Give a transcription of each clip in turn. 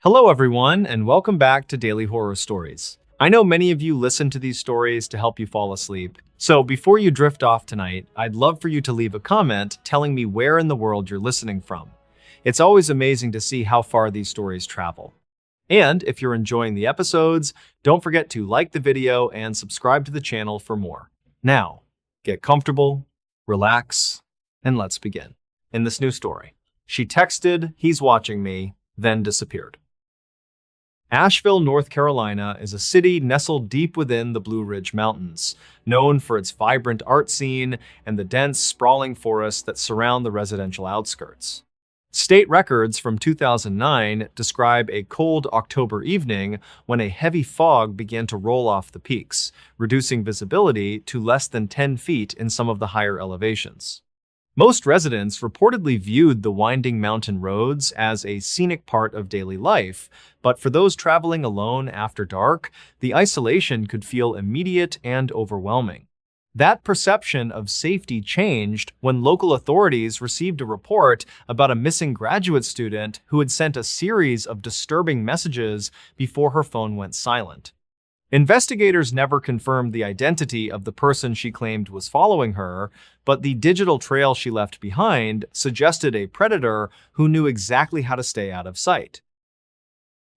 Hello, everyone, and welcome back to Daily Horror Stories. I know many of you listen to these stories to help you fall asleep. So before you drift off tonight, I'd love for you to leave a comment telling me where in the world you're listening from. It's always amazing to see how far these stories travel. And if you're enjoying the episodes, don't forget to like the video and subscribe to the channel for more. Now, get comfortable, relax, and let's begin. In this new story, she texted, "He's watching me," then disappeared. Asheville, North Carolina is a city nestled deep within the Blue Ridge Mountains, known for its vibrant art scene and the dense, sprawling forests that surround the residential outskirts. State records from 2009 describe a cold October evening when a heavy fog began to roll off the peaks, reducing visibility to less than 10 feet in some of the higher elevations. Most residents reportedly viewed the winding mountain roads as a scenic part of daily life, but for those traveling alone after dark, the isolation could feel immediate and overwhelming. That perception of safety changed when local authorities received a report about a missing graduate student who had sent a series of disturbing messages before her phone went silent. Investigators never confirmed the identity of the person she claimed was following her, but the digital trail she left behind suggested a predator who knew exactly how to stay out of sight.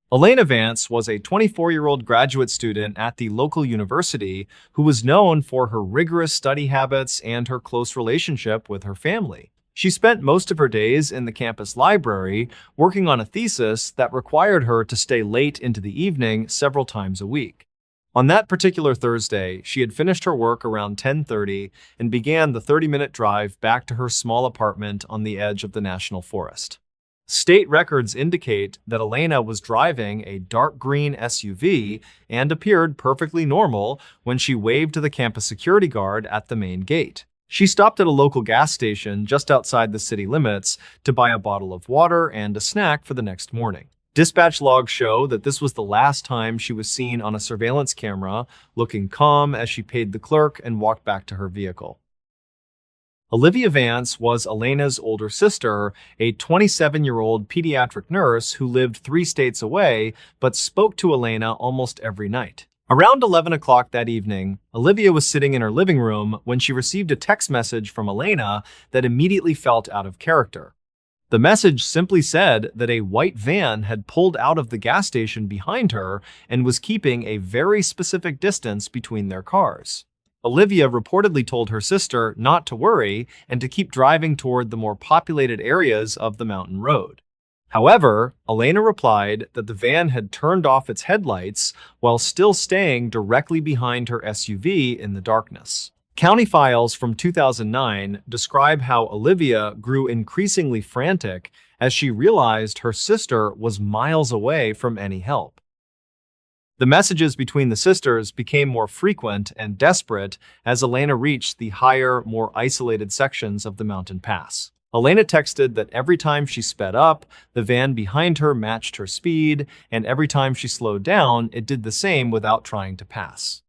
Elena Vance was a 24-year-old graduate student at the local university who was known for her rigorous study habits and her close relationship with her family. She spent most of her days in the campus library working on a thesis that required her to stay late into the evening several times a week. On that particular Thursday, she had finished her work around 10:30 and began the 30-minute drive back to her small apartment on the edge of the national forest. State records indicate that Elena was driving a dark green SUV and appeared perfectly normal when she waved to the campus security guard at the main gate. She stopped at a local gas station just outside the city limits to buy a bottle of water and a snack for the next morning. Dispatch logs show that this was the last time she was seen on a surveillance camera, looking calm as she paid the clerk and walked back to her vehicle. Olivia Vance was Elena's older sister, a 27-year-old pediatric nurse who lived 3 states away but spoke to Elena almost every night. Around 11 o'clock that evening, Olivia was sitting in her living room when she received a text message from Elena that immediately felt out of character. The message simply said that a white van had pulled out of the gas station behind her and was keeping a very specific distance between their cars. Olivia reportedly told her sister not to worry and to keep driving toward the more populated areas of the mountain road. However, Elena replied that the van had turned off its headlights while still staying directly behind her SUV in the darkness. County files from 2009 describe how Olivia grew increasingly frantic as she realized her sister was miles away from any help. The messages between the sisters became more frequent and desperate as Elena reached the higher, more isolated sections of the mountain pass. Elena texted that every time she sped up, the van behind her matched her speed, and every time she slowed down, it did the same without trying to pass.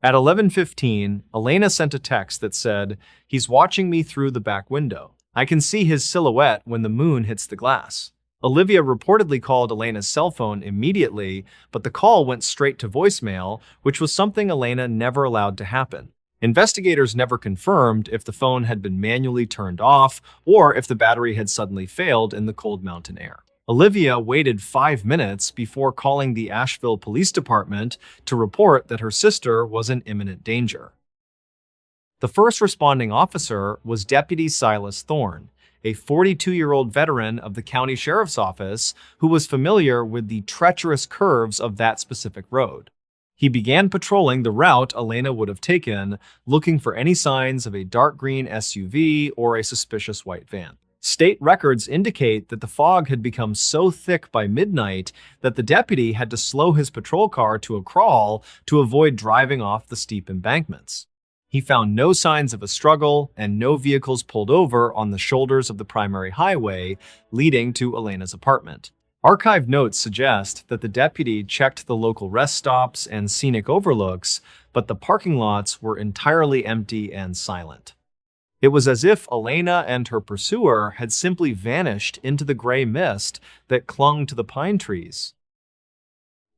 At 11:15, Elena sent a text that said, "He's watching me through the back window. I can see his silhouette when the moon hits the glass." Olivia reportedly called Elena's cell phone immediately, but the call went straight to voicemail, which was something Elena never allowed to happen. Investigators never confirmed if the phone had been manually turned off or if the battery had suddenly failed in the cold mountain air. Olivia waited 5 minutes before calling the Asheville Police Department to report that her sister was in imminent danger. The first responding officer was Deputy Silas Thorne, a 42-year-old veteran of the county sheriff's office who was familiar with the treacherous curves of that specific road. He began patrolling the route Elena would have taken, looking for any signs of a dark green SUV or a suspicious white van. State records indicate that the fog had become so thick by midnight that the deputy had to slow his patrol car to a crawl to avoid driving off the steep embankments. He found no signs of a struggle and no vehicles pulled over on the shoulders of the primary highway leading to Elena's apartment. Archived notes suggest that the deputy checked the local rest stops and scenic overlooks, but the parking lots were entirely empty and silent. It was as if Elena and her pursuer had simply vanished into the gray mist that clung to the pine trees.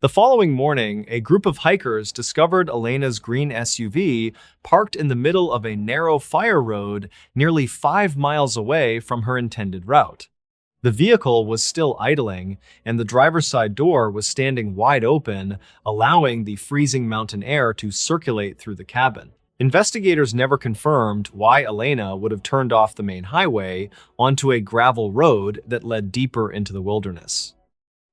The following morning, a group of hikers discovered Elena's green SUV parked in the middle of a narrow fire road nearly 5 miles away from her intended route. The vehicle was still idling, and the driver's side door was standing wide open, allowing the freezing mountain air to circulate through the cabin. Investigators never confirmed why Elena would have turned off the main highway onto a gravel road that led deeper into the wilderness.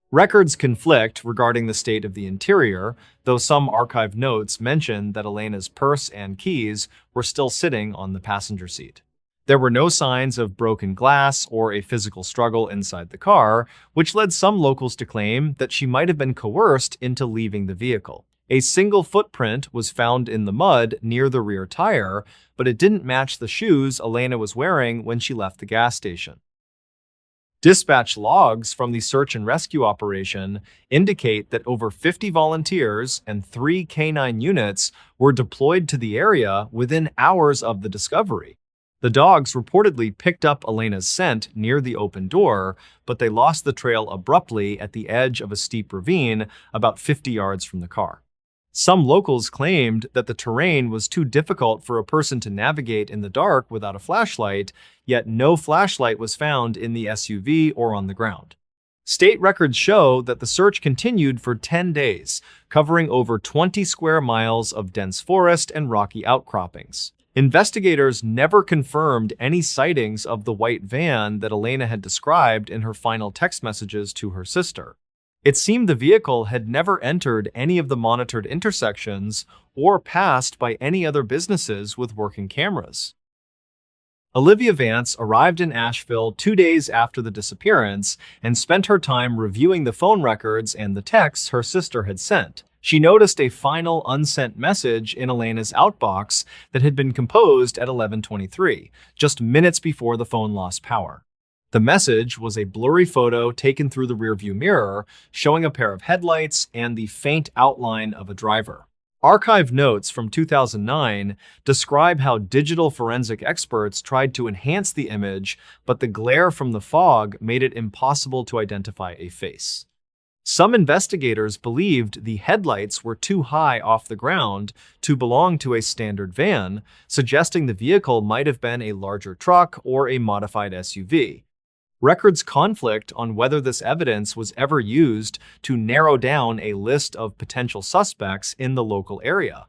Records conflict regarding the state of the interior, though some archive notes mention that Elena's purse and keys were still sitting on the passenger seat. There were no signs of broken glass or a physical struggle inside the car, which led some locals to claim that she might have been coerced into leaving the vehicle. A single footprint was found in the mud near the rear tire, but it didn't match the shoes Elena was wearing when she left the gas station. Dispatch logs from the search and rescue operation indicate that over 50 volunteers and 3 canine units were deployed to the area within hours of the discovery. The dogs reportedly picked up Elena's scent near the open door, but they lost the trail abruptly at the edge of a steep ravine about 50 yards from the car. Some locals claimed that the terrain was too difficult for a person to navigate in the dark without a flashlight, yet no flashlight was found in the SUV or on the ground. State records show that the search continued for 10 days, covering over 20 square miles of dense forest and rocky outcroppings. Investigators never confirmed any sightings of the white van that Elena had described in her final text messages to her sister. It seemed the vehicle had never entered any of the monitored intersections or passed by any other businesses with working cameras. Olivia Vance arrived in Asheville 2 days after the disappearance and spent her time reviewing the phone records and the texts her sister had sent. She noticed a final unsent message in Elena's outbox that had been composed at 11:23, just minutes before the phone lost power. The message was a blurry photo taken through the rearview mirror, showing a pair of headlights and the faint outline of a driver. Archive notes from 2009 describe how digital forensic experts tried to enhance the image, but the glare from the fog made it impossible to identify a face. Some investigators believed the headlights were too high off the ground to belong to a standard van, suggesting the vehicle might have been a larger truck or a modified SUV. Records conflict on whether this evidence was ever used to narrow down a list of potential suspects in the local area.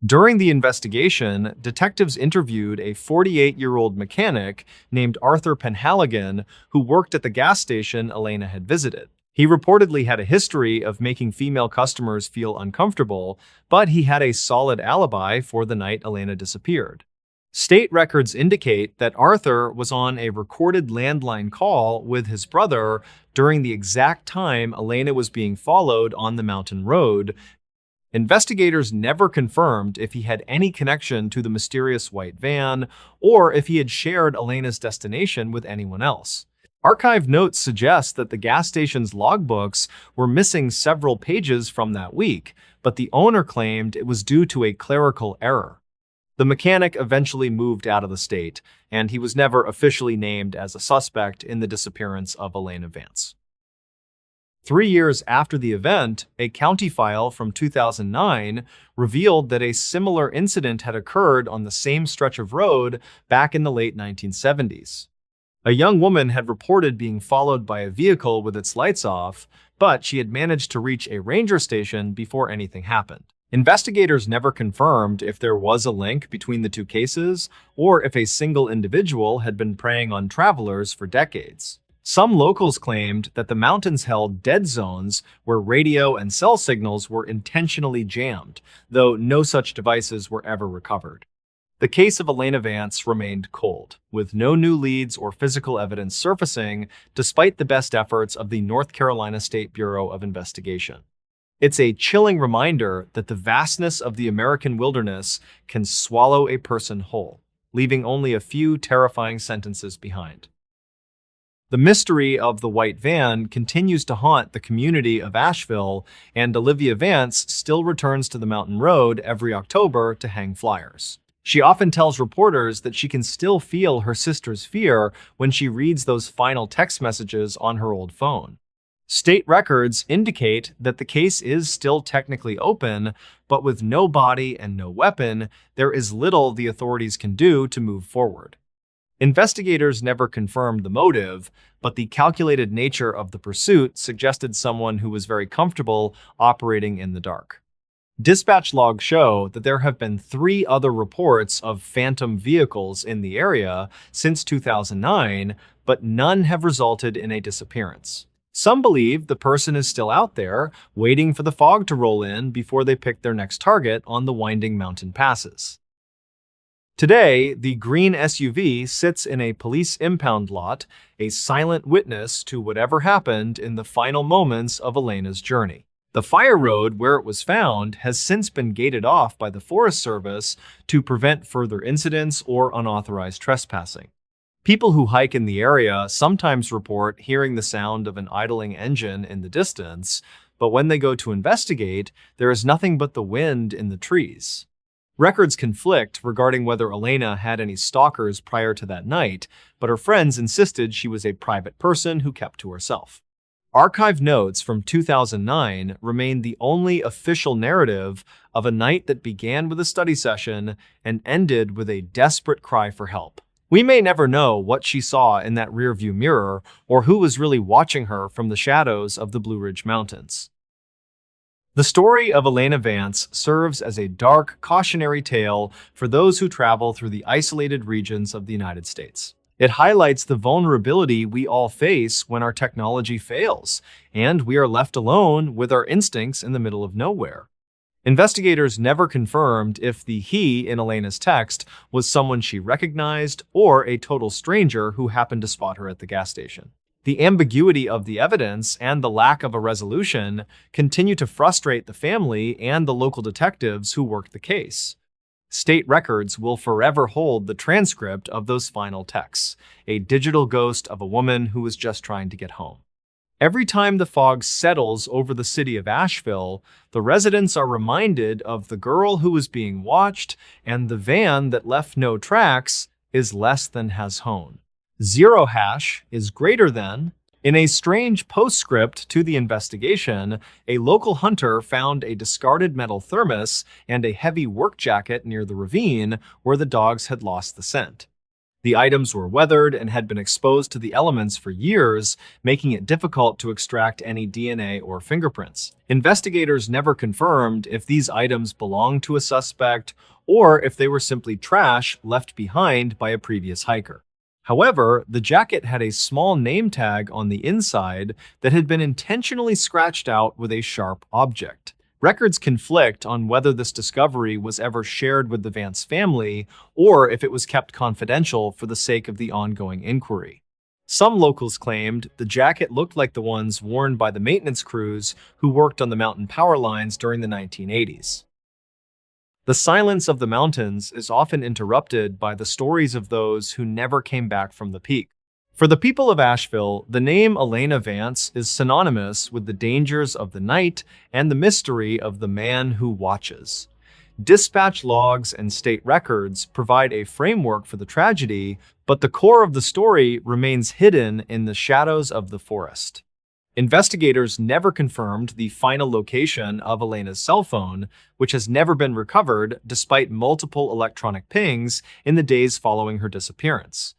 During the investigation, detectives interviewed a 48-year-old mechanic named Arthur Penhaligon who worked at the gas station Elena had visited. He reportedly had a history of making female customers feel uncomfortable, but he had a solid alibi for the night Elena disappeared. State records indicate that Arthur was on a recorded landline call with his brother during the exact time Elena was being followed on the mountain road. Investigators never confirmed if he had any connection to the mysterious white van or if he had shared Elena's destination with anyone else. Archive notes suggest that the gas station's logbooks were missing several pages from that week, but the owner claimed it was due to a clerical error. The mechanic eventually moved out of the state, and he was never officially named as a suspect in the disappearance of Elena Vance. 3 years after the event, a county file from 2009 revealed that a similar incident had occurred on the same stretch of road back in the late 1970s. A young woman had reported being followed by a vehicle with its lights off, but she had managed to reach a ranger station before anything happened. Investigators never confirmed if there was a link between the two cases or if a single individual had been preying on travelers for decades. Some locals claimed that the mountains held dead zones where radio and cell signals were intentionally jammed, though no such devices were ever recovered. The case of Elena Vance remained cold, with no new leads or physical evidence surfacing despite the best efforts of the North Carolina State Bureau of Investigation. It's a chilling reminder that the vastness of the American wilderness can swallow a person whole, leaving only a few terrifying sentences behind. The mystery of the white van continues to haunt the community of Asheville, and Olivia Vance still returns to the mountain road every October to hang flyers. She often tells reporters that she can still feel her sister's fear when she reads those final text messages on her old phone. State records indicate that the case is still technically open, but with no body and no weapon, there is little the authorities can do to move forward. Investigators never confirmed the motive, but the calculated nature of the pursuit suggested someone who was very comfortable operating in the dark. Dispatch logs show that there have been 3 other reports of phantom vehicles in the area since 2009, but none have resulted in a disappearance. Some believe the person is still out there, waiting for the fog to roll in before they pick their next target on the winding mountain passes. Today, the green SUV sits in a police impound lot, a silent witness to whatever happened in the final moments of Elena's journey. The fire road where it was found has since been gated off by the Forest Service to prevent further incidents or unauthorized trespassing. People who hike in the area sometimes report hearing the sound of an idling engine in the distance, but when they go to investigate, there is nothing but the wind in the trees. Records conflict regarding whether Elena had any stalkers prior to that night, but her friends insisted she was a private person who kept to herself. Archived notes from 2009 remain the only official narrative of a night that began with a study session and ended with a desperate cry for help. We may never know what she saw in that rearview mirror or who was really watching her from the shadows of the Blue Ridge Mountains. The story of Elena Vance serves as a dark, cautionary tale for those who travel through the isolated regions of the United States. It highlights the vulnerability we all face when our technology fails, and we are left alone with our instincts in the middle of nowhere. Investigators never confirmed if the he in Elena's text was someone she recognized or a total stranger who happened to spot her at the gas station. The ambiguity of the evidence and the lack of a resolution continue to frustrate the family and the local detectives who worked the case. State records will forever hold the transcript of those final texts, a digital ghost of a woman who was just trying to get home. Every time the fog settles over the city of Asheville, the residents are reminded of the girl who was being watched, and the van that left no tracks is less than has hone. Zero hash is greater than. In a strange postscript to the investigation, a local hunter found a discarded metal thermos and a heavy work jacket near the ravine where the dogs had lost the scent. The items were weathered and had been exposed to the elements for years, making it difficult to extract any DNA or fingerprints. Investigators never confirmed if these items belonged to a suspect or if they were simply trash left behind by a previous hiker. However, the jacket had a small name tag on the inside that had been intentionally scratched out with a sharp object. Records conflict on whether this discovery was ever shared with the Vance family or if it was kept confidential for the sake of the ongoing inquiry. Some locals claimed the jacket looked like the ones worn by the maintenance crews who worked on the mountain power lines during the 1980s. The silence of the mountains is often interrupted by the stories of those who never came back from the peak. For the people of Asheville, the name Elena Vance is synonymous with the dangers of the night and the mystery of the man who watches. Dispatch logs and state records provide a framework for the tragedy, but the core of the story remains hidden in the shadows of the forest. Investigators never confirmed the final location of Elena's cell phone, which has never been recovered despite multiple electronic pings in the days following her disappearance.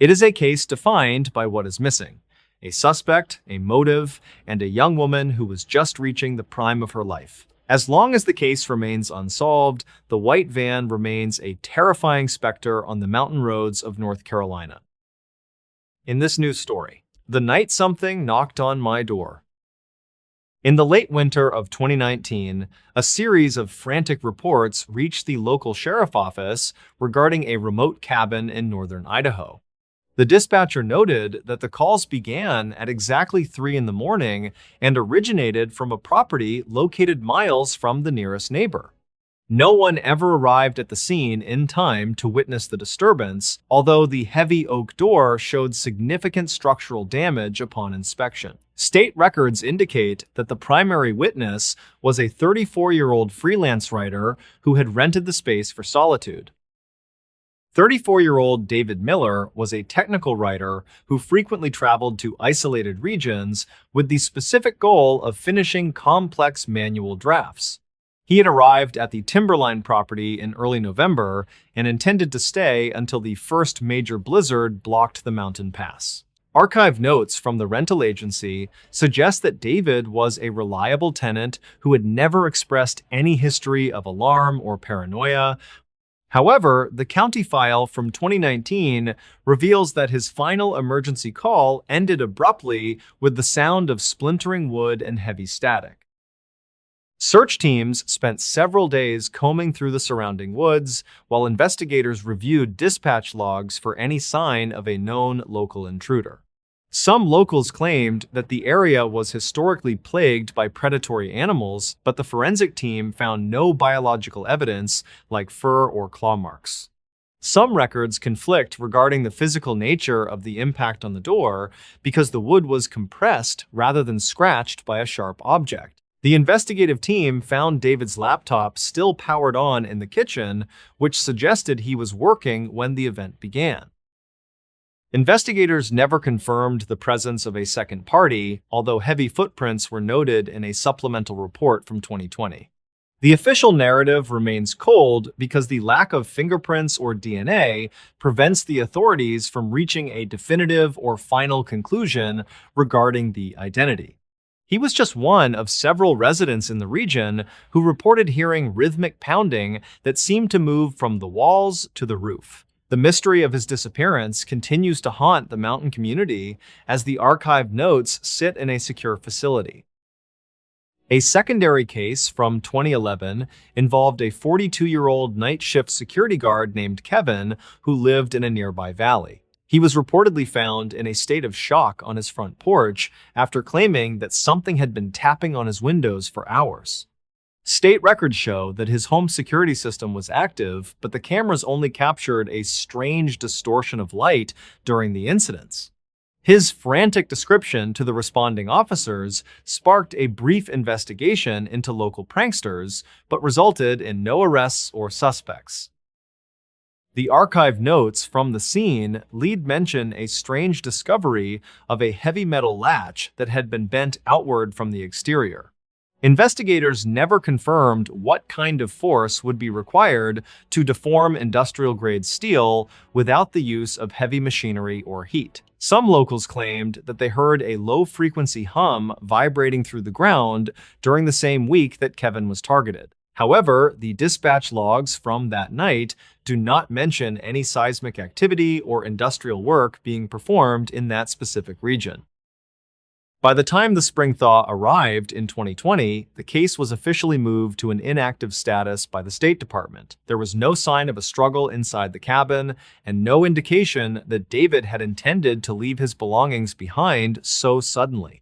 It is a case defined by what is missing: a suspect, a motive, and a young woman who was just reaching the prime of her life. As long as the case remains unsolved, the white van remains a terrifying specter on the mountain roads of North Carolina. In this news story, the night something knocked on my door. In the late winter of 2019, a series of frantic reports reached the local sheriff office regarding a remote cabin in northern Idaho. The dispatcher noted that the calls began at exactly 3 in the morning and originated from a property located miles from the nearest neighbor. No one ever arrived at the scene in time to witness the disturbance, although the heavy oak door showed significant structural damage upon inspection. State records indicate that the primary witness was a 34-year-old freelance writer who had rented the space for solitude. 34-year-old David Miller was a technical writer who frequently traveled to isolated regions with the specific goal of finishing complex manual drafts. He had arrived at the Timberline property in early November and intended to stay until the first major blizzard blocked the mountain pass. Archive notes from the rental agency suggest that David was a reliable tenant who had never expressed any history of alarm or paranoia. However, the county file from 2019 reveals that his final emergency call ended abruptly with the sound of splintering wood and heavy static. Search teams spent several days combing through the surrounding woods, while investigators reviewed dispatch logs for any sign of a known local intruder. Some locals claimed that the area was historically plagued by predatory animals, but the forensic team found no biological evidence like fur or claw marks. Some records conflict regarding the physical nature of the impact on the door because the wood was compressed rather than scratched by a sharp object. The investigative team found David's laptop still powered on in the kitchen, which suggested he was working when the event began. Investigators never confirmed the presence of a second party, although heavy footprints were noted in a supplemental report from 2020. The official narrative remains cold because the lack of fingerprints or DNA prevents the authorities from reaching a definitive or final conclusion regarding the identity. He was just one of several residents in the region who reported hearing rhythmic pounding that seemed to move from the walls to the roof. The mystery of his disappearance continues to haunt the mountain community as the archived notes sit in a secure facility. A secondary case from 2011 involved a 42-year-old night shift security guard named Kevin who lived in a nearby valley. He was reportedly found in a state of shock on his front porch after claiming that something had been tapping on his windows for hours. State records show that his home security system was active, but the cameras only captured a strange distortion of light during the incidents. His frantic description to the responding officers sparked a brief investigation into local pranksters, but resulted in no arrests or suspects. The archived notes from the scene mention a strange discovery of a heavy metal latch that had been bent outward from the exterior. Investigators never confirmed what kind of force would be required to deform industrial-grade steel without the use of heavy machinery or heat. Some locals claimed that they heard a low-frequency hum vibrating through the ground during the same week that Kevin was targeted. However, the dispatch logs from that night do not mention any seismic activity or industrial work being performed in that specific region. By the time the spring thaw arrived in 2020, the case was officially moved to an inactive status by the State Department. There was no sign of a struggle inside the cabin, and no indication that David had intended to leave his belongings behind so suddenly.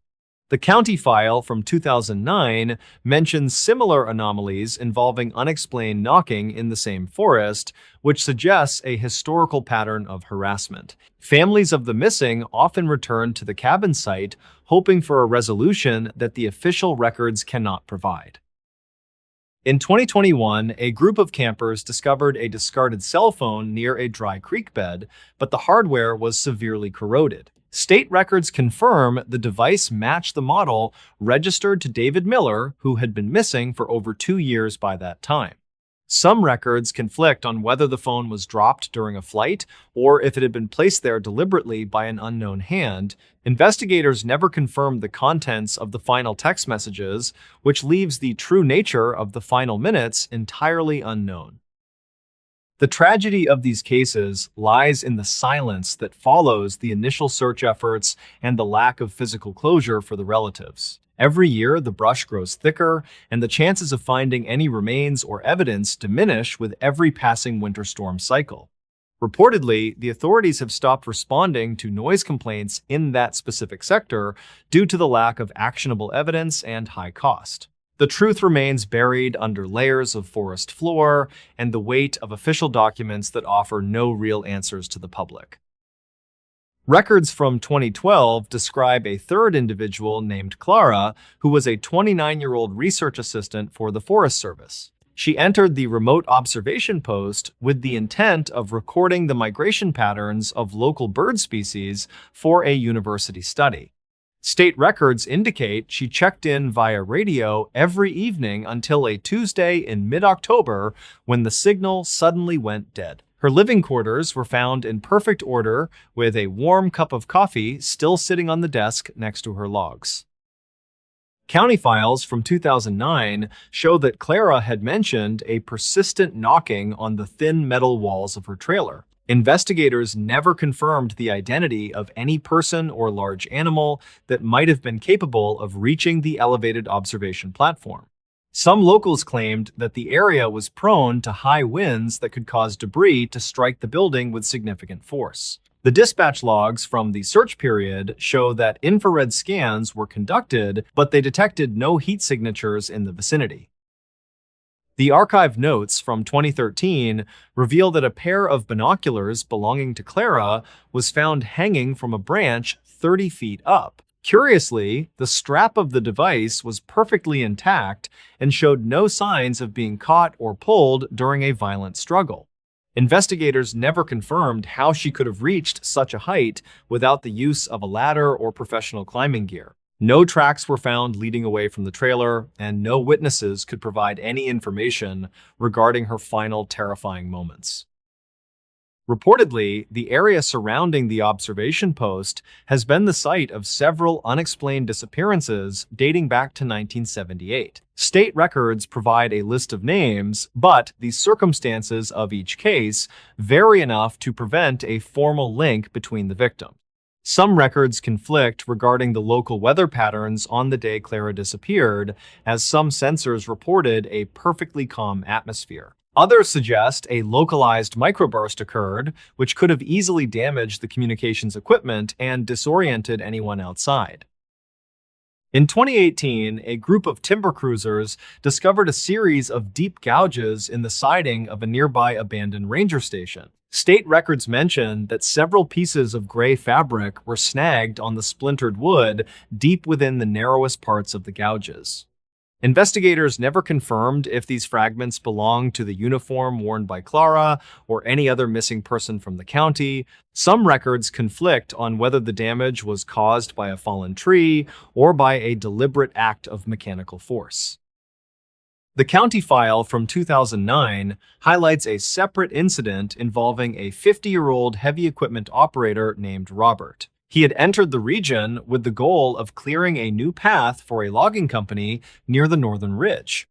The county file from 2009 mentions similar anomalies involving unexplained knocking in the same forest, which suggests a historical pattern of harassment. Families of the missing often return to the cabin site, hoping for a resolution that the official records cannot provide. In 2021, a group of campers discovered a discarded cell phone near a dry creek bed, but the hardware was severely corroded. State records confirm the device matched the model registered to David Miller, who had been missing for over 2 years by that time. Some records conflict on whether the phone was dropped during a flight or if it had been placed there deliberately by an unknown hand. Investigators never confirmed the contents of the final text messages, which leaves the true nature of the final minutes entirely unknown. The tragedy of these cases lies in the silence that follows the initial search efforts and the lack of physical closure for the relatives. Every year, the brush grows thicker, and the chances of finding any remains or evidence diminish with every passing winter storm cycle. Reportedly, the authorities have stopped responding to noise complaints in that specific sector due to the lack of actionable evidence and high cost. The truth remains buried under layers of forest floor and the weight of official documents that offer no real answers to the public. Records from 2012 describe a third individual named Clara, who was a 29-year-old research assistant for the Forest Service. She entered the remote observation post with the intent of recording the migration patterns of local bird species for a university study. State records indicate she checked in via radio every evening until a Tuesday in mid-October when the signal suddenly went dead. Her living quarters were found in perfect order with a warm cup of coffee still sitting on the desk next to her logs. County files from 2009 show that Clara had mentioned a persistent knocking on the thin metal walls of her trailer. Investigators never confirmed the identity of any person or large animal that might have been capable of reaching the elevated observation platform. Some locals claimed that the area was prone to high winds that could cause debris to strike the building with significant force. The dispatch logs from the search period show that infrared scans were conducted, but they detected no heat signatures in the vicinity. The archive notes from 2013 reveal that a pair of binoculars belonging to Clara was found hanging from a branch 30 feet up. Curiously, the strap of the device was perfectly intact and showed no signs of being caught or pulled during a violent struggle. Investigators never confirmed how she could have reached such a height without the use of a ladder or professional climbing gear. No tracks were found leading away from the trailer, and no witnesses could provide any information regarding her final terrifying moments. Reportedly, the area surrounding the observation post has been the site of several unexplained disappearances dating back to 1978. State records provide a list of names, but the circumstances of each case vary enough to prevent a formal link between the victims. Some records conflict regarding the local weather patterns on the day Clara disappeared, as some sensors reported a perfectly calm atmosphere. Others suggest a localized microburst occurred, which could have easily damaged the communications equipment and disoriented anyone outside. In 2018, a group of timber cruisers discovered a series of deep gouges in the siding of a nearby abandoned ranger station. State records mention that several pieces of gray fabric were snagged on the splintered wood deep within the narrowest parts of the gouges. Investigators never confirmed if these fragments belonged to the uniform worn by Clara or any other missing person from the county. Some records conflict on whether the damage was caused by a fallen tree or by a deliberate act of mechanical force. The county file from 2009 highlights a separate incident involving a 50-year-old heavy equipment operator named Robert. He had entered the region with the goal of clearing a new path for a logging company near the northern ridge.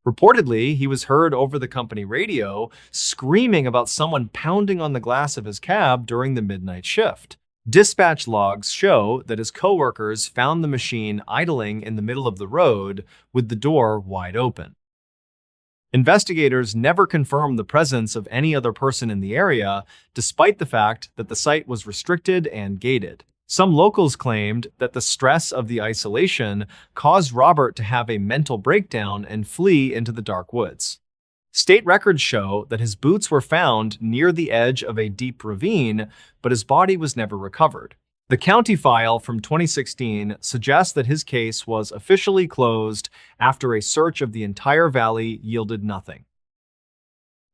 Reportedly, he was heard over the company radio screaming about someone pounding on the glass of his cab during the midnight shift. Dispatch logs show that his coworkers found the machine idling in the middle of the road with the door wide open. Investigators never confirmed the presence of any other person in the area, despite the fact that the site was restricted and gated. Some locals claimed that the stress of the isolation caused Robert to have a mental breakdown and flee into the dark woods. State records show that his boots were found near the edge of a deep ravine, but his body was never recovered. The county file from 2016 suggests that his case was officially closed after a search of the entire valley yielded nothing.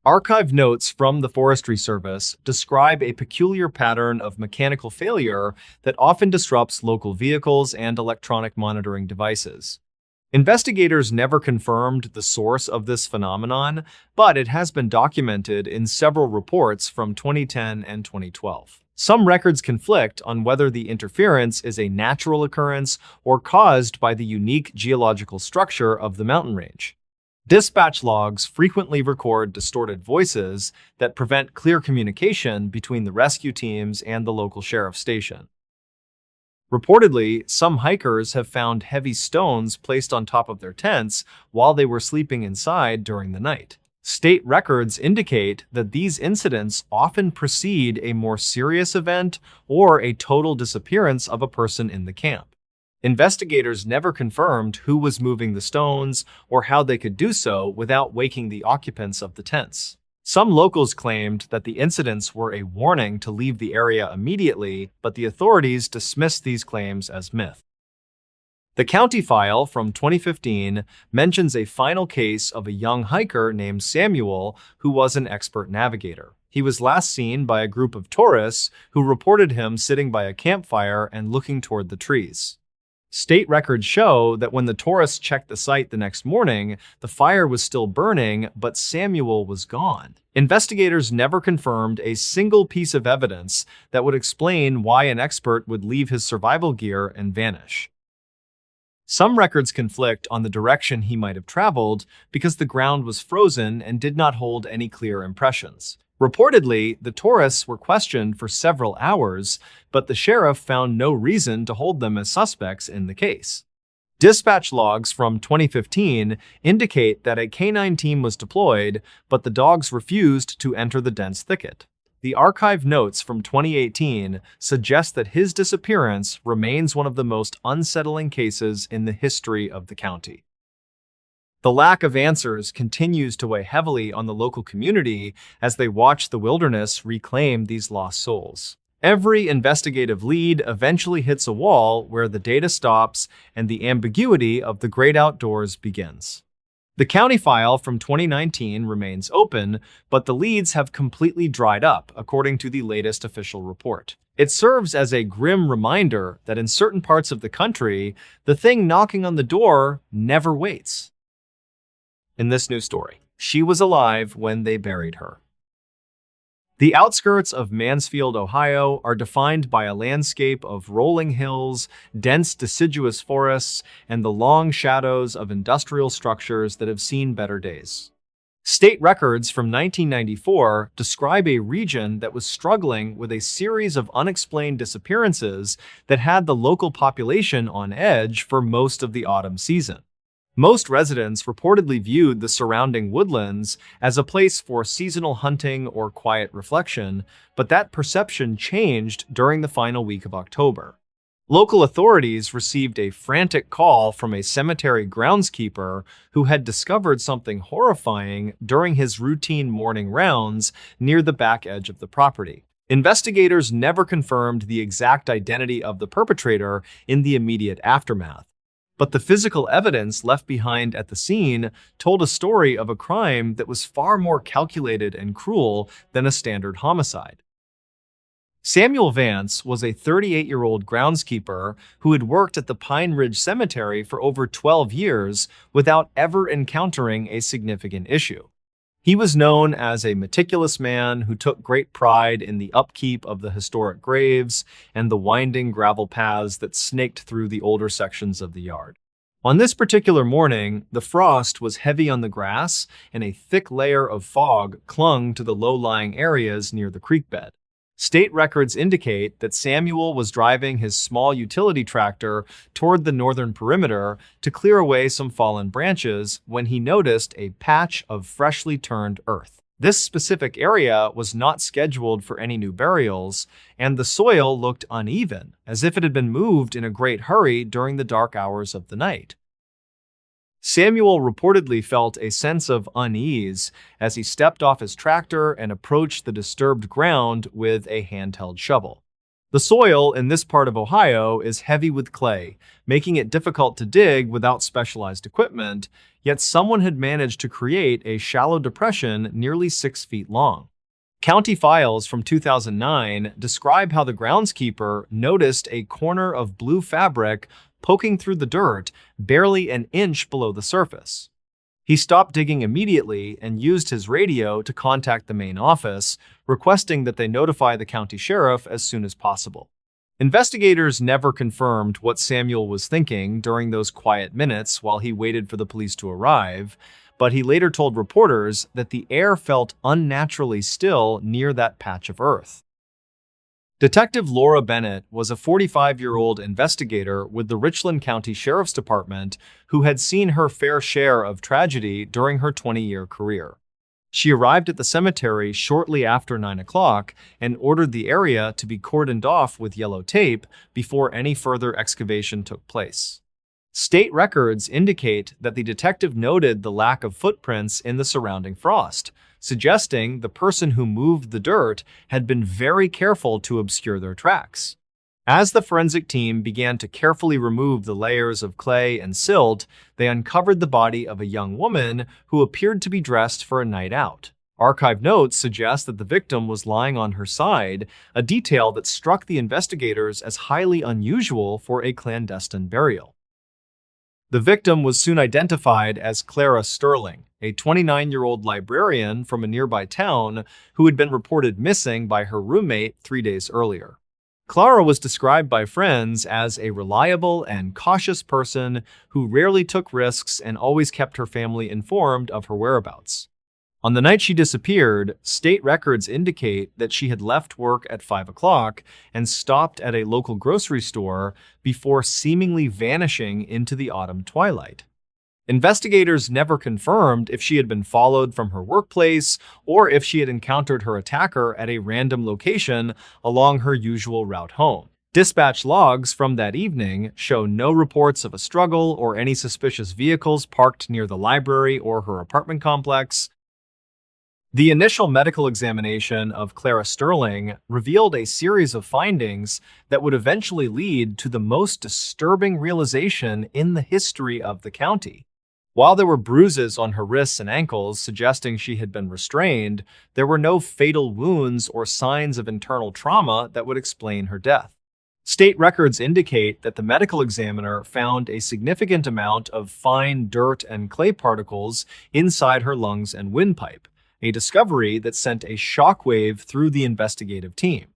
Archive notes from the Forestry Service describe a peculiar pattern of mechanical failure that often disrupts local vehicles and electronic monitoring devices. Investigators never confirmed the source of this phenomenon, but it has been documented in several reports from 2010 and 2012. Some records conflict on whether the interference is a natural occurrence or caused by the unique geological structure of the mountain range. Dispatch logs frequently record distorted voices that prevent clear communication between the rescue teams and the local sheriff's station. Reportedly, some hikers have found heavy stones placed on top of their tents while they were sleeping inside during the night. State records indicate that these incidents often precede a more serious event or a total disappearance of a person in the camp. Investigators never confirmed who was moving the stones or how they could do so without waking the occupants of the tents. Some locals claimed that the incidents were a warning to leave the area immediately, but the authorities dismissed these claims as myth. The county file from 2015 mentions a final case of a young hiker named Samuel who was an expert navigator. He was last seen by a group of tourists who reported him sitting by a campfire and looking toward the trees. State records show that when the tourists checked the site the next morning, the fire was still burning, but Samuel was gone. Investigators never confirmed a single piece of evidence that would explain why an expert would leave his survival gear and vanish. Some records conflict on the direction he might have traveled because the ground was frozen and did not hold any clear impressions. Reportedly, the tourists were questioned for several hours, but the sheriff found no reason to hold them as suspects in the case. Dispatch logs from 2015 indicate that a canine team was deployed, but the dogs refused to enter the dense thicket. The archive notes from 2018 suggest that his disappearance remains one of the most unsettling cases in the history of the county. The lack of answers continues to weigh heavily on the local community as they watch the wilderness reclaim these lost souls. Every investigative lead eventually hits a wall where the data stops and the ambiguity of the great outdoors begins. The county file from 2019 remains open, but the leads have completely dried up, according to the latest official report. It serves as a grim reminder that in certain parts of the country, the thing knocking on the door never waits. In this new story, she was alive when they buried her. The outskirts of Mansfield, Ohio, are defined by a landscape of rolling hills, dense deciduous forests, and the long shadows of industrial structures that have seen better days. State records from 1994 describe a region that was struggling with a series of unexplained disappearances that had the local population on edge for most of the autumn season. Most residents reportedly viewed the surrounding woodlands as a place for seasonal hunting or quiet reflection, but that perception changed during the final week of October. Local authorities received a frantic call from a cemetery groundskeeper who had discovered something horrifying during his routine morning rounds near the back edge of the property. Investigators never confirmed the exact identity of the perpetrator in the immediate aftermath, but the physical evidence left behind at the scene told a story of a crime that was far more calculated and cruel than a standard homicide. Samuel Vance was a 38-year-old groundskeeper who had worked at the Pine Ridge Cemetery for over 12 years without ever encountering a significant issue. He was known as a meticulous man who took great pride in the upkeep of the historic graves and the winding gravel paths that snaked through the older sections of the yard. On this particular morning, the frost was heavy on the grass and a thick layer of fog clung to the low-lying areas near the creek bed. State records indicate that Samuel was driving his small utility tractor toward the northern perimeter to clear away some fallen branches when he noticed a patch of freshly turned earth. This specific area was not scheduled for any new burials, and the soil looked uneven, as if it had been moved in a great hurry during the dark hours of the night. Samuel reportedly felt a sense of unease as he stepped off his tractor and approached the disturbed ground with a handheld shovel. The soil in this part of Ohio is heavy with clay, making it difficult to dig without specialized equipment, yet someone had managed to create a shallow depression nearly 6 feet long. County files from 2009 describe how the groundskeeper noticed a corner of blue fabric poking through the dirt barely an inch below the surface. He stopped digging immediately and used his radio to contact the main office, requesting that they notify the county sheriff as soon as possible. Investigators never confirmed what Samuel was thinking during those quiet minutes while he waited for the police to arrive, but he later told reporters that the air felt unnaturally still near that patch of earth. Detective Laura Bennett was a 45-year-old investigator with the Richland County Sheriff's Department who had seen her fair share of tragedy during her 20-year career. She arrived at the cemetery shortly after 9 o'clock and ordered the area to be cordoned off with yellow tape before any further excavation took place. State records indicate that the detective noted the lack of footprints in the surrounding frost, suggesting the person who moved the dirt had been very careful to obscure their tracks. As the forensic team began to carefully remove the layers of clay and silt, they uncovered the body of a young woman who appeared to be dressed for a night out. Archive notes suggest that the victim was lying on her side, a detail that struck the investigators as highly unusual for a clandestine burial. The victim was soon identified as Clara Sterling, a 29-year-old librarian from a nearby town who had been reported missing by her roommate 3 days earlier. Clara was described by friends as a reliable and cautious person who rarely took risks and always kept her family informed of her whereabouts. On the night she disappeared, state records indicate that she had left work at 5 o'clock and stopped at a local grocery store before seemingly vanishing into the autumn twilight. Investigators never confirmed if she had been followed from her workplace or if she had encountered her attacker at a random location along her usual route home. Dispatch logs from that evening show no reports of a struggle or any suspicious vehicles parked near the library or her apartment complex. The initial medical examination of Clara Sterling revealed a series of findings that would eventually lead to the most disturbing realization in the history of the county. While there were bruises on her wrists and ankles suggesting she had been restrained, there were no fatal wounds or signs of internal trauma that would explain her death. State records indicate that the medical examiner found a significant amount of fine dirt and clay particles inside her lungs and windpipe, a discovery that sent a shockwave through the investigative team.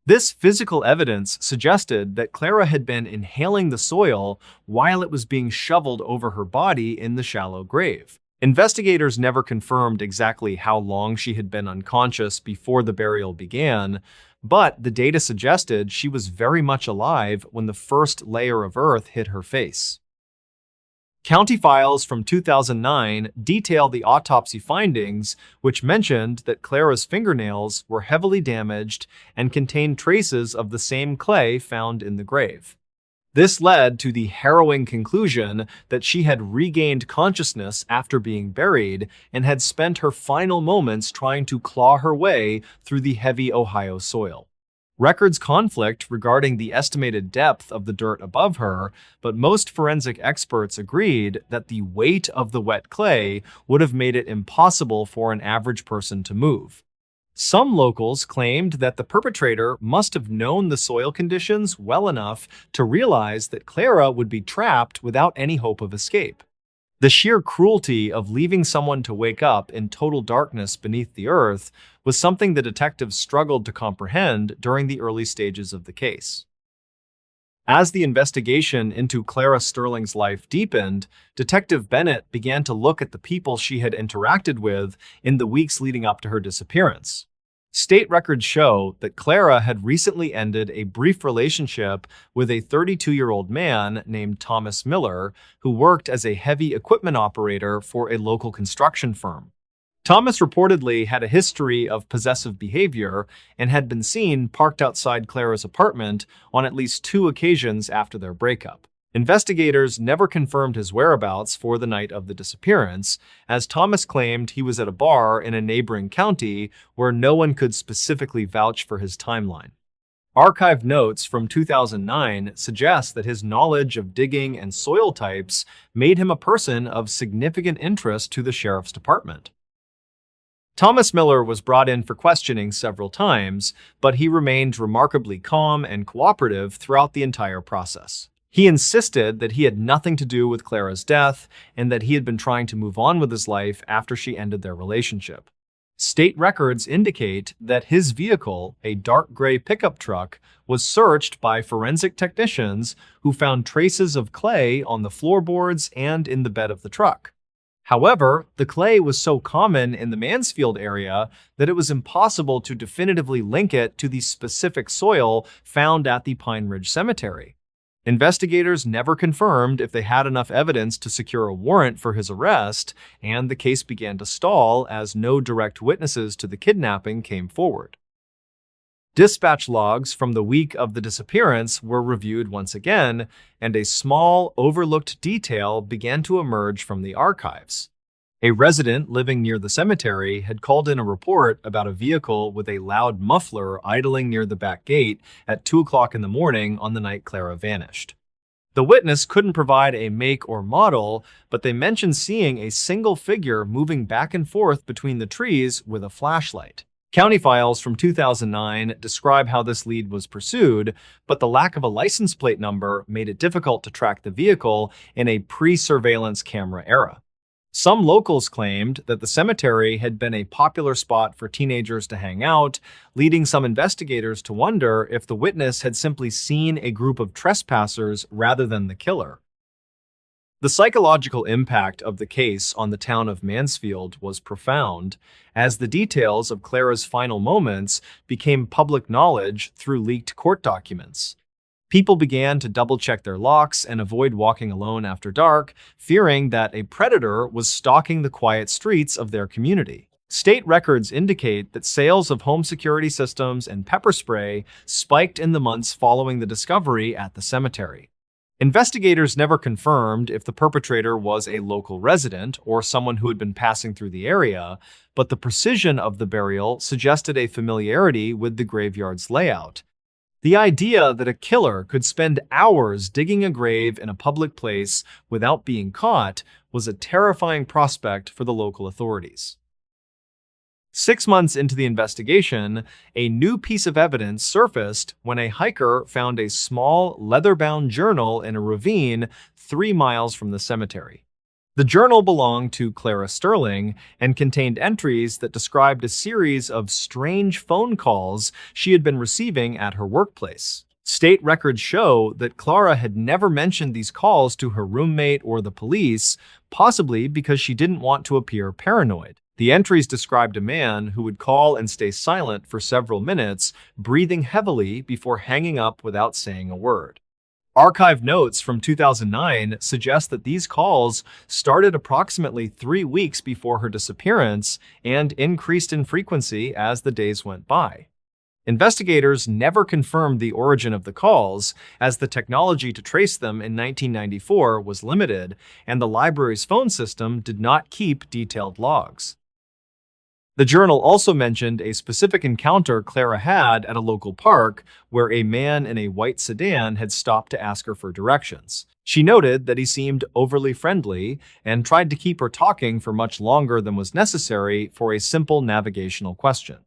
This physical evidence suggested that Clara had been inhaling the soil while it was being shoveled over her body in the shallow grave. Investigators never confirmed exactly how long she had been unconscious before the burial began, but the data suggested she was very much alive when the first layer of earth hit her face. County files from 2009 detail the autopsy findings, which mentioned that Clara's fingernails were heavily damaged and contained traces of the same clay found in the grave. This led to the harrowing conclusion that she had regained consciousness after being buried and had spent her final moments trying to claw her way through the heavy Ohio soil. Records conflict regarding the estimated depth of the dirt above her, but most forensic experts agreed that the weight of the wet clay would have made it impossible for an average person to move. Some locals claimed that the perpetrator must have known the soil conditions well enough to realize that Clara would be trapped without any hope of escape. The sheer cruelty of leaving someone to wake up in total darkness beneath the earth was something the detectives struggled to comprehend during the early stages of the case. As the investigation into Clara Sterling's life deepened, Detective Bennett began to look at the people she had interacted with in the weeks leading up to her disappearance. State records show that Clara had recently ended a brief relationship with a 32-year-old man named Thomas Miller, who worked as a heavy equipment operator for a local construction firm. Thomas reportedly had a history of possessive behavior and had been seen parked outside Clara's apartment on at least 2 occasions after their breakup. Investigators never confirmed his whereabouts for the night of the disappearance, as Thomas claimed he was at a bar in a neighboring county where no one could specifically vouch for his timeline. Archive notes from 2009 suggest that his knowledge of digging and soil types made him a person of significant interest to the sheriff's department. Thomas Miller was brought in for questioning several times, but he remained remarkably calm and cooperative throughout the entire process. He insisted that he had nothing to do with Clara's death and that he had been trying to move on with his life after she ended their relationship. State records indicate that his vehicle, a dark gray pickup truck, was searched by forensic technicians who found traces of clay on the floorboards and in the bed of the truck. However, the clay was so common in the Mansfield area that it was impossible to definitively link it to the specific soil found at the Pine Ridge Cemetery. Investigators never confirmed if they had enough evidence to secure a warrant for his arrest, and the case began to stall as no direct witnesses to the kidnapping came forward. Dispatch logs from the week of the disappearance were reviewed once again, and a small, overlooked detail began to emerge from the archives. A resident living near the cemetery had called in a report about a vehicle with a loud muffler idling near the back gate at 2 o'clock in the morning on the night Clara vanished. The witness couldn't provide a make or model, but they mentioned seeing a single figure moving back and forth between the trees with a flashlight. County files from 2009 describe how this lead was pursued, but the lack of a license plate number made it difficult to track the vehicle in a pre-surveillance camera era. Some locals claimed that the cemetery had been a popular spot for teenagers to hang out, leading some investigators to wonder if the witness had simply seen a group of trespassers rather than the killer. The psychological impact of the case on the town of Mansfield was profound, as the details of Clara's final moments became public knowledge through leaked court documents. People began to double-check their locks and avoid walking alone after dark, fearing that a predator was stalking the quiet streets of their community. State records indicate that sales of home security systems and pepper spray spiked in the months following the discovery at the cemetery. Investigators never confirmed if the perpetrator was a local resident or someone who had been passing through the area, but the precision of the burial suggested a familiarity with the graveyard's layout. The idea that a killer could spend hours digging a grave in a public place without being caught was a terrifying prospect for the local authorities. 6 months into the investigation, a new piece of evidence surfaced when a hiker found a small leather-bound journal in a ravine 3 miles from the cemetery. The journal belonged to Clara Sterling and contained entries that described a series of strange phone calls she had been receiving at her workplace. State records show that Clara had never mentioned these calls to her roommate or the police, possibly because she didn't want to appear paranoid. The entries described a man who would call and stay silent for several minutes, breathing heavily before hanging up without saying a word. Archive notes from 2009 suggest that these calls started approximately 3 weeks before her disappearance and increased in frequency as the days went by. Investigators never confirmed the origin of the calls, as the technology to trace them in 1994 was limited, and the library's phone system did not keep detailed logs. The journal also mentioned a specific encounter Clara had at a local park where a man in a white sedan had stopped to ask her for directions. She noted that he seemed overly friendly and tried to keep her talking for much longer than was necessary for a simple navigational question.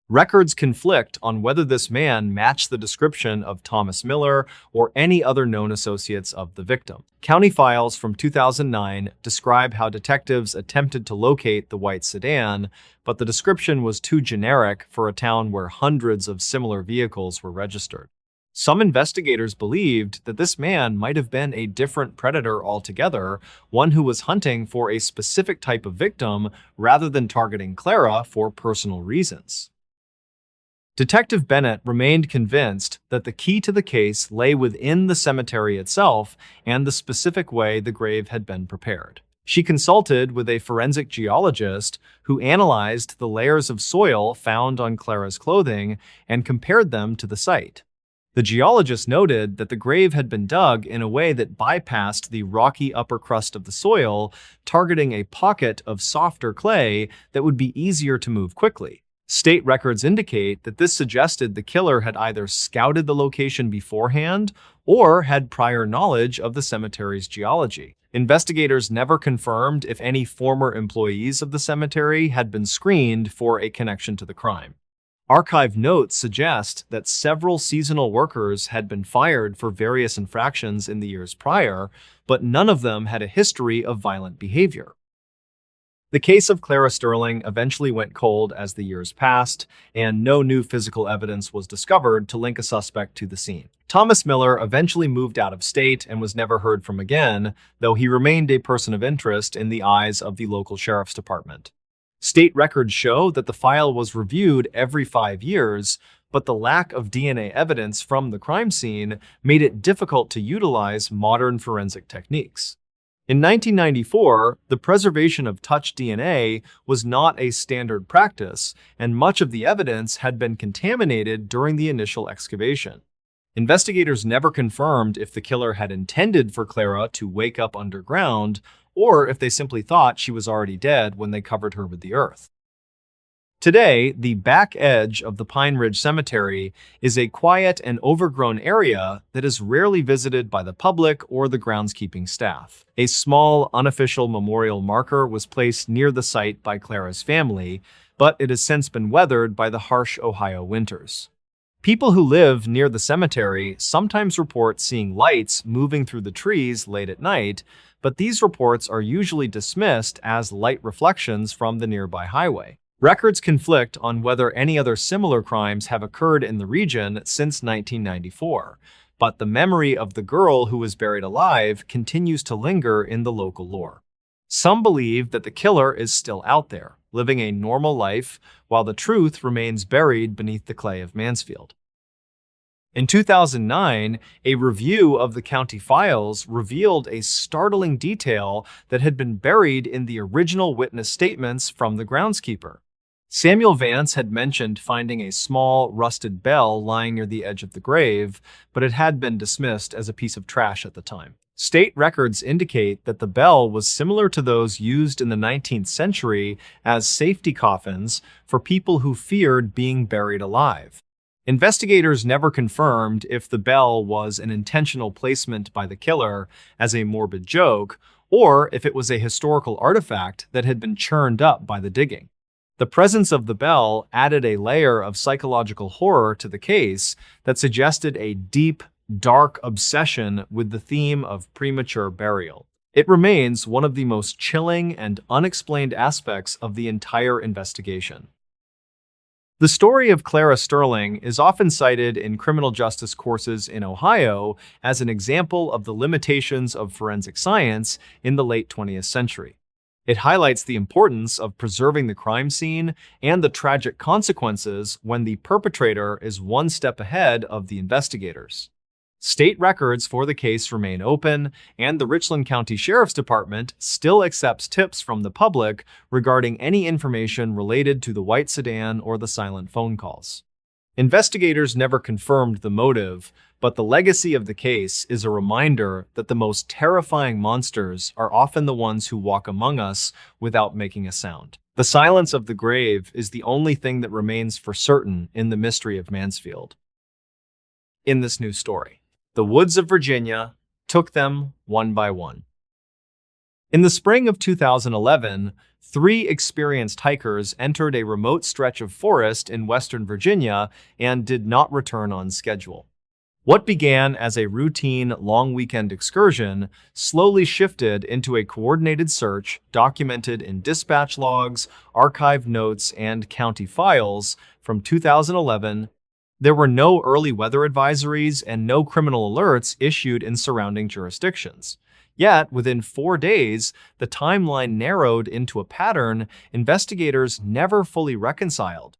Records conflict on whether this man matched the description of Thomas Miller or any other known associates of the victim. County files from 2009 describe how detectives attempted to locate the white sedan, but the description was too generic for a town where hundreds of similar vehicles were registered. Some investigators believed that this man might have been a different predator altogether, one who was hunting for a specific type of victim rather than targeting Clara for personal reasons. Detective Bennett remained convinced that the key to the case lay within the cemetery itself and the specific way the grave had been prepared. She consulted with a forensic geologist who analyzed the layers of soil found on Clara's clothing and compared them to the site. The geologist noted that the grave had been dug in a way that bypassed the rocky upper crust of the soil, targeting a pocket of softer clay that would be easier to move quickly. State records indicate that this suggested the killer had either scouted the location beforehand or had prior knowledge of the cemetery's geology. Investigators never confirmed if any former employees of the cemetery had been screened for a connection to the crime. Archive notes suggest that several seasonal workers had been fired for various infractions in the years prior, but none of them had a history of violent behavior. The case of Clara Sterling eventually went cold as the years passed, and no new physical evidence was discovered to link a suspect to the scene. Thomas Miller eventually moved out of state and was never heard from again, though he remained a person of interest in the eyes of the local sheriff's department. State records show that the file was reviewed every 5 years, but the lack of DNA evidence from the crime scene made it difficult to utilize modern forensic techniques. In 1994, the preservation of touch DNA was not a standard practice, and much of the evidence had been contaminated during the initial excavation. Investigators never confirmed if the killer had intended for Clara to wake up underground or if they simply thought she was already dead when they covered her with the earth. Today, the back edge of the Pine Ridge Cemetery is a quiet and overgrown area that is rarely visited by the public or the groundskeeping staff. A small, unofficial memorial marker was placed near the site by Clara's family, but it has since been weathered by the harsh Ohio winters. People who live near the cemetery sometimes report seeing lights moving through the trees late at night, but these reports are usually dismissed as light reflections from the nearby highway. Records conflict on whether any other similar crimes have occurred in the region since 1994, but the memory of the girl who was buried alive continues to linger in the local lore. Some believe that the killer is still out there, living a normal life, while the truth remains buried beneath the clay of Mansfield. In 2009, a review of the county files revealed a startling detail that had been buried in the original witness statements from the groundskeeper. Samuel Vance had mentioned finding a small, rusted bell lying near the edge of the grave, but it had been dismissed as a piece of trash at the time. State records indicate that the bell was similar to those used in the 19th century as safety coffins for people who feared being buried alive. Investigators never confirmed if the bell was an intentional placement by the killer as a morbid joke, or if it was a historical artifact that had been churned up by the digging. The presence of the bell added a layer of psychological horror to the case that suggested a deep, dark obsession with the theme of premature burial. It remains one of the most chilling and unexplained aspects of the entire investigation. The story of Clara Sterling is often cited in criminal justice courses in Ohio as an example of the limitations of forensic science in the late 20th century. It highlights the importance of preserving the crime scene and the tragic consequences when the perpetrator is one step ahead of the investigators. State records for the case remain open, and the Richland County Sheriff's Department still accepts tips from the public regarding any information related to the white sedan or the silent phone calls. Investigators never confirmed the motive, but the legacy of the case is a reminder that the most terrifying monsters are often the ones who walk among us without making a sound. The silence of the grave is the only thing that remains for certain in the mystery of Mansfield. In this new story, the woods of Virginia took them one by one. In the spring of 2011, 3 experienced hikers entered a remote stretch of forest in Western Virginia and did not return on schedule. What began as a routine long weekend excursion slowly shifted into a coordinated search documented in dispatch logs, archived notes, and county files from 2011. There were no early weather advisories and no criminal alerts issued in surrounding jurisdictions. Yet, within 4 days, the timeline narrowed into a pattern investigators never fully reconciled.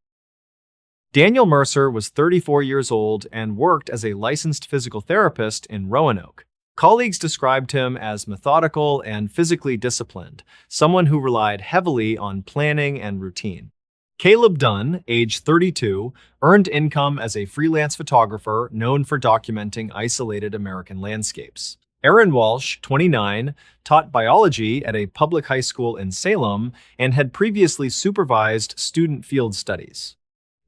Daniel Mercer was 34 years old and worked as a licensed physical therapist in Roanoke. Colleagues described him as methodical and physically disciplined, someone who relied heavily on planning and routine. Caleb Dunn, age 32, earned income as a freelance photographer known for documenting isolated American landscapes. Aaron Walsh, 29, taught biology at a public high school in Salem and had previously supervised student field studies.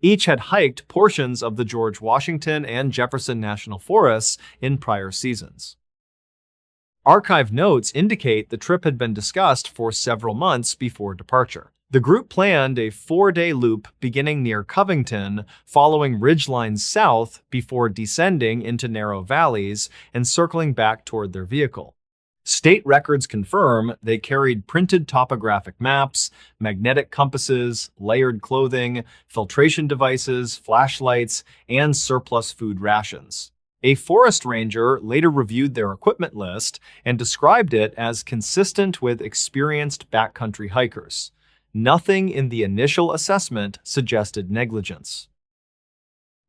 Each had hiked portions of the George Washington and Jefferson National Forests in prior seasons. Archive notes indicate the trip had been discussed for several months before departure. The group planned a 4-day loop beginning near Covington, following ridgelines south before descending into narrow valleys and circling back toward their vehicle. State records confirm they carried printed topographic maps, magnetic compasses, layered clothing, filtration devices, flashlights, and surplus food rations. A forest ranger later reviewed their equipment list and described it as consistent with experienced backcountry hikers. Nothing in the initial assessment suggested negligence.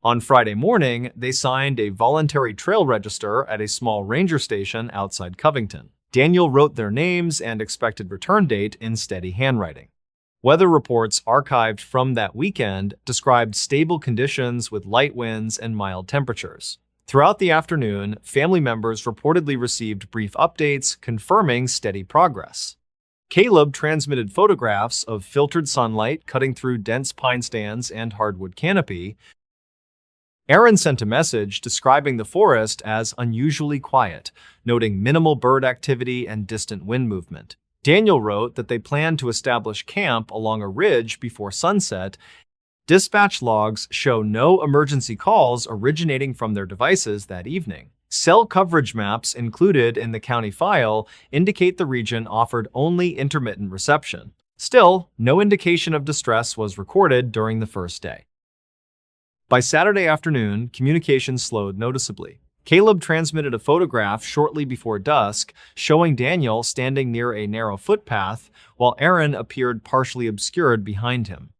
On Friday morning, they signed a voluntary trail register at a small ranger station outside Covington. Daniel wrote their names and expected return date in steady handwriting. Weather reports archived from that weekend described stable conditions with light winds and mild temperatures. Throughout the afternoon, family members reportedly received brief updates confirming steady progress. Caleb transmitted photographs of filtered sunlight cutting through dense pine stands and hardwood canopy. Aaron sent a message describing the forest as unusually quiet, noting minimal bird activity and distant wind movement. Daniel wrote that they planned to establish camp along a ridge before sunset. Dispatch logs show no emergency calls originating from their devices that evening. Cell coverage maps included in the county file indicate the region offered only intermittent reception. Still, no indication of distress was recorded during the first day. By Saturday afternoon, communication slowed noticeably. Caleb transmitted a photograph shortly before dusk showing Daniel standing near a narrow footpath while Aaron appeared partially obscured behind him.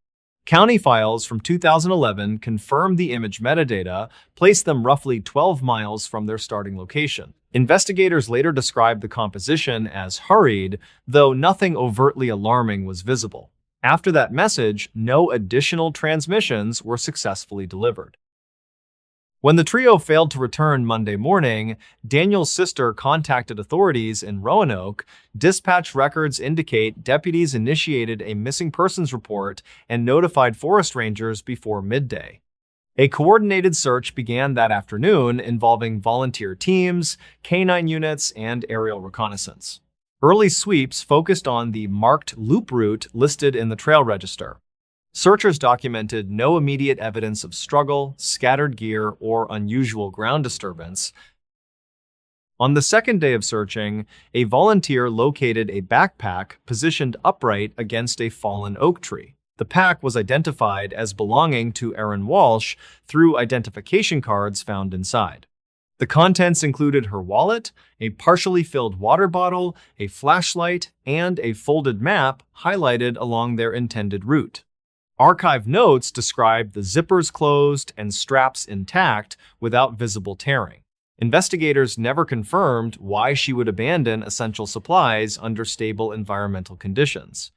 County files from 2011 confirmed the image metadata placed them roughly 12 miles from their starting location. Investigators later described the composition as hurried, though nothing overtly alarming was visible. After that message, no additional transmissions were successfully delivered. When the trio failed to return Monday morning, Daniel's sister contacted authorities in Roanoke. Dispatch records indicate deputies initiated a missing persons report and notified forest rangers before midday. A coordinated search began that afternoon involving volunteer teams, canine units, and aerial reconnaissance. Early sweeps focused on the marked loop route listed in the trail register. Searchers documented no immediate evidence of struggle, scattered gear, or unusual ground disturbance. On the second day of searching, a volunteer located a backpack positioned upright against a fallen oak tree. The pack was identified as belonging to Aaron Walsh through identification cards found inside. The contents included her wallet, a partially filled water bottle, a flashlight, and a folded map highlighted along their intended route. Archive notes describe the zippers closed and straps intact without visible tearing. Investigators never confirmed why she would abandon essential supplies under stable environmental conditions.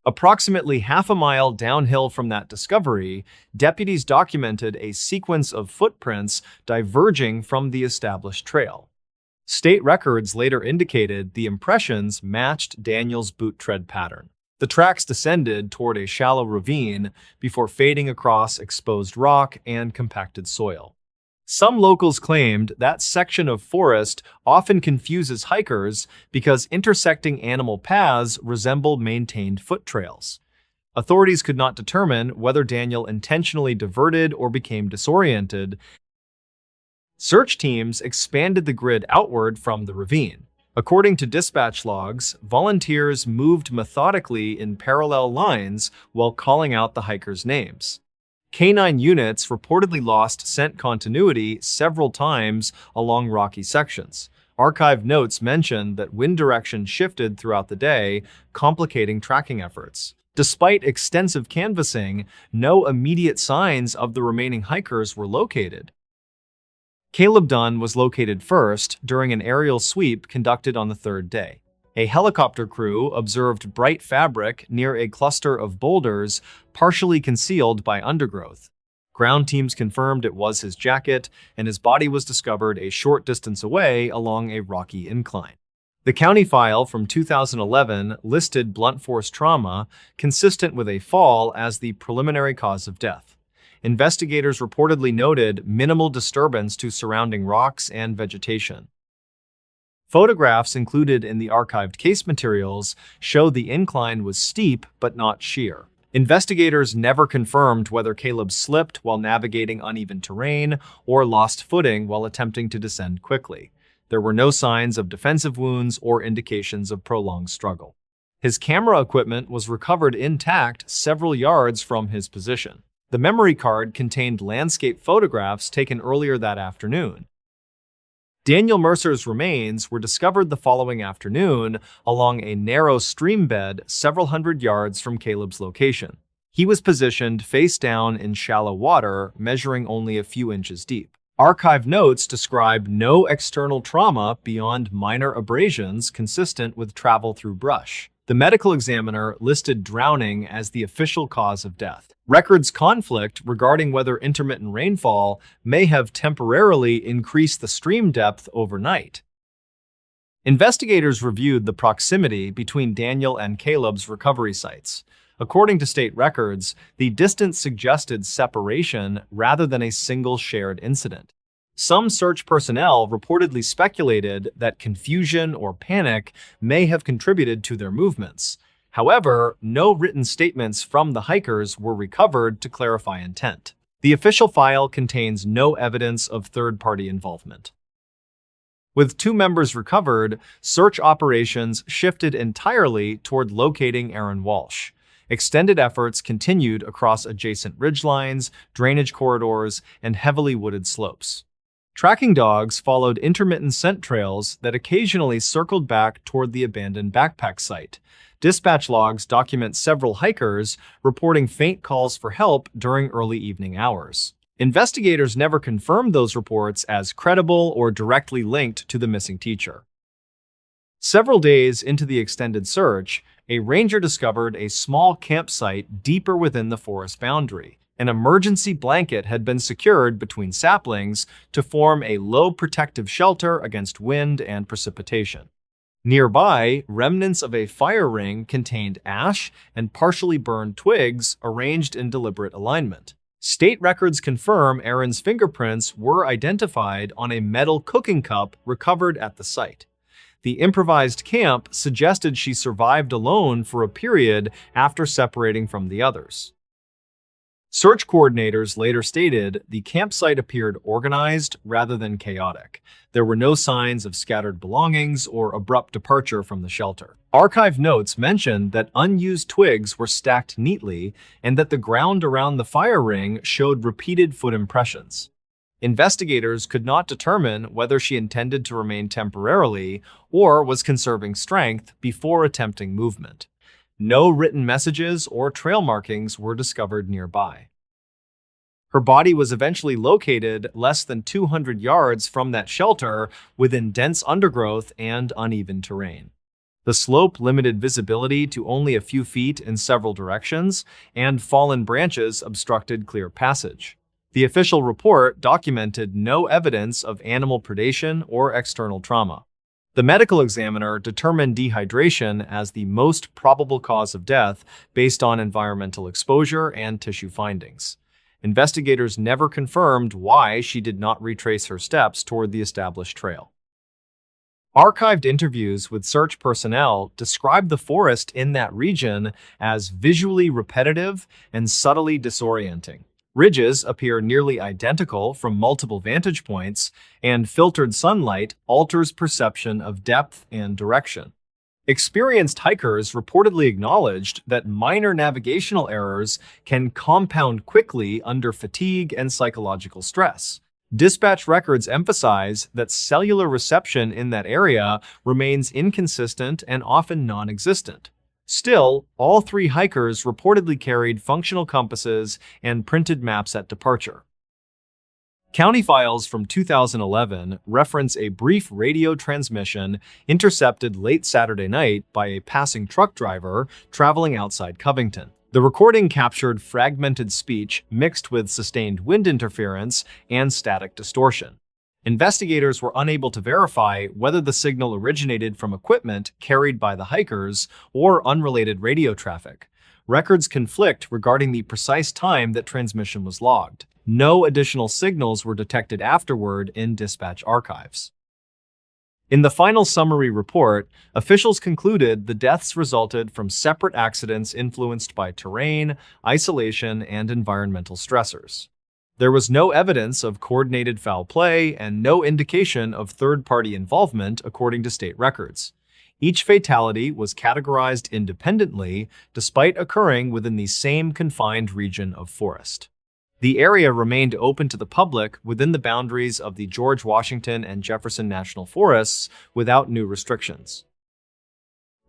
Approximately half a mile downhill from that discovery, deputies documented a sequence of footprints diverging from the established trail. State records later indicated the impressions matched Daniel's boot tread pattern. The tracks descended toward a shallow ravine before fading across exposed rock and compacted soil. Some locals claimed that section of forest often confuses hikers because intersecting animal paths resemble maintained foot trails. Authorities could not determine whether Daniel intentionally diverted or became disoriented. Search teams expanded the grid outward from the ravine. According to dispatch logs, volunteers moved methodically in parallel lines while calling out the hikers' names. Canine units reportedly lost scent continuity several times along rocky sections. Archive notes mention that wind direction shifted throughout the day, complicating tracking efforts. Despite extensive canvassing, no immediate signs of the remaining hikers were located. Caleb Dunn was located first during an aerial sweep conducted on the third day. A helicopter crew observed bright fabric near a cluster of boulders partially concealed by undergrowth. Ground teams confirmed it was his jacket, and his body was discovered a short distance away along a rocky incline. The county file from 2011 listed blunt force trauma consistent with a fall as the preliminary cause of death. Investigators reportedly noted minimal disturbance to surrounding rocks and vegetation. Photographs included in the archived case materials show the incline was steep but not sheer. Investigators never confirmed whether Caleb slipped while navigating uneven terrain or lost footing while attempting to descend quickly. There were no signs of defensive wounds or indications of prolonged struggle. His camera equipment was recovered intact several yards from his position. The memory card contained landscape photographs taken earlier that afternoon. Daniel Mercer's remains were discovered the following afternoon along a narrow stream bed several hundred yards from Caleb's location. He was positioned face down in shallow water, measuring only a few inches deep. Archive notes describe no external trauma beyond minor abrasions consistent with travel through brush. The medical examiner listed drowning as the official cause of death. Records conflict regarding whether intermittent rainfall may have temporarily increased the stream depth overnight. Investigators reviewed the proximity between Daniel and Caleb's recovery sites. According to state records, the distance suggested separation rather than a single shared incident. Some search personnel reportedly speculated that confusion or panic may have contributed to their movements. However, no written statements from the hikers were recovered to clarify intent. The official file contains no evidence of third-party involvement. With 2 members recovered, search operations shifted entirely toward locating Aaron Walsh. Extended efforts continued across adjacent ridgelines, drainage corridors, and heavily wooded slopes. Tracking dogs followed intermittent scent trails that occasionally circled back toward the abandoned backpack site. Dispatch logs document several hikers reporting faint calls for help during early evening hours. Investigators never confirmed those reports as credible or directly linked to the missing teacher. Several days into the extended search, a ranger discovered a small campsite deeper within the forest boundary. An emergency blanket had been secured between saplings to form a low protective shelter against wind and precipitation. Nearby, remnants of a fire ring contained ash and partially burned twigs arranged in deliberate alignment. State records confirm Aaron's fingerprints were identified on a metal cooking cup recovered at the site. The improvised camp suggested she survived alone for a period after separating from the others. Search coordinators later stated the campsite appeared organized rather than chaotic. There were no signs of scattered belongings or abrupt departure from the shelter. Archive notes mentioned that unused twigs were stacked neatly and that the ground around the fire ring showed repeated foot impressions. Investigators could not determine whether she intended to remain temporarily or was conserving strength before attempting movement. No written messages or trail markings were discovered nearby. Her body was eventually located less than 200 yards from that shelter within dense undergrowth and uneven terrain. The slope limited visibility to only a few feet in several directions, and fallen branches obstructed clear passage. The official report documented no evidence of animal predation or external trauma. The medical examiner determined dehydration as the most probable cause of death based on environmental exposure and tissue findings. Investigators never confirmed why she did not retrace her steps toward the established trail. Archived interviews with search personnel described the forest in that region as visually repetitive and subtly disorienting. Ridges appear nearly identical from multiple vantage points, and filtered sunlight alters perception of depth and direction. Experienced hikers reportedly acknowledged that minor navigational errors can compound quickly under fatigue and psychological stress. Dispatch records emphasize that cellular reception in that area remains inconsistent and often non-existent. Still, all 3 hikers reportedly carried functional compasses and printed maps at departure. County files from 2011 reference a brief radio transmission intercepted late Saturday night by a passing truck driver traveling outside Covington. The recording captured fragmented speech mixed with sustained wind interference and static distortion. Investigators were unable to verify whether the signal originated from equipment carried by the hikers or unrelated radio traffic. Records conflict regarding the precise time that transmission was logged. No additional signals were detected afterward in dispatch archives. In the final summary report, officials concluded the deaths resulted from separate accidents influenced by terrain, isolation, and environmental stressors. There was no evidence of coordinated foul play and no indication of third-party involvement, according to state records. Each fatality was categorized independently, despite occurring within the same confined region of forest. The area remained open to the public within the boundaries of the George Washington and Jefferson National Forests without new restrictions.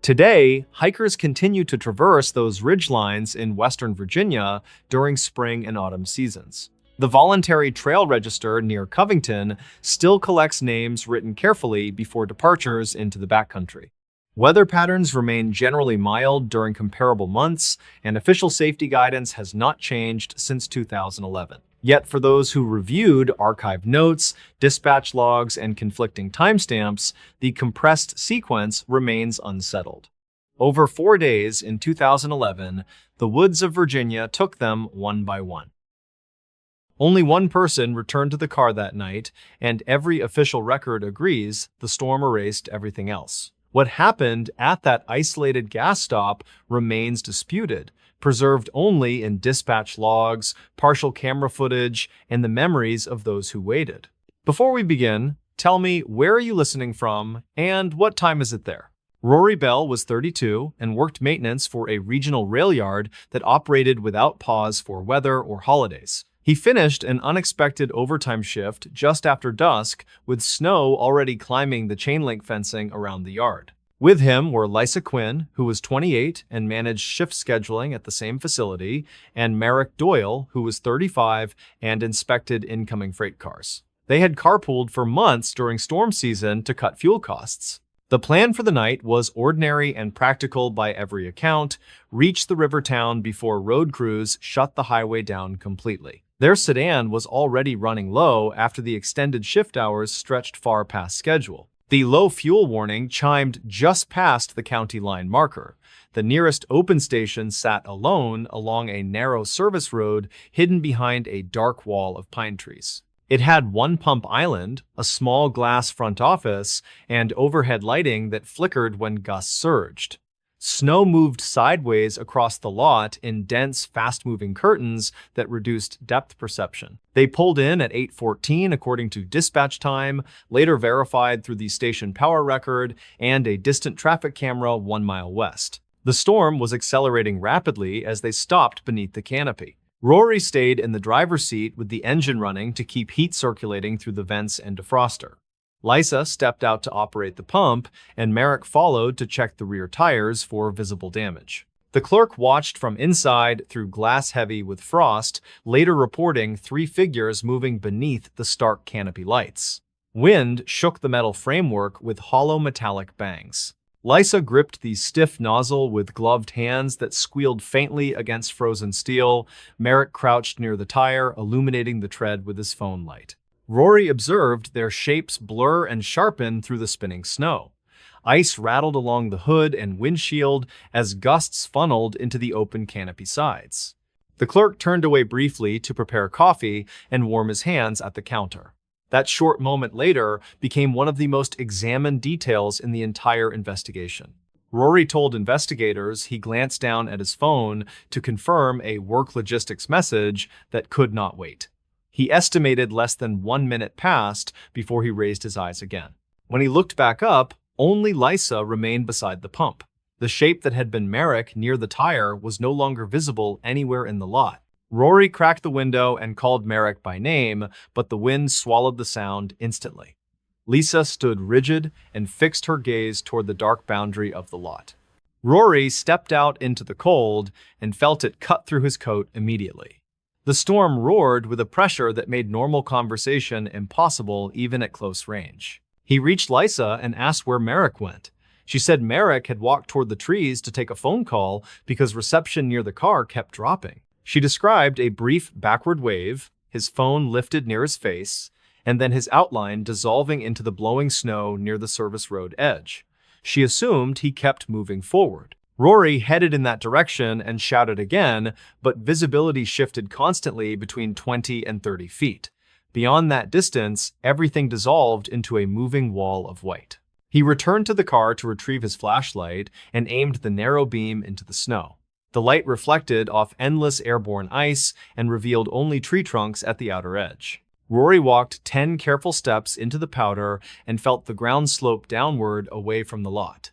Today, hikers continue to traverse those ridgelines in western Virginia during spring and autumn seasons. The voluntary trail register near Covington still collects names written carefully before departures into the backcountry. Weather patterns remain generally mild during comparable months, and official safety guidance has not changed since 2011. Yet for those who reviewed archived notes, dispatch logs, and conflicting timestamps, the compressed sequence remains unsettled. Over 4 days in 2011, the woods of Virginia took them one by one. Only one person returned to the car that night, and every official record agrees the storm erased everything else. What happened at that isolated gas stop remains disputed, preserved only in dispatch logs, partial camera footage, and the memories of those who waited. Before we begin, tell me, where are you listening from, and what time is it there? Rory Bell was 32 and worked maintenance for a regional rail yard that operated without pause for weather or holidays. He finished an unexpected overtime shift just after dusk, with snow already climbing the chain link fencing around the yard. With him were Lisa Quinn, who was 28 and managed shift scheduling at the same facility, and Merrick Doyle, who was 35 and inspected incoming freight cars. They had carpooled for months during storm season to cut fuel costs. The plan for the night was ordinary and practical by every account: reach the river town before road crews shut the highway down completely. Their sedan was already running low after the extended shift hours stretched far past schedule. The low fuel warning chimed just past the county line marker. The nearest open station sat alone along a narrow service road hidden behind a dark wall of pine trees. It had one pump island, a small glass front office, and overhead lighting that flickered when gusts surged. Snow moved sideways across the lot in dense, fast-moving curtains that reduced depth perception. They pulled in at 8:14 according to dispatch time, later verified through the station power record and a distant traffic camera 1 mile west. The storm was accelerating rapidly as they stopped beneath the canopy. Rory stayed in the driver's seat with the engine running to keep heat circulating through the vents and defroster. Lisa stepped out to operate the pump, and Merrick followed to check the rear tires for visible damage. The clerk watched from inside through glass heavy with frost, later reporting 3 figures moving beneath the stark canopy lights. Wind shook the metal framework with hollow metallic bangs. Lisa gripped the stiff nozzle with gloved hands that squealed faintly against frozen steel. Merrick crouched near the tire, illuminating the tread with his phone light. Rory observed their shapes blur and sharpen through the spinning snow. Ice rattled along the hood and windshield as gusts funneled into the open canopy sides. The clerk turned away briefly to prepare coffee and warm his hands at the counter. That short moment later became one of the most examined details in the entire investigation. Rory told investigators he glanced down at his phone to confirm a work logistics message that could not wait. He estimated less than 1 minute passed before he raised his eyes again. When he looked back up, only Lisa remained beside the pump. The shape that had been Merrick near the tire was no longer visible anywhere in the lot. Rory cracked the window and called Merrick by name, but the wind swallowed the sound instantly. Lisa stood rigid and fixed her gaze toward the dark boundary of the lot. Rory stepped out into the cold and felt it cut through his coat immediately. The storm roared with a pressure that made normal conversation impossible even at close range. He reached Lisa and asked where Merrick went. She said Merrick had walked toward the trees to take a phone call because reception near the car kept dropping. She described a brief backward wave, his phone lifted near his face, and then his outline dissolving into the blowing snow near the service road edge. She assumed he kept moving forward. Rory headed in that direction and shouted again, but visibility shifted constantly between 20 and 30 feet. Beyond that distance, everything dissolved into a moving wall of white. He returned to the car to retrieve his flashlight and aimed the narrow beam into the snow. The light reflected off endless airborne ice and revealed only tree trunks at the outer edge. Rory walked 10 careful steps into the powder and felt the ground slope downward away from the lot.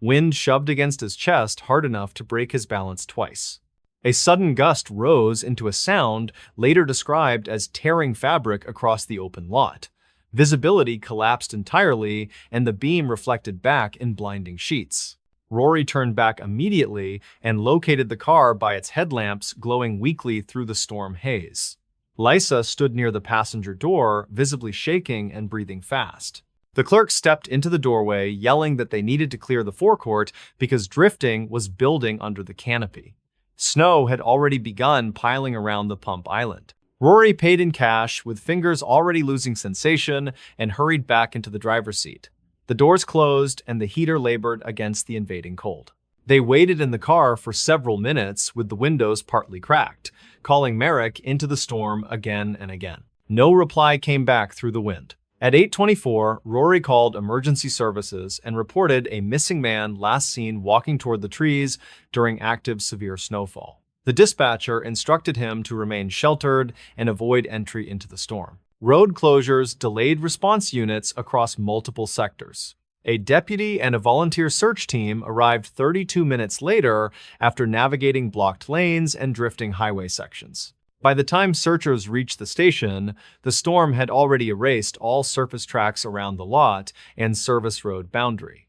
Wind shoved against his chest hard enough to break his balance twice. A sudden gust rose into a sound later described as tearing fabric across the open lot. Visibility collapsed entirely, and the beam reflected back in blinding sheets. Rory turned back immediately and located the car by its headlamps glowing weakly through the storm haze. Lisa stood near the passenger door, visibly shaking and breathing fast. The clerk stepped into the doorway, yelling that they needed to clear the forecourt because drifting was building under the canopy. Snow had already begun piling around the pump island. Rory paid in cash, with fingers already losing sensation, and hurried back into the driver's seat. The doors closed, and the heater labored against the invading cold. They waited in the car for several minutes, with the windows partly cracked, calling Merrick into the storm again and again. No reply came back through the wind. At 8:24, Rory called emergency services and reported a missing man last seen walking toward the trees during active severe snowfall. The dispatcher instructed him to remain sheltered and avoid entry into the storm. Road closures delayed response units across multiple sectors. A deputy and a volunteer search team arrived 32 minutes later after navigating blocked lanes and drifting highway sections. By the time searchers reached the station, the storm had already erased all surface tracks around the lot and service road boundary.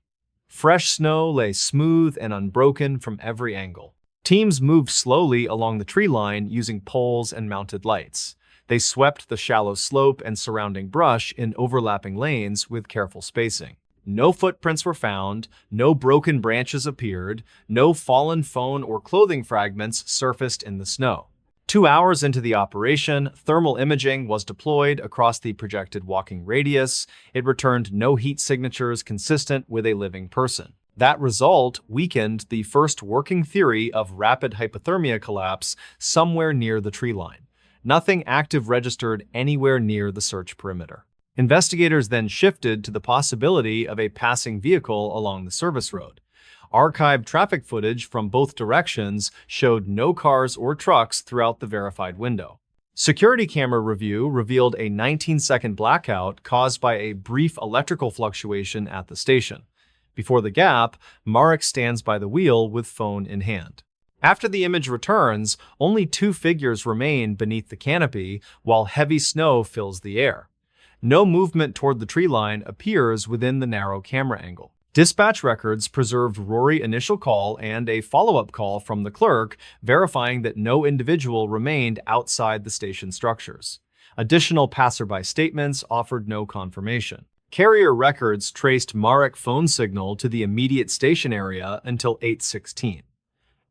Fresh snow lay smooth and unbroken from every angle. Teams moved slowly along the tree line using poles and mounted lights. They swept the shallow slope and surrounding brush in overlapping lanes with careful spacing. No footprints were found, no broken branches appeared, no fallen phone or clothing fragments surfaced in the snow. 2 hours into the operation, thermal imaging was deployed across the projected walking radius. It returned no heat signatures consistent with a living person. That result weakened the first working theory of rapid hypothermia collapse somewhere near the tree line. Nothing active registered anywhere near the search perimeter. Investigators then shifted to the possibility of a passing vehicle along the service road. Archived traffic footage from both directions showed no cars or trucks throughout the verified window. Security camera review revealed a 19-second blackout caused by a brief electrical fluctuation at the station. Before the gap, Marek stands by the wheel with phone in hand. After the image returns, only 2 figures remain beneath the canopy while heavy snow fills the air. No movement toward the tree line appears within the narrow camera angle. Dispatch records preserved Rory's initial call and a follow-up call from the clerk verifying that no individual remained outside the station structures. Additional passerby statements offered no confirmation. Carrier records traced Marek's phone signal to the immediate station area until 8:16.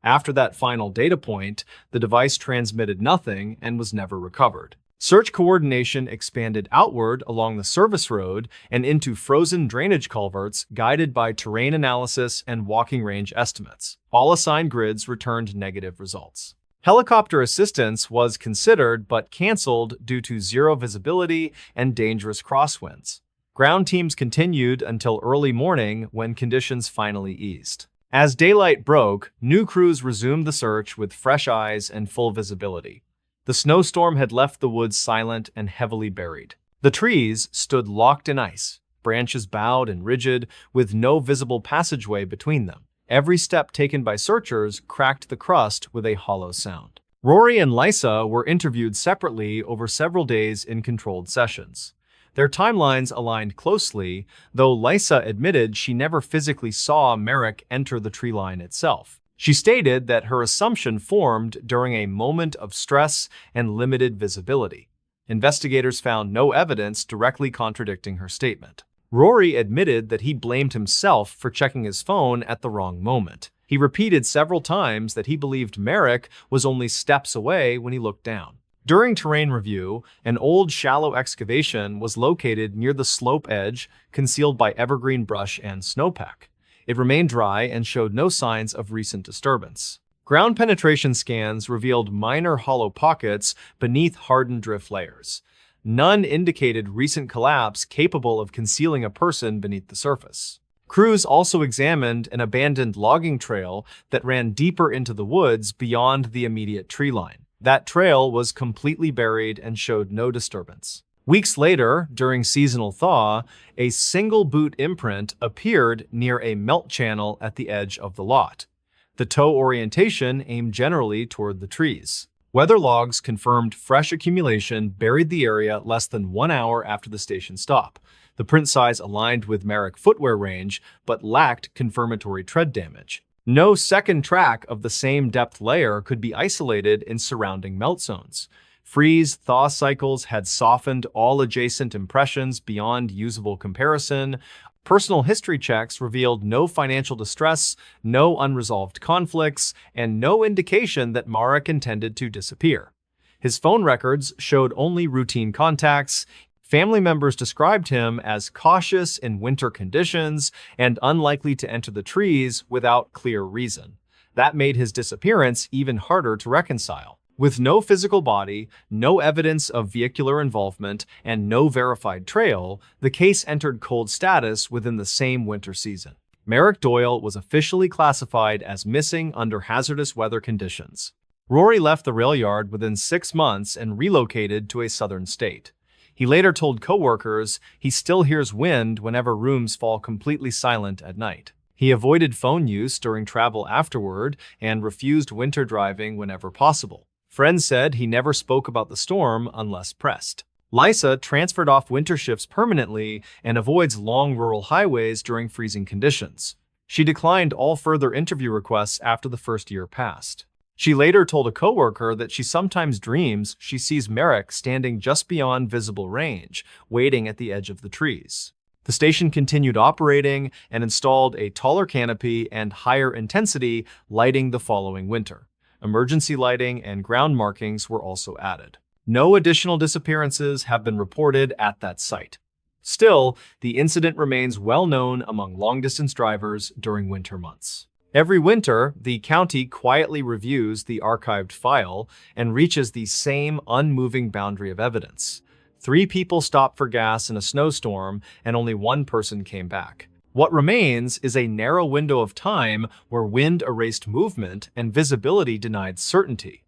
After that final data point, the device transmitted nothing and was never recovered. Search coordination expanded outward along the service road and into frozen drainage culverts guided by terrain analysis and walking range estimates. All assigned grids returned negative results. Helicopter assistance was considered but canceled due to zero visibility and dangerous crosswinds. Ground teams continued until early morning when conditions finally eased. As daylight broke, new crews resumed the search with fresh eyes and full visibility. The snowstorm had left the woods silent and heavily buried. The trees stood locked in ice, branches bowed and rigid, with no visible passageway between them. Every step taken by searchers cracked the crust with a hollow sound. Rory and Lisa were interviewed separately over several days in controlled sessions. Their timelines aligned closely, though Lisa admitted she never physically saw Merrick enter the tree line itself. She stated that her assumption formed during a moment of stress and limited visibility. Investigators found no evidence directly contradicting her statement. Rory admitted that he blamed himself for checking his phone at the wrong moment. He repeated several times that he believed Merrick was only steps away when he looked down. During terrain review, an old shallow excavation was located near the slope edge, concealed by evergreen brush and snowpack. It remained dry and showed no signs of recent disturbance. Ground penetration scans revealed minor hollow pockets beneath hardened drift layers. None indicated recent collapse capable of concealing a person beneath the surface. Crews also examined an abandoned logging trail that ran deeper into the woods beyond the immediate tree line. That trail was completely buried and showed no disturbance. Weeks later, during seasonal thaw, a single boot imprint appeared near a melt channel at the edge of the lot. The toe orientation aimed generally toward the trees. Weather logs confirmed fresh accumulation buried the area less than 1 hour after the station stop. The print size aligned with Merrick footwear range, but lacked confirmatory tread damage. No second track of the same depth layer could be isolated in surrounding melt zones. Freeze-thaw cycles had softened all adjacent impressions beyond usable comparison. Personal history checks revealed no financial distress, no unresolved conflicts, and no indication that Marek intended to disappear. His phone records showed only routine contacts. Family members described him as cautious in winter conditions and unlikely to enter the trees without clear reason. That made his disappearance even harder to reconcile. With no physical body, no evidence of vehicular involvement, and no verified trail, the case entered cold status within the same winter season. Merrick Doyle was officially classified as missing under hazardous weather conditions. Rory left the rail yard within 6 months and relocated to a southern state. He later told coworkers he still hears wind whenever rooms fall completely silent at night. He avoided phone use during travel afterward and refused winter driving whenever possible. Friends said he never spoke about the storm unless pressed. Lisa transferred off winter shifts permanently and avoids long rural highways during freezing conditions. She declined all further interview requests after the first year passed. She later told a coworker that she sometimes dreams she sees Merrick standing just beyond visible range, waiting at the edge of the trees. The station continued operating and installed a taller canopy and higher intensity lighting the following winter. Emergency lighting and ground markings were also added. No additional disappearances have been reported at that site. Still, the incident remains well known among long-distance drivers during winter months. Every winter, the county quietly reviews the archived file and reaches the same unmoving boundary of evidence. 3 people stopped for gas in a snowstorm, and only 1 person came back. What remains is a narrow window of time where wind erased movement and visibility denied certainty.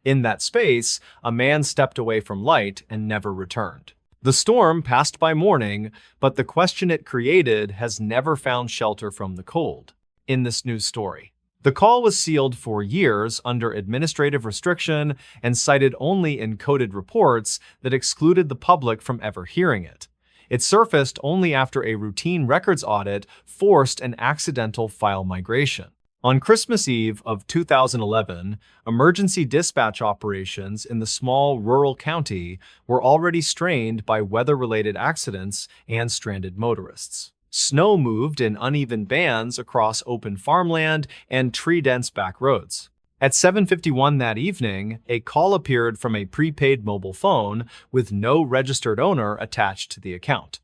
In that space, a man stepped away from light and never returned. The storm passed by morning, but the question it created has never found shelter from the cold. In this news story, the call was sealed for years under administrative restriction and cited only in coded reports that excluded the public from ever hearing it. It surfaced only after a routine records audit forced an accidental file migration. On Christmas Eve of 2011, emergency dispatch operations in the small rural county were already strained by weather-related accidents and stranded motorists. Snow moved in uneven bands across open farmland and tree-dense back roads. At 7:51 that evening, a call appeared from a prepaid mobile phone with no registered owner attached to the account.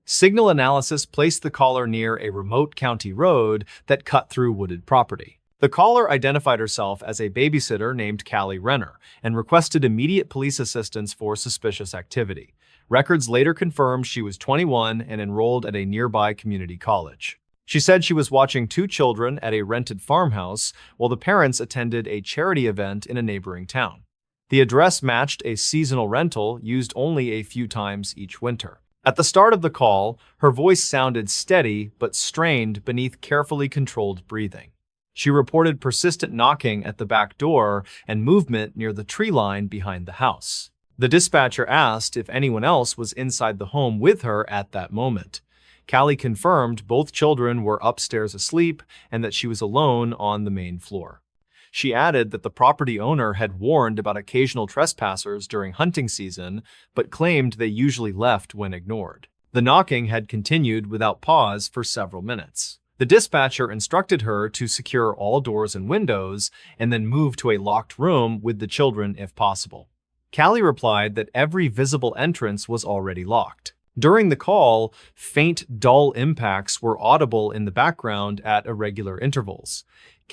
Signal analysis placed the caller near a remote county road that cut through wooded property. The caller identified herself as a babysitter named Callie Renner and requested immediate police assistance for suspicious activity. Records later confirmed she was 21 and enrolled at a nearby community college. She said she was watching 2 children at a rented farmhouse while the parents attended a charity event in a neighboring town. The address matched a seasonal rental used only a few times each winter. At the start of the call, her voice sounded steady but strained beneath carefully controlled breathing. She reported persistent knocking at the back door and movement near the tree line behind the house. The dispatcher asked if anyone else was inside the home with her at that moment. Callie confirmed both children were upstairs asleep and that she was alone on the main floor. She added that the property owner had warned about occasional trespassers during hunting season, but claimed they usually left when ignored. The knocking had continued without pause for several minutes. The dispatcher instructed her to secure all doors and windows and then move to a locked room with the children if possible. Callie replied that every visible entrance was already locked. During the call, faint, dull impacts were audible in the background at irregular intervals.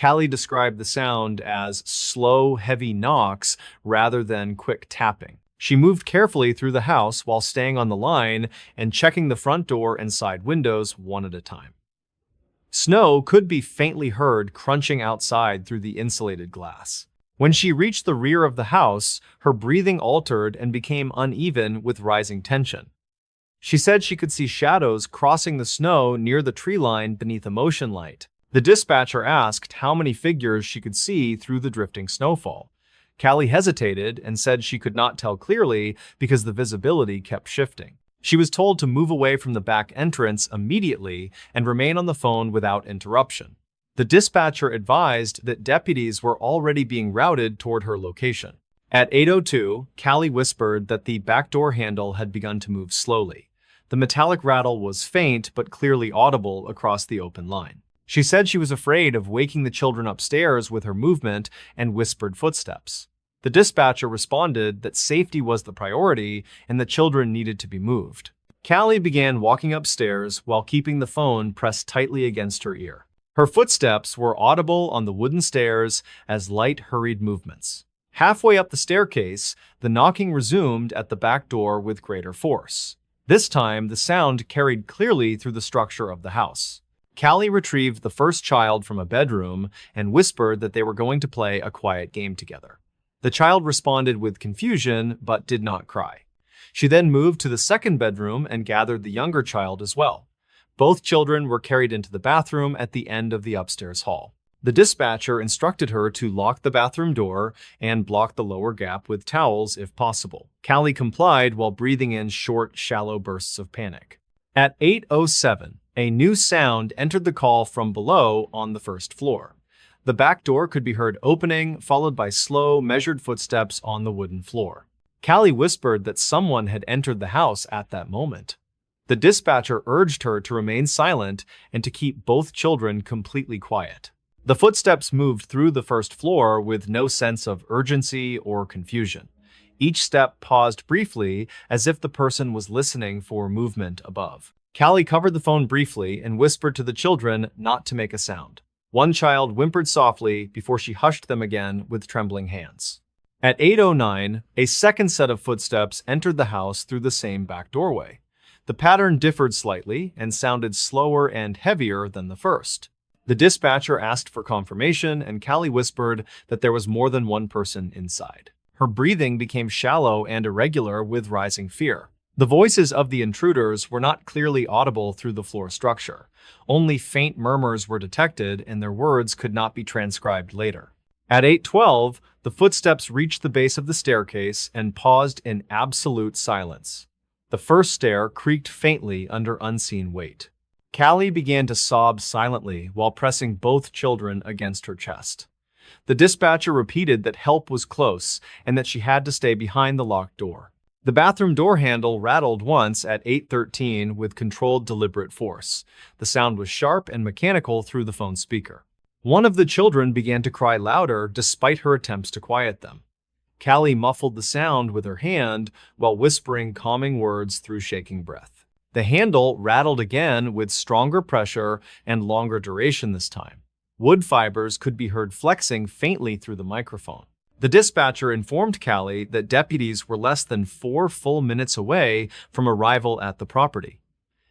Callie described the sound as slow, heavy knocks rather than quick tapping. She moved carefully through the house while staying on the line and checking the front door and side windows one at a time. Snow could be faintly heard crunching outside through the insulated glass. When she reached the rear of the house, her breathing altered and became uneven with rising tension. She said she could see shadows crossing the snow near the tree line beneath a motion light. The dispatcher asked how many figures she could see through the drifting snowfall. Callie hesitated and said she could not tell clearly because the visibility kept shifting. She was told to move away from the back entrance immediately and remain on the phone without interruption. The dispatcher advised that deputies were already being routed toward her location. At 8:02, Callie whispered that the back door handle had begun to move slowly. The metallic rattle was faint but clearly audible across the open line. She said she was afraid of waking the children upstairs with her movement and whispered footsteps. The dispatcher responded that safety was the priority and the children needed to be moved. Callie began walking upstairs while keeping the phone pressed tightly against her ear. Her footsteps were audible on the wooden stairs as light, hurried movements. Halfway up the staircase, the knocking resumed at the back door with greater force. This time, the sound carried clearly through the structure of the house. Callie retrieved the first child from a bedroom and whispered that they were going to play a quiet game together. The child responded with confusion but did not cry. She then moved to the second bedroom and gathered the younger child as well. Both children were carried into the bathroom at the end of the upstairs hall. The dispatcher instructed her to lock the bathroom door and block the lower gap with towels if possible. Callie complied while breathing in short, shallow bursts of panic. At 8:07, a new sound entered the call from below on the first floor. The back door could be heard opening, followed by slow, measured footsteps on the wooden floor. Callie whispered that someone had entered the house at that moment. The dispatcher urged her to remain silent and to keep both children completely quiet. The footsteps moved through the first floor with no sense of urgency or confusion. Each step paused briefly as if the person was listening for movement above. Callie covered the phone briefly and whispered to the children not to make a sound. One child whimpered softly before she hushed them again with trembling hands. At 8:09, a second set of footsteps entered the house through the same back doorway. The pattern differed slightly and sounded slower and heavier than the first. The dispatcher asked for confirmation, and Callie whispered that there was more than one person inside. Her breathing became shallow and irregular with rising fear. The voices of the intruders were not clearly audible through the floor structure. Only faint murmurs were detected, and their words could not be transcribed later. At 8:12, the footsteps reached the base of the staircase and paused in absolute silence. The first stair creaked faintly under unseen weight. Callie began to sob silently while pressing both children against her chest. The dispatcher repeated that help was close and that she had to stay behind the locked door. The bathroom door handle rattled once at 8:13 with controlled, deliberate force. The sound was sharp and mechanical through the phone speaker. One of the children began to cry louder despite her attempts to quiet them. Callie muffled the sound with her hand while whispering calming words through shaking breath. The handle rattled again with stronger pressure and longer duration this time. Wood fibers could be heard flexing faintly through the microphone. The dispatcher informed Callie that deputies were less than 4 full minutes away from arrival at the property.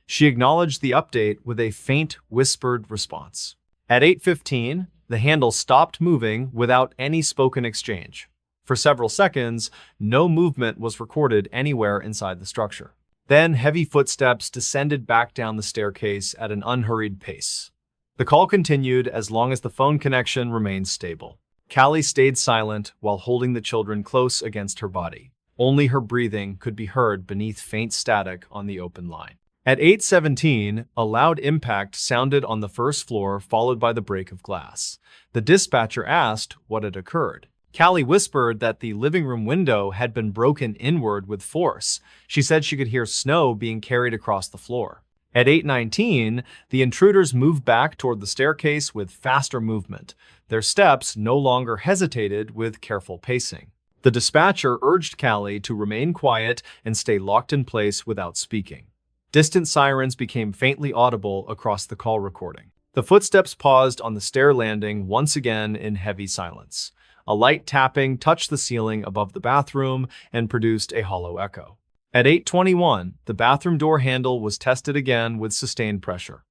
She acknowledged the update with a faint, whispered response. At 8:15, the handle stopped moving without any spoken exchange. For several seconds, no movement was recorded anywhere inside the structure. Then heavy footsteps descended back down the staircase at an unhurried pace. The call continued as long as the phone connection remained stable. Callie stayed silent while holding the children close against her body. Only her breathing could be heard beneath faint static on the open line. At 8:17, a loud impact sounded on the first floor, followed by the break of glass. The dispatcher asked what had occurred. Callie whispered that the living room window had been broken inward with force. She said she could hear snow being carried across the floor. At 8:19, the intruders moved back toward the staircase with faster movement. Their steps no longer hesitated with careful pacing. The dispatcher urged Callie to remain quiet and stay locked in place without speaking. Distant sirens became faintly audible across the call recording. The footsteps paused on the stair landing once again in heavy silence. A light tapping touched the ceiling above the bathroom and produced a hollow echo. At 8:21, the bathroom door handle was tested again with sustained pressure.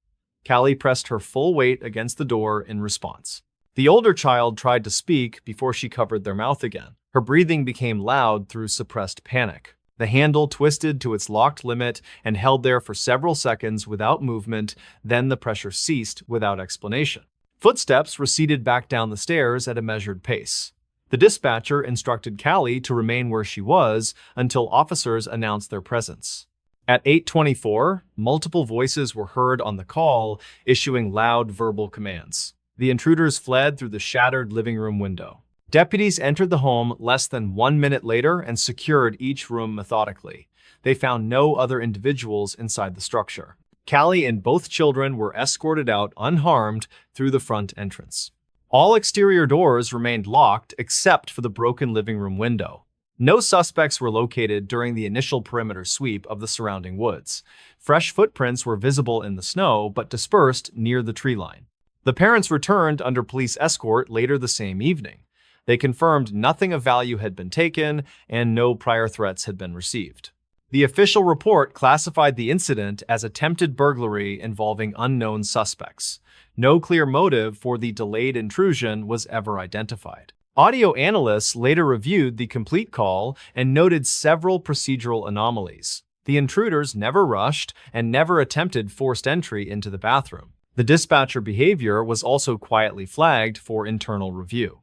Callie pressed her full weight against the door in response. The older child tried to speak before she covered their mouth again. Her breathing became loud through suppressed panic. The handle twisted to its locked limit and held there for several seconds without movement, then the pressure ceased without explanation. Footsteps receded back down the stairs at a measured pace. The dispatcher instructed Callie to remain where she was until officers announced their presence. At 8:24, multiple voices were heard on the call, issuing loud verbal commands. The intruders fled through the shattered living room window. Deputies entered the home less than 1 minute later and secured each room methodically. They found no other individuals inside the structure. Callie and both children were escorted out unharmed through the front entrance. All exterior doors remained locked except for the broken living room window. No suspects were located during the initial perimeter sweep of the surrounding woods. Fresh footprints were visible in the snow but dispersed near the tree line. The parents returned under police escort later the same evening. They confirmed nothing of value had been taken and no prior threats had been received. The official report classified the incident as attempted burglary involving unknown suspects. No clear motive for the delayed intrusion was ever identified. Audio analysts later reviewed the complete call and noted several procedural anomalies. The intruders never rushed and never attempted forced entry into the bathroom. The dispatcher behavior was also quietly flagged for internal review.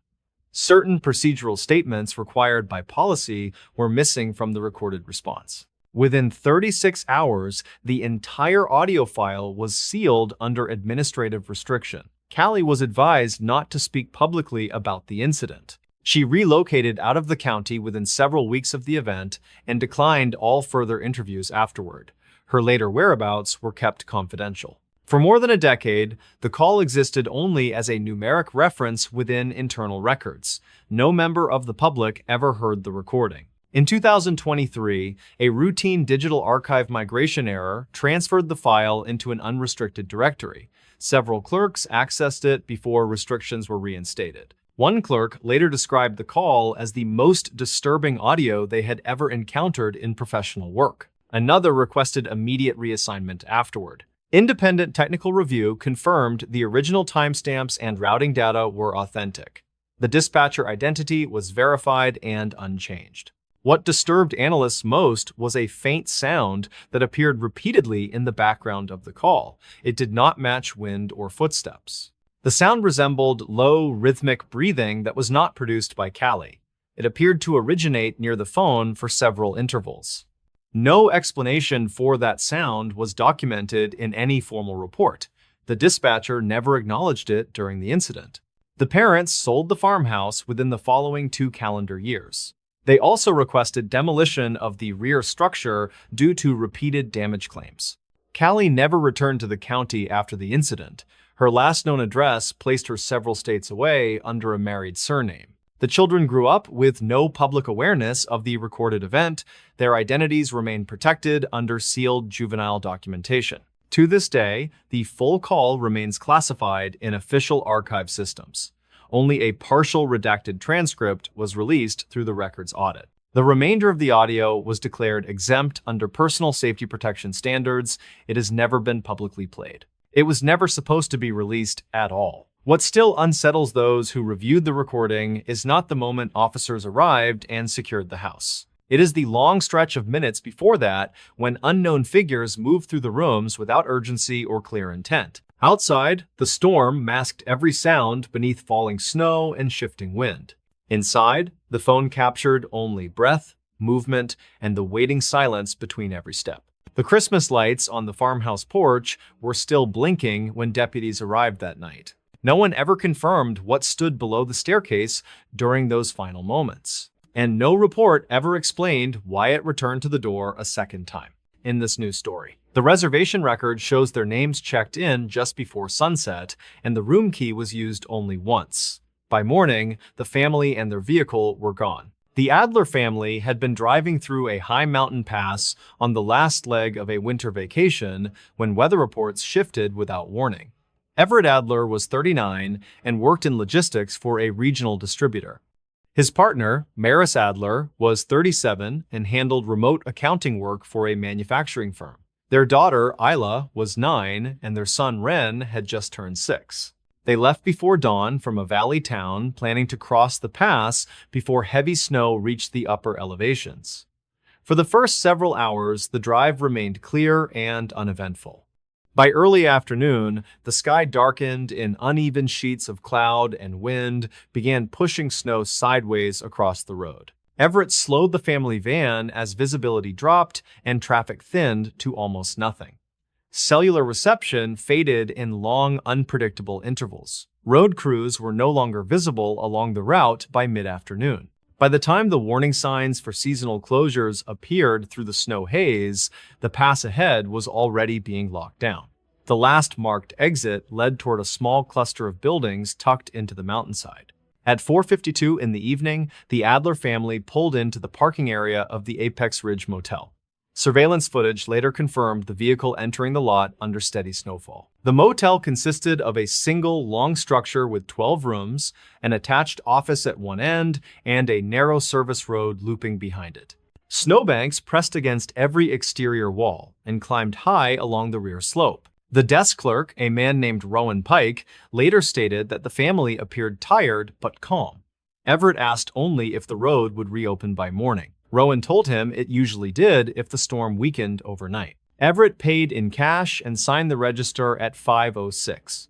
Certain procedural statements required by policy were missing from the recorded response. Within 36 hours, the entire audio file was sealed under administrative restriction. Callie was advised not to speak publicly about the incident. She relocated out of the county within several weeks of the event and declined all further interviews afterward. Her later whereabouts were kept confidential. For more than a decade, the call existed only as a numeric reference within internal records. No member of the public ever heard the recording. In 2023, a routine digital archive migration error transferred the file into an unrestricted directory. Several clerks accessed it before restrictions were reinstated. One clerk later described the call as the most disturbing audio they had ever encountered in professional work. Another requested immediate reassignment afterward. Independent technical review confirmed the original timestamps and routing data were authentic. The dispatcher identity was verified and unchanged. What disturbed analysts most was a faint sound that appeared repeatedly in the background of the call. It did not match wind or footsteps. The sound resembled low, rhythmic breathing that was not produced by Callie. It appeared to originate near the phone for several intervals. No explanation for that sound was documented in any formal report. The dispatcher never acknowledged it during the incident. The parents sold the farmhouse within the following 2 calendar years. They also requested demolition of the rear structure due to repeated damage claims. Callie never returned to the county after the incident. Her last known address placed her several states away under a married surname. The children grew up with no public awareness of the recorded event. Their identities remained protected under sealed juvenile documentation. To this day, the full call remains classified in official archive systems. Only a partial redacted transcript was released through the records audit. The remainder of the audio was declared exempt under personal safety protection standards. It has never been publicly played. It was never supposed to be released at all. What still unsettles those who reviewed the recording is not the moment officers arrived and secured the house. It is the long stretch of minutes before that when unknown figures moved through the rooms without urgency or clear intent. Outside, the storm masked every sound beneath falling snow and shifting wind. Inside, the phone captured only breath, movement, and the waiting silence between every step. The Christmas lights on the farmhouse porch were still blinking when deputies arrived that night. No one ever confirmed what stood below the staircase during those final moments. And no report ever explained why it returned to the door a second time. In this news story, the reservation record shows their names checked in just before sunset, and the room key was used only once. By morning, the family and their vehicle were gone. The Adler family had been driving through a high mountain pass on the last leg of a winter vacation when weather reports shifted without warning. Everett Adler was 39 and worked in logistics for a regional distributor. His partner, Maris Adler, was 37 and handled remote accounting work for a manufacturing firm. Their daughter, Isla, was 9, and their son, Ren, had just turned 6. They left before dawn from a valley town, planning to cross the pass before heavy snow reached the upper elevations. For the first several hours, the drive remained clear and uneventful. By early afternoon, the sky darkened and uneven sheets of cloud and wind began pushing snow sideways across the road. Everett slowed the family van as visibility dropped and traffic thinned to almost nothing. Cellular reception faded in long, unpredictable intervals. Road crews were no longer visible along the route by mid-afternoon. By the time the warning signs for seasonal closures appeared through the snow haze, the pass ahead was already being locked down. The last marked exit led toward a small cluster of buildings tucked into the mountainside. At 4:52 in the evening, the Adler family pulled into the parking area of the Apex Ridge Motel. Surveillance footage later confirmed the vehicle entering the lot under steady snowfall. The motel consisted of a single long structure with 12 rooms, an attached office at one end, and a narrow service road looping behind it. Snowbanks pressed against every exterior wall and climbed high along the rear slope. The desk clerk, a man named Rowan Pike, later stated that the family appeared tired but calm. Everett asked only if the road would reopen by morning. Rowan told him it usually did if the storm weakened overnight. Everett paid in cash and signed the register at 5:06.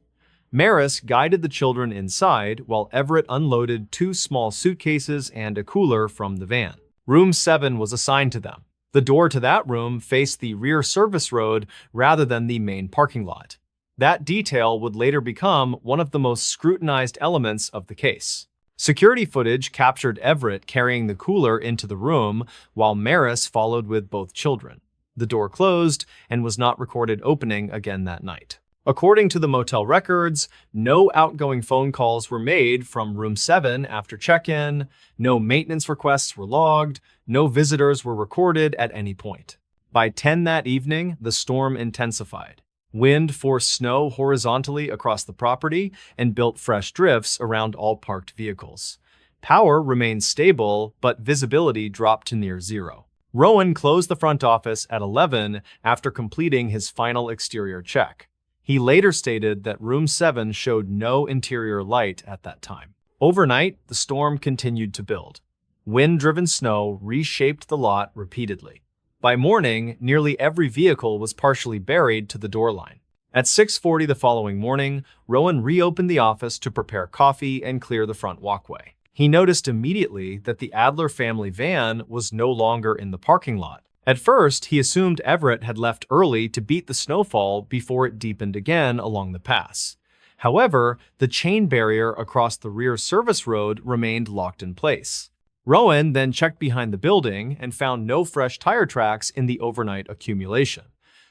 Maris guided the children inside while Everett unloaded 2 small suitcases and a cooler from the van. Room 7 was assigned to them. The door to that room faced the rear service road rather than the main parking lot. That detail would later become one of the most scrutinized elements of the case. Security footage captured Everett carrying the cooler into the room while Maris followed with both children. The door closed and was not recorded opening again that night. According to the motel records, no outgoing phone calls were made from room 7 after check-in, no maintenance requests were logged, no visitors were recorded at any point. By 10 that evening, the storm intensified. Wind forced snow horizontally across the property and built fresh drifts around all parked vehicles. Power remained stable, but visibility dropped to near zero. Rowan closed the front office at 11 after completing his final exterior check. He later stated that room 7 showed no interior light at that time. Overnight, the storm continued to build. Wind-driven snow reshaped the lot repeatedly. By morning, nearly every vehicle was partially buried to the door line. At 6:40 the following morning, Rowan reopened the office to prepare coffee and clear the front walkway. He noticed immediately that the Adler family van was no longer in the parking lot. At first, he assumed Everett had left early to beat the snowfall before it deepened again along the pass. However, the chain barrier across the rear service road remained locked in place. Rowan then checked behind the building and found no fresh tire tracks in the overnight accumulation.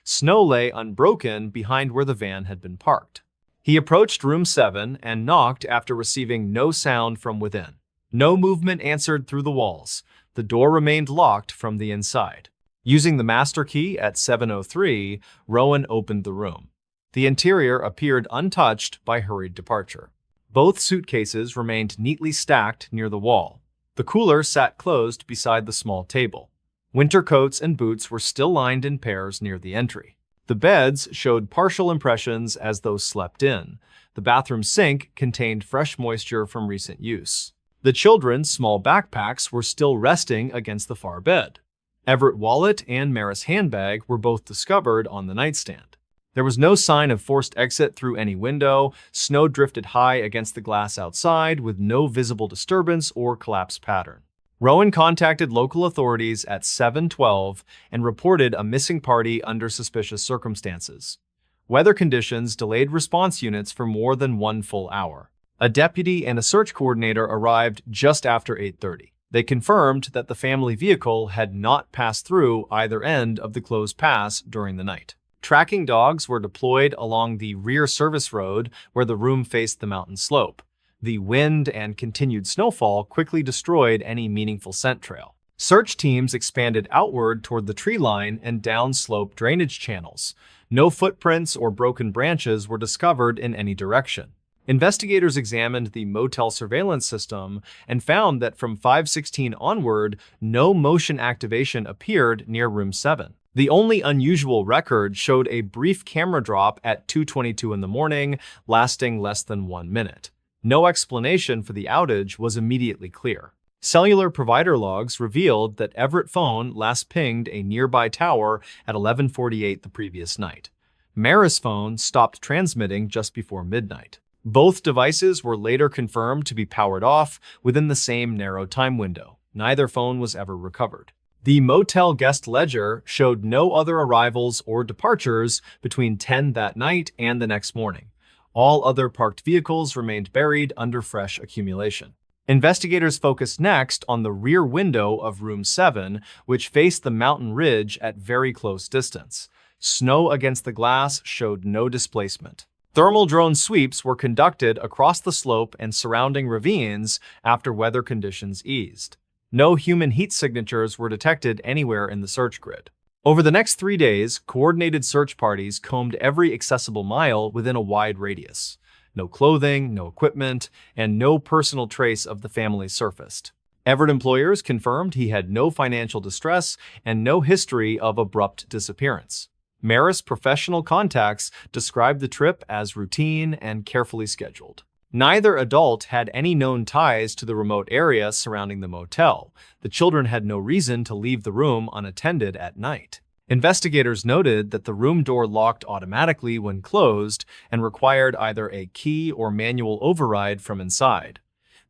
Snow lay unbroken behind where the van had been parked. He approached room 7 and knocked after receiving no sound from within. No movement answered through the walls. The door remained locked from the inside. Using the master key at 7:03, Rowan opened the room. The interior appeared untouched by hurried departure. Both suitcases remained neatly stacked near the wall. The cooler sat closed beside the small table. Winter coats and boots were still lined in pairs near the entry. The beds showed partial impressions as those slept in. The bathroom sink contained fresh moisture from recent use. The children's small backpacks were still resting against the far bed. Everett wallet and Maris handbag were both discovered on the nightstand. There was no sign of forced exit through any window. Snow drifted high against the glass outside with no visible disturbance or collapse pattern. Rowan contacted local authorities at 7:12 and reported a missing party under suspicious circumstances. Weather conditions delayed response units for more than 1 full hour. A deputy and a search coordinator arrived just after 8:30. They confirmed that the family vehicle had not passed through either end of the closed pass during the night. Tracking dogs were deployed along the rear service road where the room faced the mountain slope. The wind and continued snowfall quickly destroyed any meaningful scent trail. Search teams expanded outward toward the tree line and downslope drainage channels. No footprints or broken branches were discovered in any direction. Investigators examined the motel surveillance system and found that from 5:16 onward, no motion activation appeared near room 7. The only unusual record showed a brief camera drop at 2:22 in the morning, lasting less than 1 minute. No explanation for the outage was immediately clear. Cellular provider logs revealed that Everett phone last pinged a nearby tower at 11:48 the previous night. Maris phone stopped transmitting just before midnight. Both devices were later confirmed to be powered off within the same narrow time window. Neither phone was ever recovered. The motel guest ledger showed no other arrivals or departures between 10 that night and the next morning. All other parked vehicles remained buried under fresh accumulation. Investigators focused next on the rear window of room 7, which faced the mountain ridge at very close distance. Snow against the glass showed no displacement. Thermal drone sweeps were conducted across the slope and surrounding ravines after weather conditions eased. No human heat signatures were detected anywhere in the search grid. Over the next 3 days, coordinated search parties combed every accessible mile within a wide radius. No clothing, no equipment, and no personal trace of the family surfaced. Everett employers confirmed he had no financial distress and no history of abrupt disappearance. Maris professional contacts described the trip as routine and carefully scheduled. Neither adult had any known ties to the remote area surrounding the motel. The children had no reason to leave the room unattended at night. Investigators noted that the room door locked automatically when closed and required either a key or manual override from inside.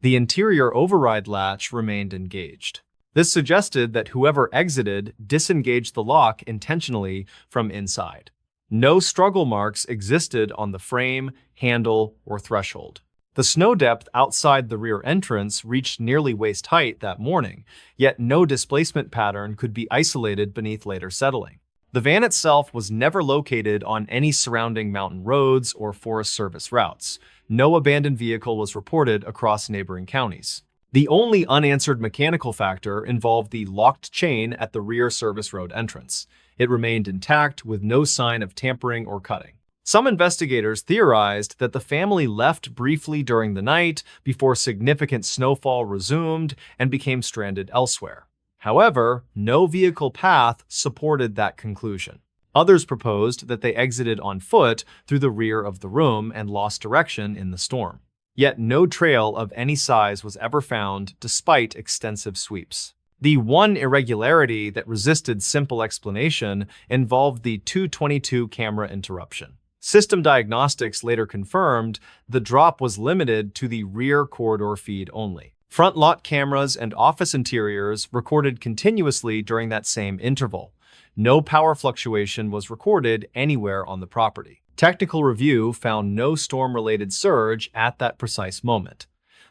The interior override latch remained engaged. This suggested that whoever exited disengaged the lock intentionally from inside. No struggle marks existed on the frame, handle, or threshold. The snow depth outside the rear entrance reached nearly waist height that morning, yet no displacement pattern could be isolated beneath later settling. The van itself was never located on any surrounding mountain roads or Forest Service routes. No abandoned vehicle was reported across neighboring counties. The only unanswered mechanical factor involved the locked chain at the rear service road entrance. It remained intact with no sign of tampering or cutting. Some investigators theorized that the family left briefly during the night before significant snowfall resumed and became stranded elsewhere. However, no vehicle path supported that conclusion. Others proposed that they exited on foot through the rear of the room and lost direction in the storm. Yet no trail of any size was ever found despite extensive sweeps. The one irregularity that resisted simple explanation involved the 222 camera interruption. System diagnostics later confirmed the drop was limited to the rear corridor feed only. Front lot cameras and office interiors recorded continuously during that same interval. No power fluctuation was recorded anywhere on the property. Technical review found no storm-related surge at that precise moment.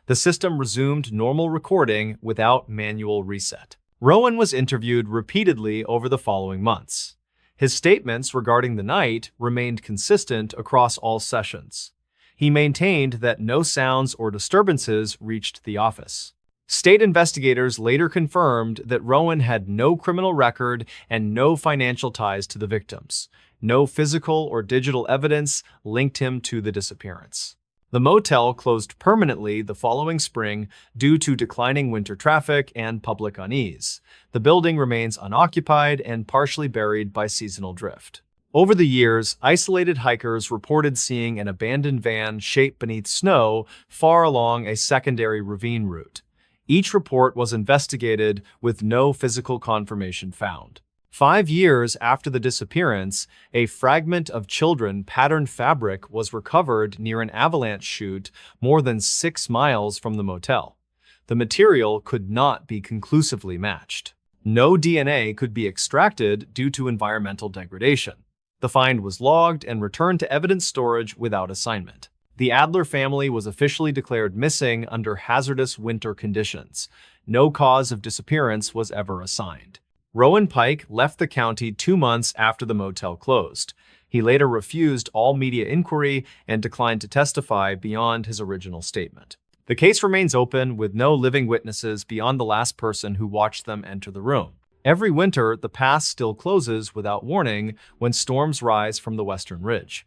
The system resumed normal recording without manual reset. Rowan was interviewed repeatedly over the following months. His statements regarding the night remained consistent across all sessions. He maintained that no sounds or disturbances reached the office. State investigators later confirmed that Rowan had no criminal record and no financial ties to the victims. No physical or digital evidence linked him to the disappearance. The motel closed permanently the following spring due to declining winter traffic and public unease. The building remains unoccupied and partially buried by seasonal drift. Over the years, isolated hikers reported seeing an abandoned van shaped beneath snow far along a secondary ravine route. Each report was investigated with no physical confirmation found. 5 years after the disappearance, a fragment of children patterned fabric was recovered near an avalanche chute more than 6 miles from the motel. The material could not be conclusively matched. No DNA could be extracted due to environmental degradation. The find was logged and returned to evidence storage without assignment. The Adler family was officially declared missing under hazardous winter conditions. No cause of disappearance was ever assigned. Rowan Pike left the county 2 months after the motel closed. He later refused all media inquiry and declined to testify beyond his original statement. The case remains open with no living witnesses beyond the last person who watched them enter the room. Every winter, the pass still closes without warning when storms rise from the western ridge.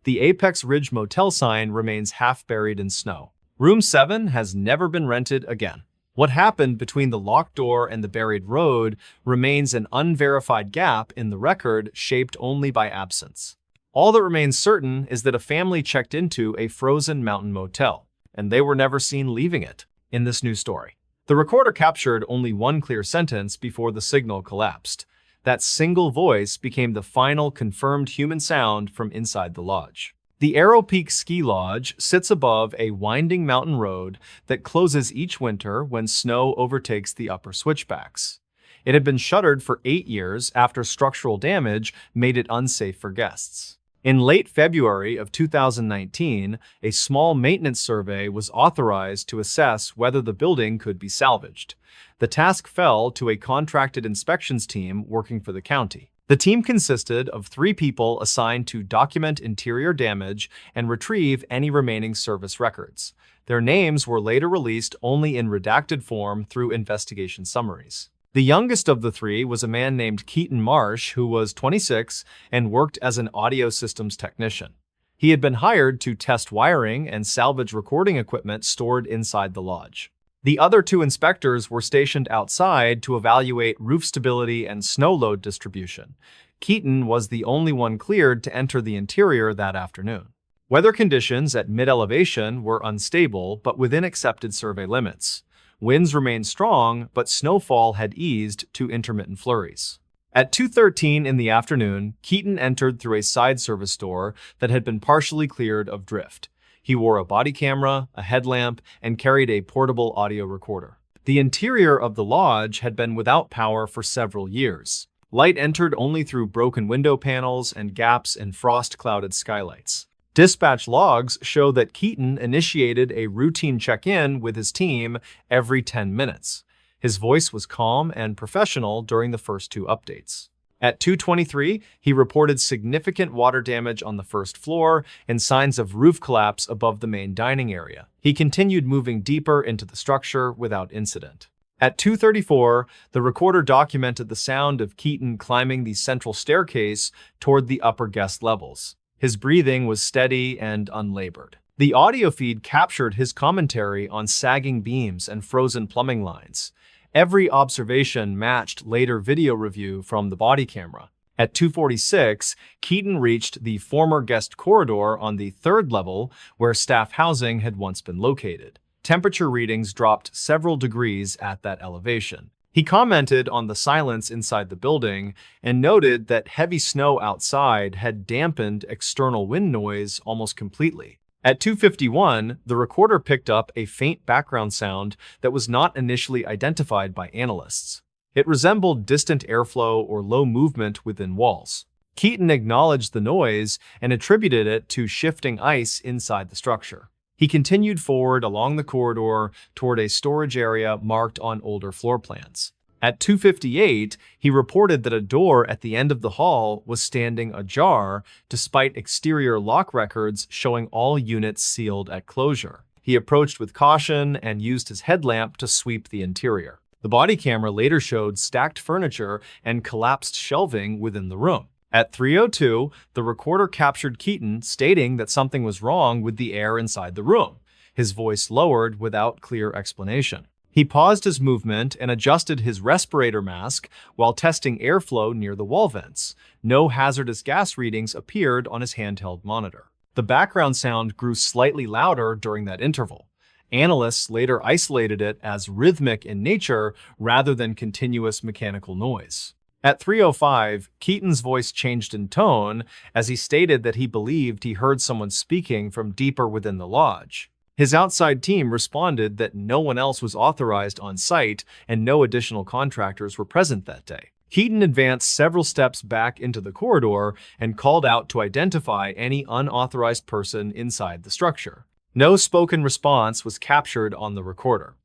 The Apex Ridge Motel sign remains half buried in snow. Room 7 has never been rented again. What happened between the locked door and the buried road remains an unverified gap in the record shaped only by absence. All that remains certain is that a family checked into a frozen mountain motel, and they were never seen leaving it in this new story. The recorder captured only one clear sentence before the signal collapsed. That single voice became the final confirmed human sound from inside the lodge. The Arrow Peak Ski Lodge sits above a winding mountain road that closes each winter when snow overtakes the upper switchbacks. It had been shuttered for 8 years after structural damage made it unsafe for guests. In late February of 2019, a small maintenance survey was authorized to assess whether the building could be salvaged. The task fell to a contracted inspections team working for the county. The team consisted of 3 people assigned to document interior damage and retrieve any remaining service records. Their names were later released only in redacted form through investigation summaries. The youngest of the 3 was a man named Keaton Marsh, who was 26 and worked as an audio systems technician. He had been hired to test wiring and salvage recording equipment stored inside the lodge. The other 2 inspectors were stationed outside to evaluate roof stability and snow load distribution. Keaton was the only one cleared to enter the interior that afternoon. Weather conditions at mid-elevation were unstable but within accepted survey limits. Winds remained strong, but snowfall had eased to intermittent flurries. At 2:13 in the afternoon, Keaton entered through a side service door that had been partially cleared of drift. He wore a body camera, a headlamp, and carried a portable audio recorder. The interior of the lodge had been without power for several years. Light entered only through broken window panels and gaps in frost-clouded skylights. Dispatch logs show that Keaton initiated a routine check-in with his team every 10 minutes. His voice was calm and professional during the first 2 updates. At 2:23, he reported significant water damage on the first floor and signs of roof collapse above the main dining area. He continued moving deeper into the structure without incident. At 2:34, the recorder documented the sound of Keaton climbing the central staircase toward the upper guest levels. His breathing was steady and unlabored. The audio feed captured his commentary on sagging beams and frozen plumbing lines. Every observation matched later video review from the body camera. At 2:46, Keaton reached the former guest corridor on the 3rd level where staff housing had once been located. Temperature readings dropped several degrees at that elevation. He commented on the silence inside the building and noted that heavy snow outside had dampened external wind noise almost completely. At 2:51, the recorder picked up a faint background sound that was not initially identified by analysts. It resembled distant airflow or low movement within walls. Keaton acknowledged the noise and attributed it to shifting ice inside the structure. He continued forward along the corridor toward a storage area marked on older floor plans. At 2:58, he reported that a door at the end of the hall was standing ajar despite exterior lock records showing all units sealed at closure. He approached with caution and used his headlamp to sweep the interior. The body camera later showed stacked furniture and collapsed shelving within the room. At 3:02, the recorder captured Keaton stating that something was wrong with the air inside the room. His voice lowered without clear explanation. He paused his movement and adjusted his respirator mask while testing airflow near the wall vents. No hazardous gas readings appeared on his handheld monitor. The background sound grew slightly louder during that interval. Analysts later isolated it as rhythmic in nature rather than continuous mechanical noise. At 3:05, Keaton's voice changed in tone as he stated that he believed he heard someone speaking from deeper within the lodge. His outside team responded that no one else was authorized on site and no additional contractors were present that day. Keaton advanced several steps back into the corridor and called out to identify any unauthorized person inside the structure. No spoken response was captured on the recorder.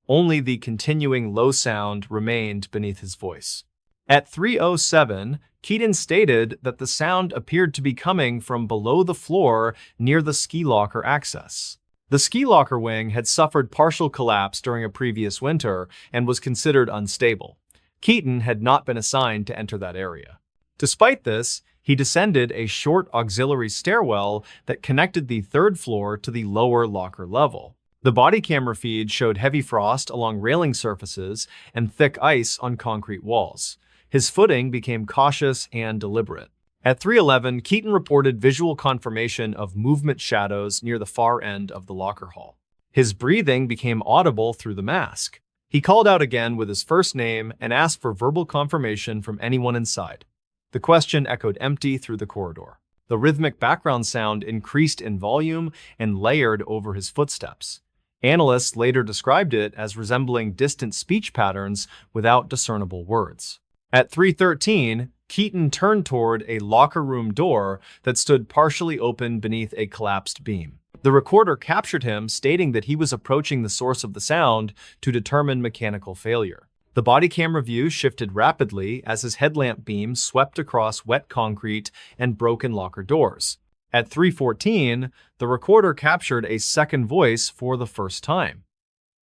Only the continuing low sound remained beneath his voice. At 3:07, Keaton stated that the sound appeared to be coming from below the floor near the ski locker access. The ski locker wing had suffered partial collapse during a previous winter and was considered unstable. Keaton had not been assigned to enter that area. Despite this, he descended a short auxiliary stairwell that connected the 3rd floor to the lower locker level. The body camera feed showed heavy frost along railing surfaces and thick ice on concrete walls. His footing became cautious and deliberate. At 3:11, Keaton reported visual confirmation of movement shadows near the far end of the locker hall. His breathing became audible through the mask. He called out again with his first name and asked for verbal confirmation from anyone inside. The question echoed empty through the corridor. The rhythmic background sound increased in volume and layered over his footsteps. Analysts later described it as resembling distant speech patterns without discernible words. At 3:13, Keaton turned toward a locker room door that stood partially open beneath a collapsed beam. The recorder captured him, stating that he was approaching the source of the sound to determine mechanical failure. The body camera view shifted rapidly as his headlamp beam swept across wet concrete and broken locker doors. At 3:14, the recorder captured a second voice for the first time.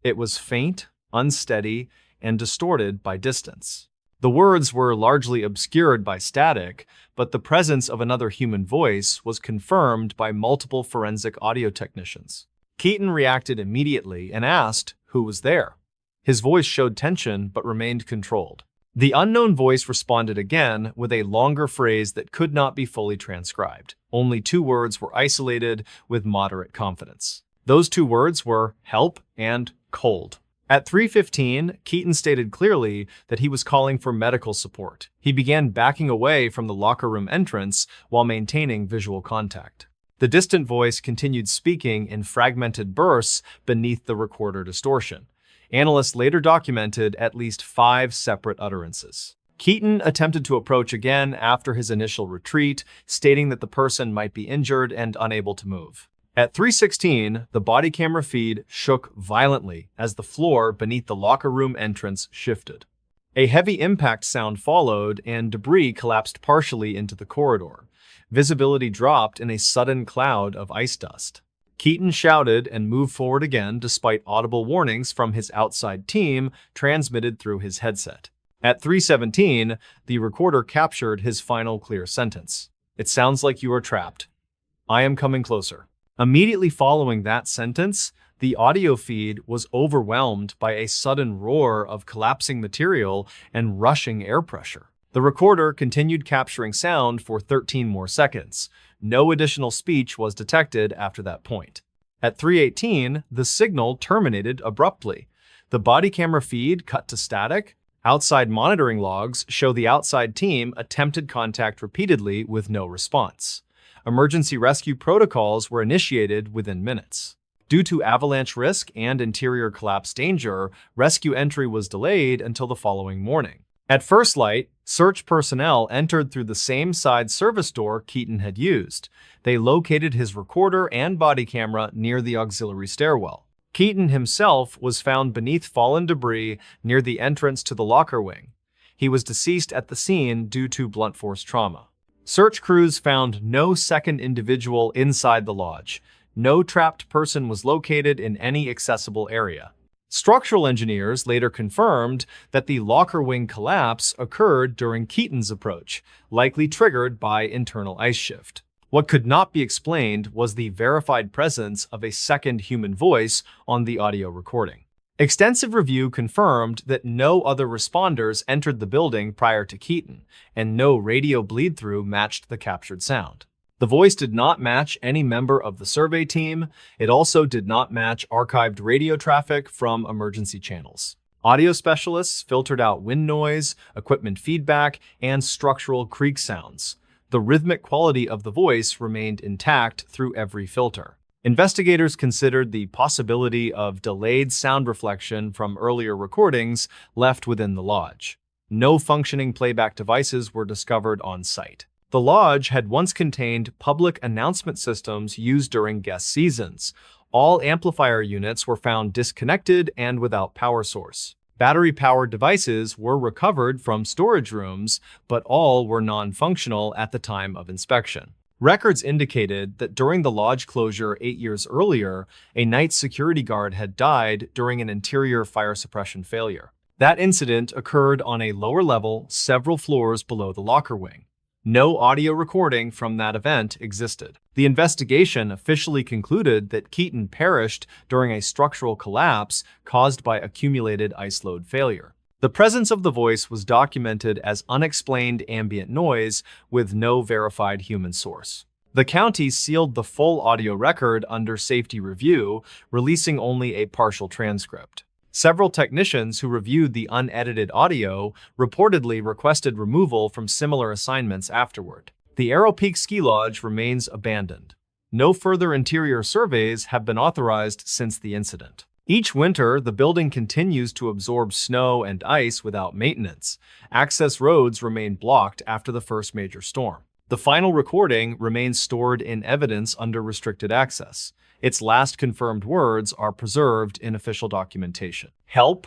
It was faint, unsteady, and distorted by distance. The words were largely obscured by static, but the presence of another human voice was confirmed by multiple forensic audio technicians. Keaton reacted immediately and asked who was there. His voice showed tension but remained controlled. The unknown voice responded again with a longer phrase that could not be fully transcribed. Only 2 words were isolated with moderate confidence. Those 2 words were help and cold. At 3:15, Keaton stated clearly that he was calling for medical support. He began backing away from the locker room entrance while maintaining visual contact. The distant voice continued speaking in fragmented bursts beneath the recorder distortion. Analysts later documented at least 5 separate utterances. Keaton attempted to approach again after his initial retreat, stating that the person might be injured and unable to move. At 3:16, the body camera feed shook violently as the floor beneath the locker room entrance shifted. A heavy impact sound followed, and debris collapsed partially into the corridor. Visibility dropped in a sudden cloud of ice dust. Keaton shouted and moved forward again despite audible warnings from his outside team transmitted through his headset. At 3:17, the recorder captured his final clear sentence. "It sounds like you are trapped. I am coming closer." Immediately following that sentence, the audio feed was overwhelmed by a sudden roar of collapsing material and rushing air pressure. The recorder continued capturing sound for 13 more seconds. No additional speech was detected after that point. At 3:18, the signal terminated abruptly. The body camera feed cut to static. Outside monitoring logs show the outside team attempted contact repeatedly with no response. Emergency rescue protocols were initiated within minutes. Due to avalanche risk and interior collapse danger, rescue entry was delayed until the following morning. At first light, search personnel entered through the same side service door Keaton had used. They located his recorder and body camera near the auxiliary stairwell. Keaton himself was found beneath fallen debris near the entrance to the locker wing. He was deceased at the scene due to blunt force trauma. Search crews found no second individual inside the lodge. No trapped person was located in any accessible area. Structural engineers later confirmed that the locker wing collapse occurred during Keaton's approach, likely triggered by internal ice shift. What could not be explained was the verified presence of a second human voice on the audio recording. Extensive review confirmed that no other responders entered the building prior to Keaton, and no radio bleed-through matched the captured sound. The voice did not match any member of the survey team. It also did not match archived radio traffic from emergency channels. Audio specialists filtered out wind noise, equipment feedback, and structural creak sounds. The rhythmic quality of the voice remained intact through every filter. Investigators considered the possibility of delayed sound reflection from earlier recordings left within the lodge. No functioning playback devices were discovered on site. The lodge had once contained public announcement systems used during guest seasons. All amplifier units were found disconnected and without power source. Battery-powered devices were recovered from storage rooms, but all were non-functional at the time of inspection. Records indicated that during the lodge closure 8 years earlier, a night security guard had died during an interior fire suppression failure. That incident occurred on a lower level, several floors below the locker wing. No audio recording from that event existed. The investigation officially concluded that Keaton perished during a structural collapse caused by accumulated ice load failure. The presence of the voice was documented as unexplained ambient noise with no verified human source. The county sealed the full audio record under safety review, releasing only a partial transcript. Several technicians who reviewed the unedited audio reportedly requested removal from similar assignments afterward. The Arrow Peak Ski Lodge remains abandoned. No further interior surveys have been authorized since the incident. Each winter, the building continues to absorb snow and ice without maintenance. Access roads remain blocked after the first major storm. The final recording remains stored in evidence under restricted access. Its last confirmed words are preserved in official documentation. Help,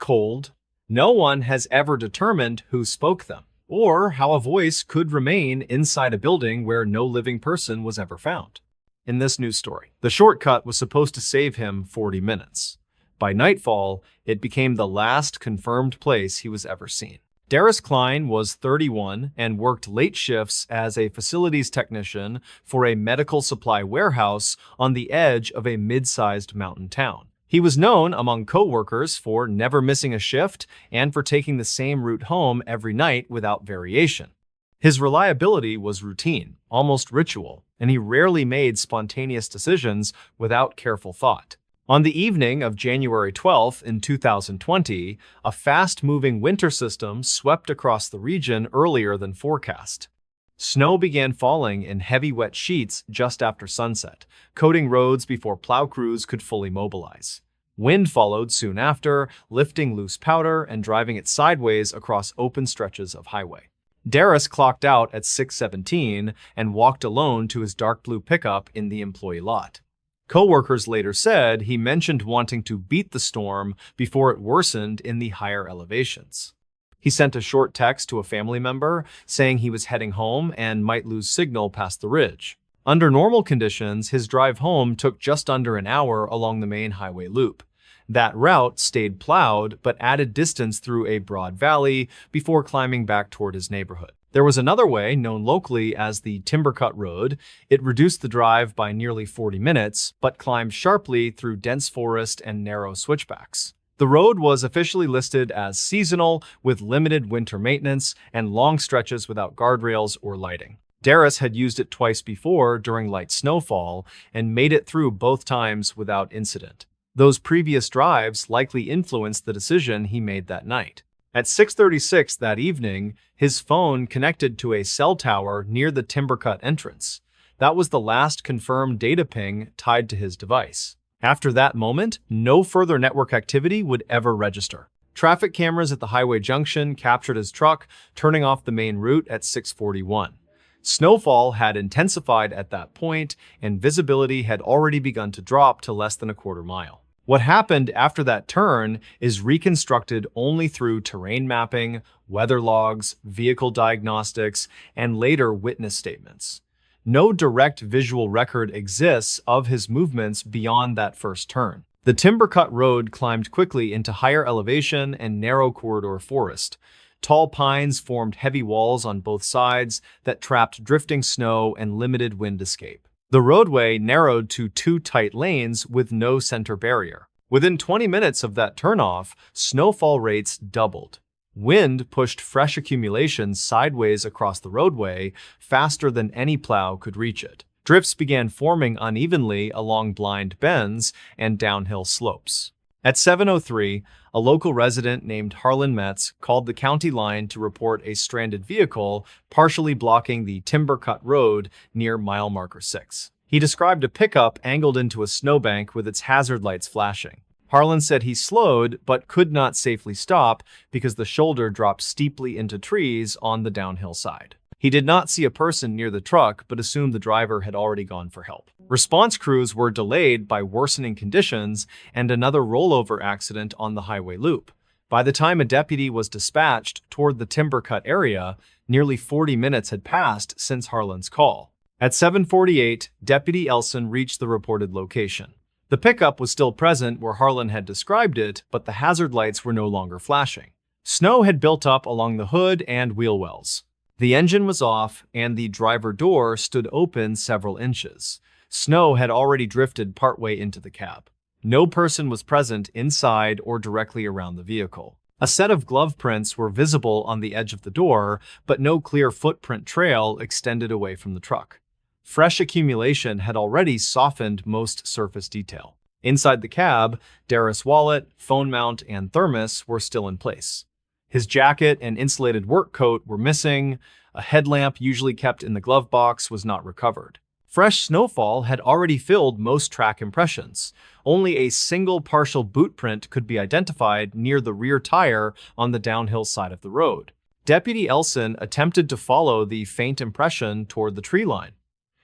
cold. No one has ever determined who spoke them, or how a voice could remain inside a building where no living person was ever found. In this news story, the shortcut was supposed to save him 40 minutes. By nightfall, it became the last confirmed place he was ever seen. Darius Klein was 31 and worked late shifts as a facilities technician for a medical supply warehouse on the edge of a mid-sized mountain town. He was known among co-workers for never missing a shift and for taking the same route home every night without variation. His reliability was routine, almost ritual, and he rarely made spontaneous decisions without careful thought. On the evening of January 12th in 2020, a fast-moving winter system swept across the region earlier than forecast. Snow began falling in heavy wet sheets just after sunset, coating roads before plow crews could fully mobilize. Wind followed soon after, lifting loose powder and driving it sideways across open stretches of highway. Darius clocked out at 6:17 and walked alone to his dark blue pickup in the employee lot. Co-workers later said he mentioned wanting to beat the storm before it worsened in the higher elevations. He sent a short text to a family member saying he was heading home and might lose signal past the ridge. Under normal conditions, his drive home took just under an hour along the main highway loop. That route stayed plowed, but added distance through a broad valley before climbing back toward his neighborhood. There was another way, known locally as the Timbercut Road. It reduced the drive by nearly 40 minutes, but climbed sharply through dense forest and narrow switchbacks. The road was officially listed as seasonal, with limited winter maintenance and long stretches without guardrails or lighting. Darius had used it twice before during light snowfall and made it through both times without incident. Those previous drives likely influenced the decision he made that night. At 6:36 that evening, his phone connected to a cell tower near the Timbercut entrance. That was the last confirmed data ping tied to his device. After that moment, no further network activity would ever register. Traffic cameras at the highway junction captured his truck turning off the main route at 6:41. Snowfall had intensified at that point, and visibility had already begun to drop to less than a quarter mile. What happened after that turn is reconstructed only through terrain mapping, weather logs, vehicle diagnostics, and later witness statements. No direct visual record exists of his movements beyond that first turn. The Timbercut Road climbed quickly into higher elevation and narrow corridor forest. Tall pines formed heavy walls on both sides that trapped drifting snow and limited wind escape. The roadway narrowed to two tight lanes with no center barrier. Within 20 minutes of that turnoff, snowfall rates doubled. Wind pushed fresh accumulations sideways across the roadway faster than any plow could reach it. Drifts began forming unevenly along blind bends and downhill slopes. At 7:03, a local resident named Harlan Metz called the county line to report a stranded vehicle partially blocking the Timbercut Road near mile marker 6. He described a pickup angled into a snowbank with its hazard lights flashing. Harlan said he slowed but could not safely stop because the shoulder dropped steeply into trees on the downhill side. He did not see a person near the truck but assumed the driver had already gone for help. Response crews were delayed by worsening conditions and another rollover accident on the highway loop. By the time a deputy was dispatched toward the Timbercut area, nearly 40 minutes had passed since Harlan's call. At 7:48, Deputy Elson reached the reported location. The pickup was still present where Harlan had described it, but the hazard lights were no longer flashing. Snow had built up along the hood and wheel wells. The engine was off, and the driver door stood open several inches. Snow had already drifted partway into the cab. No person was present inside or directly around the vehicle. A set of glove prints were visible on the edge of the door, but no clear footprint trail extended away from the truck. Fresh accumulation had already softened most surface detail. Inside the cab, Darius' wallet, phone mount, and thermos were still in place. His jacket and insulated work coat were missing. A headlamp usually kept in the glove box was not recovered. Fresh snowfall had already filled most track impressions. Only a single partial boot print could be identified near the rear tire on the downhill side of the road. Deputy Elson attempted to follow the faint impression toward the tree line.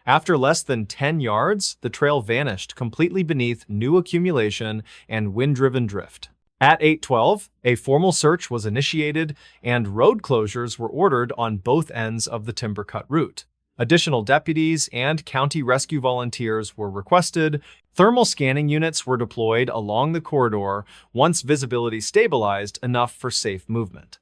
After less than 10 yards, the trail vanished completely beneath new accumulation and wind-driven drift. At 8:12, a formal search was initiated and road closures were ordered on both ends of the timber cut route. Additional deputies and county rescue volunteers were requested. Thermal scanning units were deployed along the corridor once visibility stabilized enough for safe movement.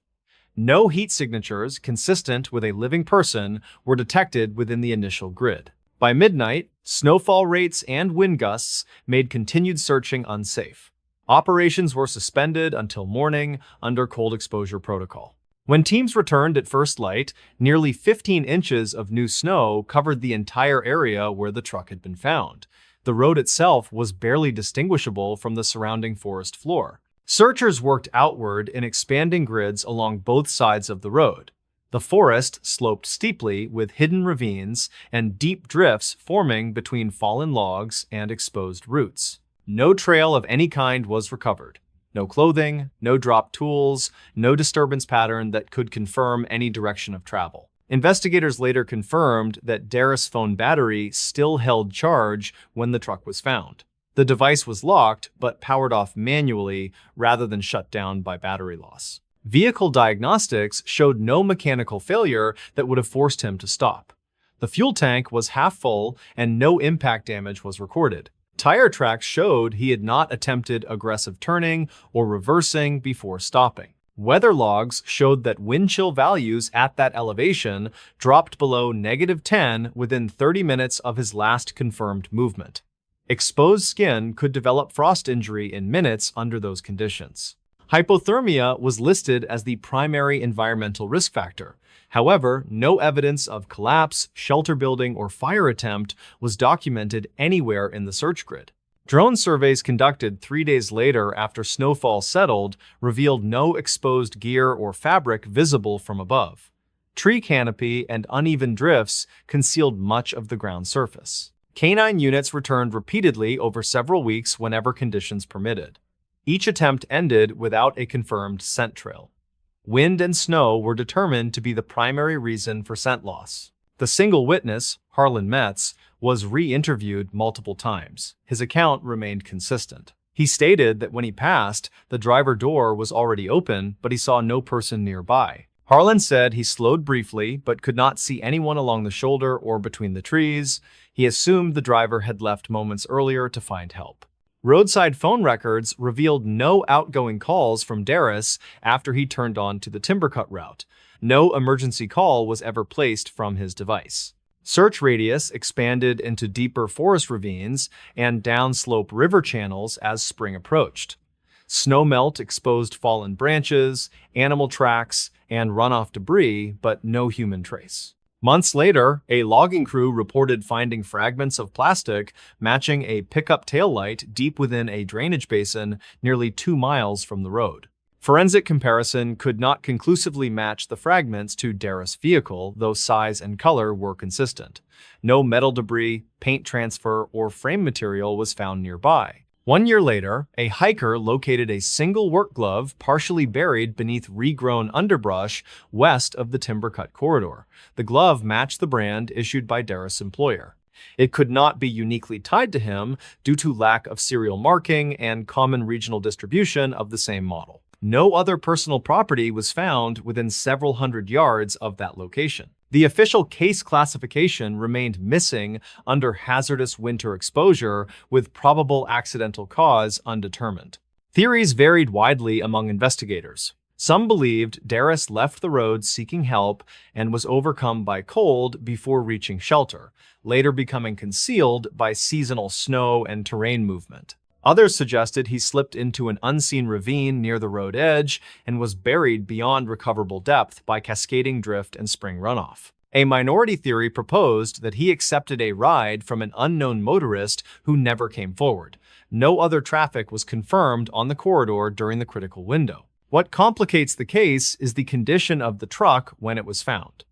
No heat signatures consistent with a living person were detected within the initial grid. By midnight, snowfall rates and wind gusts made continued searching unsafe. Operations were suspended until morning under cold exposure protocol. When teams returned at first light, nearly 15 inches of new snow covered the entire area where the truck had been found. The road itself was barely distinguishable from the surrounding forest floor. Searchers worked outward in expanding grids along both sides of the road. The forest sloped steeply with hidden ravines and deep drifts forming between fallen logs and exposed roots. No trail of any kind was recovered. No clothing, no dropped tools, no disturbance pattern that could confirm any direction of travel. Investigators later confirmed that Darris' phone battery still held charge when the truck was found. The device was locked but powered off manually rather than shut down by battery loss. Vehicle diagnostics showed no mechanical failure that would have forced him to stop. The fuel tank was half full and no impact damage was recorded. Tire tracks showed he had not attempted aggressive turning or reversing before stopping. Weather logs showed that wind chill values at that elevation dropped below -10 within 30 minutes of his last confirmed movement. Exposed skin could develop frost injury in minutes under those conditions. Hypothermia was listed as the primary environmental risk factor. However, no evidence of collapse, shelter building, or fire attempt was documented anywhere in the search grid. Drone surveys conducted 3 days later after snowfall settled revealed no exposed gear or fabric visible from above. Tree canopy and uneven drifts concealed much of the ground surface. Canine units returned repeatedly over several weeks whenever conditions permitted. Each attempt ended without a confirmed scent trail. Wind and snow were determined to be the primary reason for scent loss. The single witness, Harlan Metz, was re-interviewed multiple times. His account remained consistent. He stated that when he passed, the driver door was already open, but he saw no person nearby. Harlan said he slowed briefly, but could not see anyone along the shoulder or between the trees. He assumed the driver had left moments earlier to find help. Roadside phone records revealed no outgoing calls from Darris after he turned on to the timber cut route. No emergency call was ever placed from his device. Search radius expanded into deeper forest ravines and downslope river channels as spring approached. Snowmelt exposed fallen branches, animal tracks, and runoff debris, but no human trace. Months later, a logging crew reported finding fragments of plastic matching a pickup taillight deep within a drainage basin nearly 2 miles from the road. Forensic comparison could not conclusively match the fragments to Darris' vehicle, though size and color were consistent. No metal debris, paint transfer, or frame material was found nearby. 1 year later, a hiker located a single work glove partially buried beneath regrown underbrush west of the timber cut corridor. The glove matched the brand issued by Darris' employer. It could not be uniquely tied to him due to lack of serial marking and common regional distribution of the same model. No other personal property was found within several hundred yards of that location. The official case classification remained missing under hazardous winter exposure with probable accidental cause undetermined. Theories varied widely among investigators. Some believed Darris left the road seeking help and was overcome by cold before reaching shelter, later becoming concealed by seasonal snow and terrain movement. Others suggested he slipped into an unseen ravine near the road edge and was buried beyond recoverable depth by cascading drift and spring runoff. A minority theory proposed that he accepted a ride from an unknown motorist who never came forward. No other traffic was confirmed on the corridor during the critical window. What complicates the case is the condition of the truck when it was found.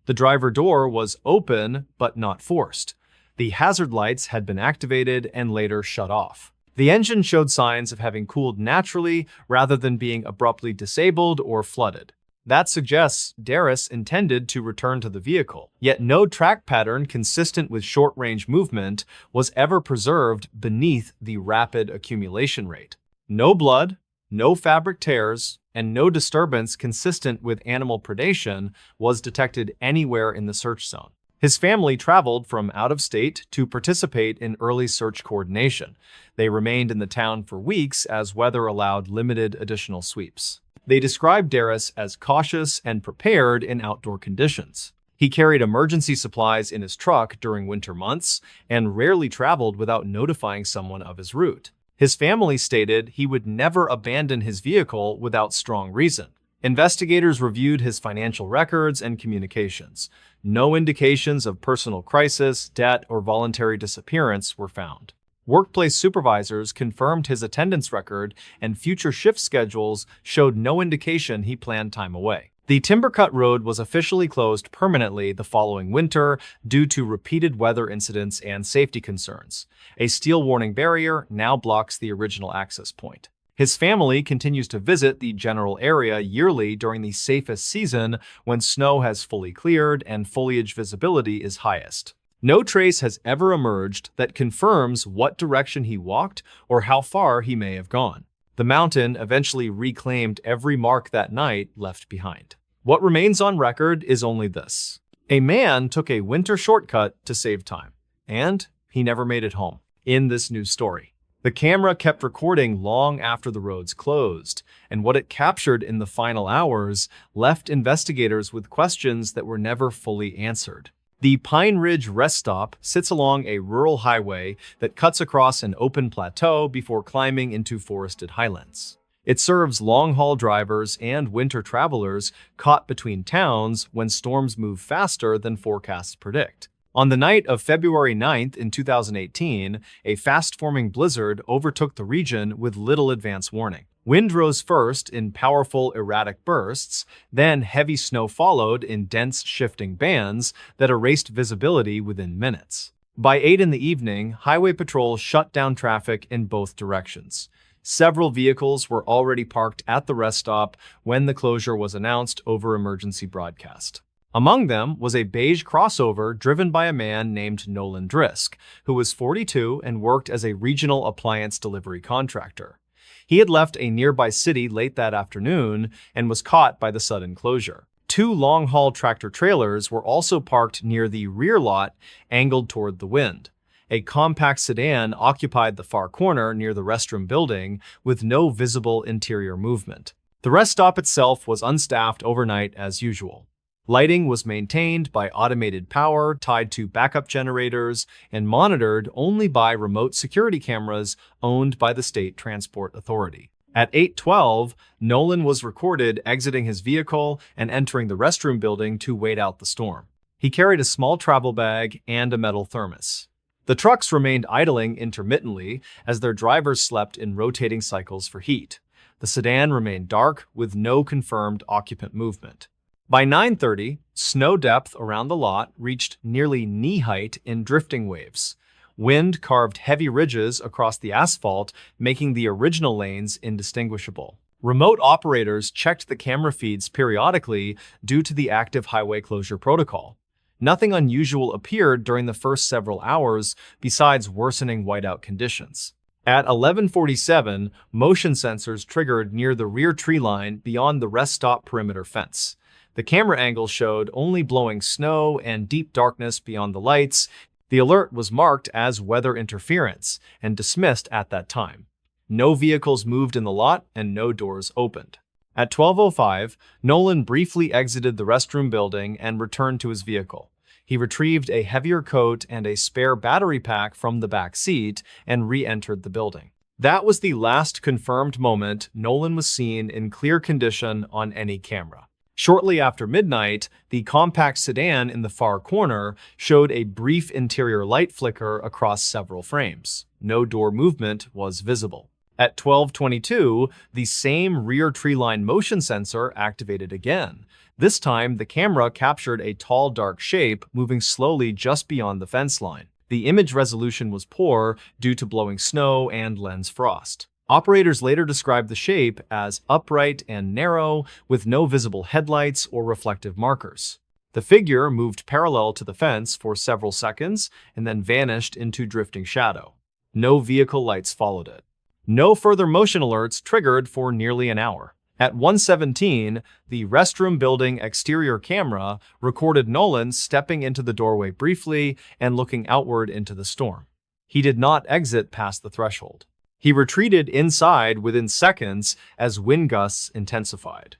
The driver door was open but not forced. The hazard lights had been activated and later shut off. The engine showed signs of having cooled naturally rather than being abruptly disabled or flooded. That suggests Darius intended to return to the vehicle, yet no track pattern consistent with short-range movement was ever preserved beneath the rapid accumulation rate. No blood, no fabric tears, and no disturbance consistent with animal predation was detected anywhere in the search zone. His family traveled from out of state to participate in early search coordination. They remained in the town for weeks as weather allowed limited additional sweeps. They described Darius as cautious and prepared in outdoor conditions. He carried emergency supplies in his truck during winter months and rarely traveled without notifying someone of his route. His family stated he would never abandon his vehicle without strong reason. Investigators reviewed his financial records and communications. No indications of personal crisis, debt, or voluntary disappearance were found. Workplace supervisors confirmed his attendance record, and future shift schedules showed no indication he planned time away. The Timbercut Road was officially closed permanently the following winter due to repeated weather incidents and safety concerns. A steel warning barrier now blocks the original access point. His family continues to visit the general area yearly during the safest season when snow has fully cleared and foliage visibility is highest. No trace has ever emerged that confirms what direction he walked or how far he may have gone. The mountain eventually reclaimed every mark that night left behind. What remains on record is only this: a man took a winter shortcut to save time, and he never made it home. In this news story, the camera kept recording long after the roads closed, and what it captured in the final hours left investigators with questions that were never fully answered. The Pine Ridge Rest Stop sits along a rural highway that cuts across an open plateau before climbing into forested highlands. It serves long-haul drivers and winter travelers caught between towns when storms move faster than forecasts predict. On the night of February 9th in 2018, a fast-forming blizzard overtook the region with little advance warning. Wind rose first in powerful, erratic bursts, then heavy snow followed in dense, shifting bands that erased visibility within minutes. By 8 in the evening, highway patrol shut down traffic in both directions. Several vehicles were already parked at the rest stop when the closure was announced over emergency broadcast. Among them was a beige crossover driven by a man named Nolan Drisk, who was 42 and worked as a regional appliance delivery contractor. He had left a nearby city late that afternoon and was caught by the sudden closure. 2 long-haul tractor-trailers were also parked near the rear lot, angled toward the wind. A compact sedan occupied the far corner near the restroom building, with no visible interior movement. The rest stop itself was unstaffed overnight as usual. Lighting was maintained by automated power tied to backup generators and monitored only by remote security cameras owned by the State Transport Authority. At 8:12, Nolan was recorded exiting his vehicle and entering the restroom building to wait out the storm. He carried a small travel bag and a metal thermos. The trucks remained idling intermittently as their drivers slept in rotating cycles for heat. The sedan remained dark with no confirmed occupant movement. By 9:30, snow depth around the lot reached nearly knee height in drifting waves. Wind carved heavy ridges across the asphalt, making the original lanes indistinguishable. Remote operators checked the camera feeds periodically due to the active highway closure protocol. Nothing unusual appeared during the first several hours besides worsening whiteout conditions. At 11:47, motion sensors triggered near the rear tree line beyond the rest stop perimeter fence. The camera angle showed only blowing snow and deep darkness beyond the lights. The alert was marked as weather interference and dismissed at that time. No vehicles moved in the lot and no doors opened. At 12:05, Nolan briefly exited the restroom building and returned to his vehicle. He retrieved a heavier coat and a spare battery pack from the back seat and re-entered the building. That was the last confirmed moment Nolan was seen in clear condition on any camera. Shortly after midnight, the compact sedan in the far corner showed a brief interior light flicker across several frames. No door movement was visible. At 12:22, the same rear tree line motion sensor activated again. This time, the camera captured a tall, dark shape moving slowly just beyond the fence line. The image resolution was poor due to blowing snow and lens frost. Operators later described the shape as upright and narrow, with no visible headlights or reflective markers. The figure moved parallel to the fence for several seconds and then vanished into drifting shadow. No vehicle lights followed it. No further motion alerts triggered for nearly an hour. At 1:17, the restroom building exterior camera recorded Nolan stepping into the doorway briefly and looking outward into the storm. He did not exit past the threshold. He retreated inside within seconds as wind gusts intensified.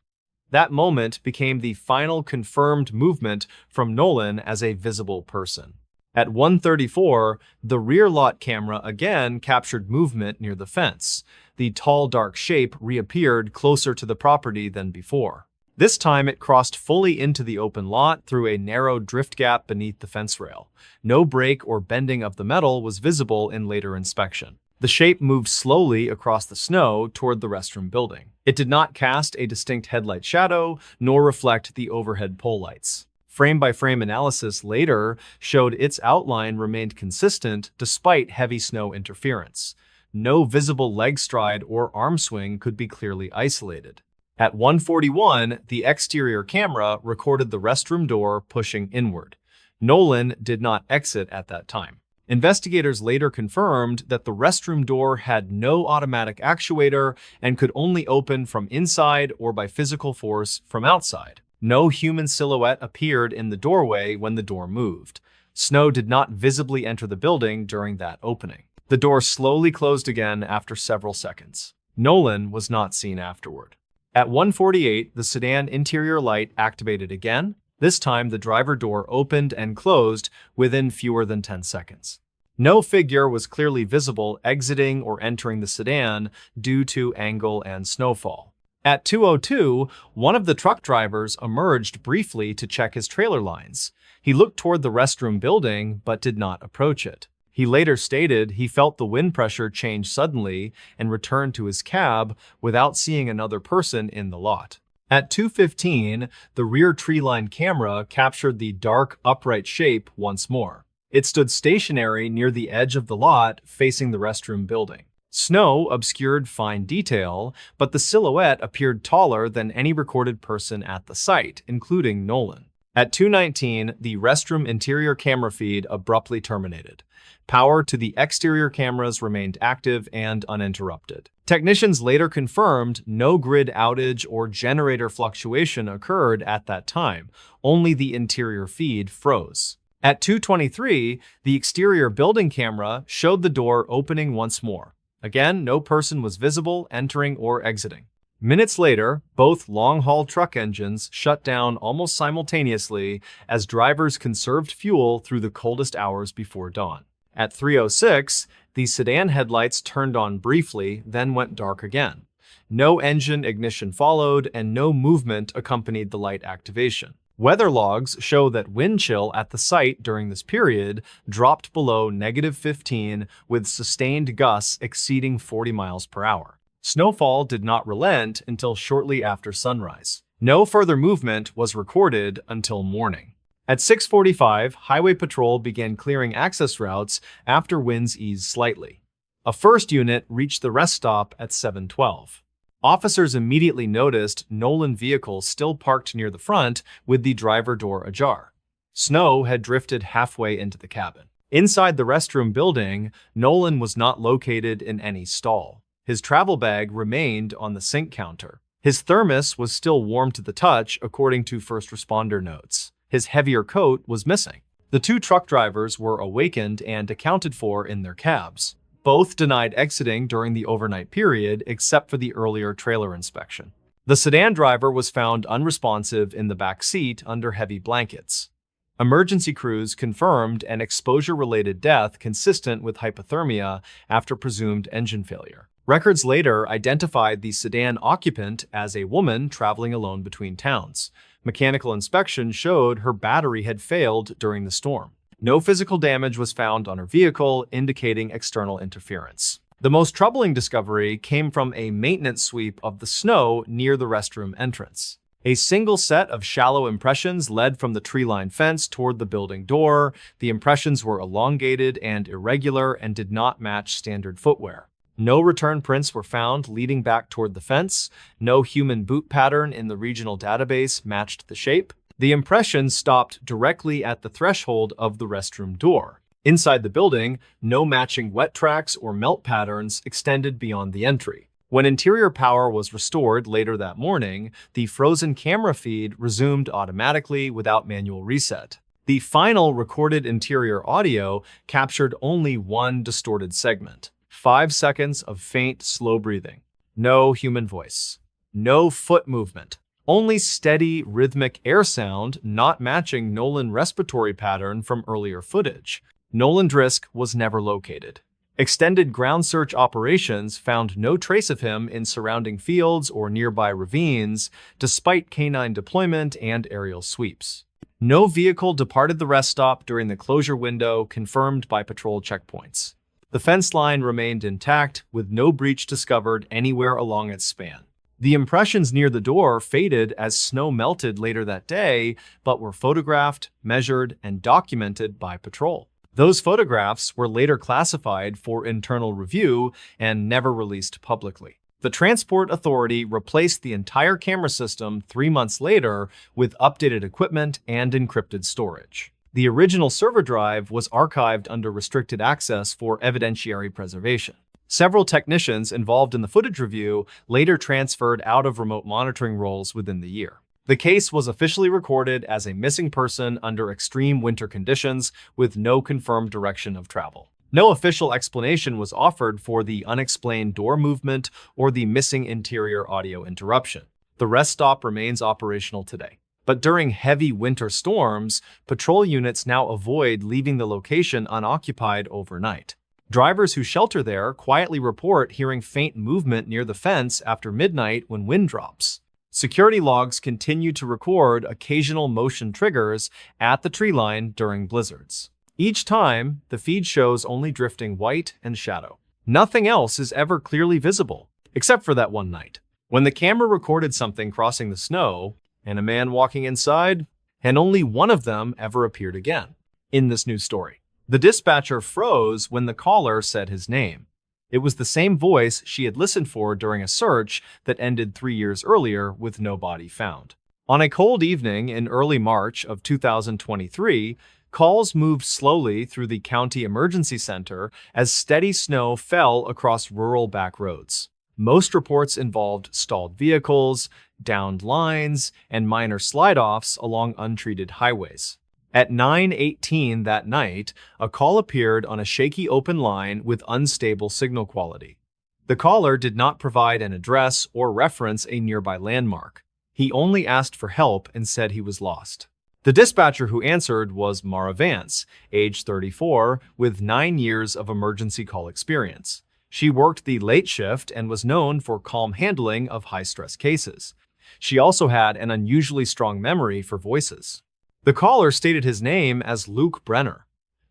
That moment became the final confirmed movement from Nolan as a visible person. At 1:34, the rear lot camera again captured movement near the fence. The tall, dark shape reappeared closer to the property than before. This time it crossed fully into the open lot through a narrow drift gap beneath the fence rail. No break or bending of the metal was visible in later inspection. The shape moved slowly across the snow toward the restroom building. It did not cast a distinct headlight shadow, nor reflect the overhead pole lights. Frame-by-frame analysis later showed its outline remained consistent despite heavy snow interference. No visible leg stride or arm swing could be clearly isolated. At 1:41, the exterior camera recorded the restroom door pushing inward. Nolan did not exit at that time. Investigators later confirmed that the restroom door had no automatic actuator and could only open from inside or by physical force from outside. No human silhouette appeared in the doorway when the door moved. Snow did not visibly enter the building during that opening. The door slowly closed again after several seconds. Nolan was not seen afterward. At 1:48, the sedan interior light activated again. This time, the driver door opened and closed within fewer than 10 seconds. No figure was clearly visible exiting or entering the sedan due to angle and snowfall. At 2:02, one of the truck drivers emerged briefly to check his trailer lines. He looked toward the restroom building but did not approach it. He later stated he felt the wind pressure change suddenly and returned to his cab without seeing another person in the lot. At 2:15, the rear tree-line camera captured the dark, upright shape once more. It stood stationary near the edge of the lot, facing the restroom building. Snow obscured fine detail, but the silhouette appeared taller than any recorded person at the site, including Nolan. At 2:19, the restroom interior camera feed abruptly terminated. Power to the exterior cameras remained active and uninterrupted. Technicians later confirmed no grid outage or generator fluctuation occurred at that time. Only the interior feed froze. At 2:23, the exterior building camera showed the door opening once more. Again, no person was visible entering or exiting. Minutes later, both long-haul truck engines shut down almost simultaneously as drivers conserved fuel through the coldest hours before dawn. At 3:06, the sedan headlights turned on briefly, then went dark again. No engine ignition followed, and no movement accompanied the light activation. Weather logs show that wind chill at the site during this period dropped below -15, with sustained gusts exceeding 40 miles per hour. Snowfall did not relent until shortly after sunrise. No further movement was recorded until morning. At 6:45, Highway Patrol began clearing access routes after winds eased slightly. A first unit reached the rest stop at 7:12. Officers immediately noticed Nolan's vehicle still parked near the front with the driver door ajar. Snow had drifted halfway into the cabin. Inside the restroom building, Nolan was not located in any stall. His travel bag remained on the sink counter. His thermos was still warm to the touch, according to first responder notes. His heavier coat was missing. The two truck drivers were awakened and accounted for in their cabs. Both denied exiting during the overnight period, except for the earlier trailer inspection. The sedan driver was found unresponsive in the back seat under heavy blankets. Emergency crews confirmed an exposure-related death consistent with hypothermia after presumed engine failure. Records later identified the sedan occupant as a woman traveling alone between towns. Mechanical inspection showed her battery had failed during the storm. No physical damage was found on her vehicle, indicating external interference. The most troubling discovery came from a maintenance sweep of the snow near the restroom entrance. A single set of shallow impressions led from the tree-lined fence toward the building door. The impressions were elongated and irregular and did not match standard footwear. No return prints were found leading back toward the fence. No human boot pattern in the regional database matched the shape. The impressions stopped directly at the threshold of the restroom door. Inside the building, no matching wet tracks or melt patterns extended beyond the entry. When interior power was restored later that morning, the frozen camera feed resumed automatically without manual reset. The final recorded interior audio captured only one distorted segment. 5 seconds of faint, slow breathing. No human voice. No foot movement. Only steady, rhythmic air sound not matching Nolan's respiratory pattern from earlier footage. Nolan Drisk was never located. Extended ground search operations found no trace of him in surrounding fields or nearby ravines, despite canine deployment and aerial sweeps. No vehicle departed the rest stop during the closure window confirmed by patrol checkpoints. The fence line remained intact, with no breach discovered anywhere along its span. The impressions near the door faded as snow melted later that day, but were photographed, measured, and documented by patrol. Those photographs were later classified for internal review and never released publicly. The Transport Authority replaced the entire camera system 3 months later with updated equipment and encrypted storage. The original server drive was archived under restricted access for evidentiary preservation. Several technicians involved in the footage review later transferred out of remote monitoring roles within the year. The case was officially recorded as a missing person under extreme winter conditions with no confirmed direction of travel. No official explanation was offered for the unexplained door movement or the missing interior audio interruption. The rest stop remains operational today. But during heavy winter storms, patrol units now avoid leaving the location unoccupied overnight. Drivers who shelter there quietly report hearing faint movement near the fence after midnight when wind drops. Security logs continue to record occasional motion triggers at the tree line during blizzards. Each time, the feed shows only drifting white and shadow. Nothing else is ever clearly visible, except for that one night, when the camera recorded something crossing the snow and a man walking inside, and only one of them ever appeared again in this new story. The dispatcher froze when the caller said his name. It was the same voice she had listened for during a search that ended 3 years earlier with no body found. On a cold evening in early March of 2023, calls moved slowly through the county emergency center as steady snow fell across rural back roads. Most reports involved stalled vehicles, downed lines, and minor slide-offs along untreated highways. At 9:18 that night, a call appeared on a shaky open line with unstable signal quality. The caller did not provide an address or reference a nearby landmark. He only asked for help and said he was lost. The dispatcher who answered was Mara Vance, age 34, with 9 years of emergency call experience. She worked the late shift and was known for calm handling of high-stress cases. She also had an unusually strong memory for voices. The caller stated his name as Luke Brenner.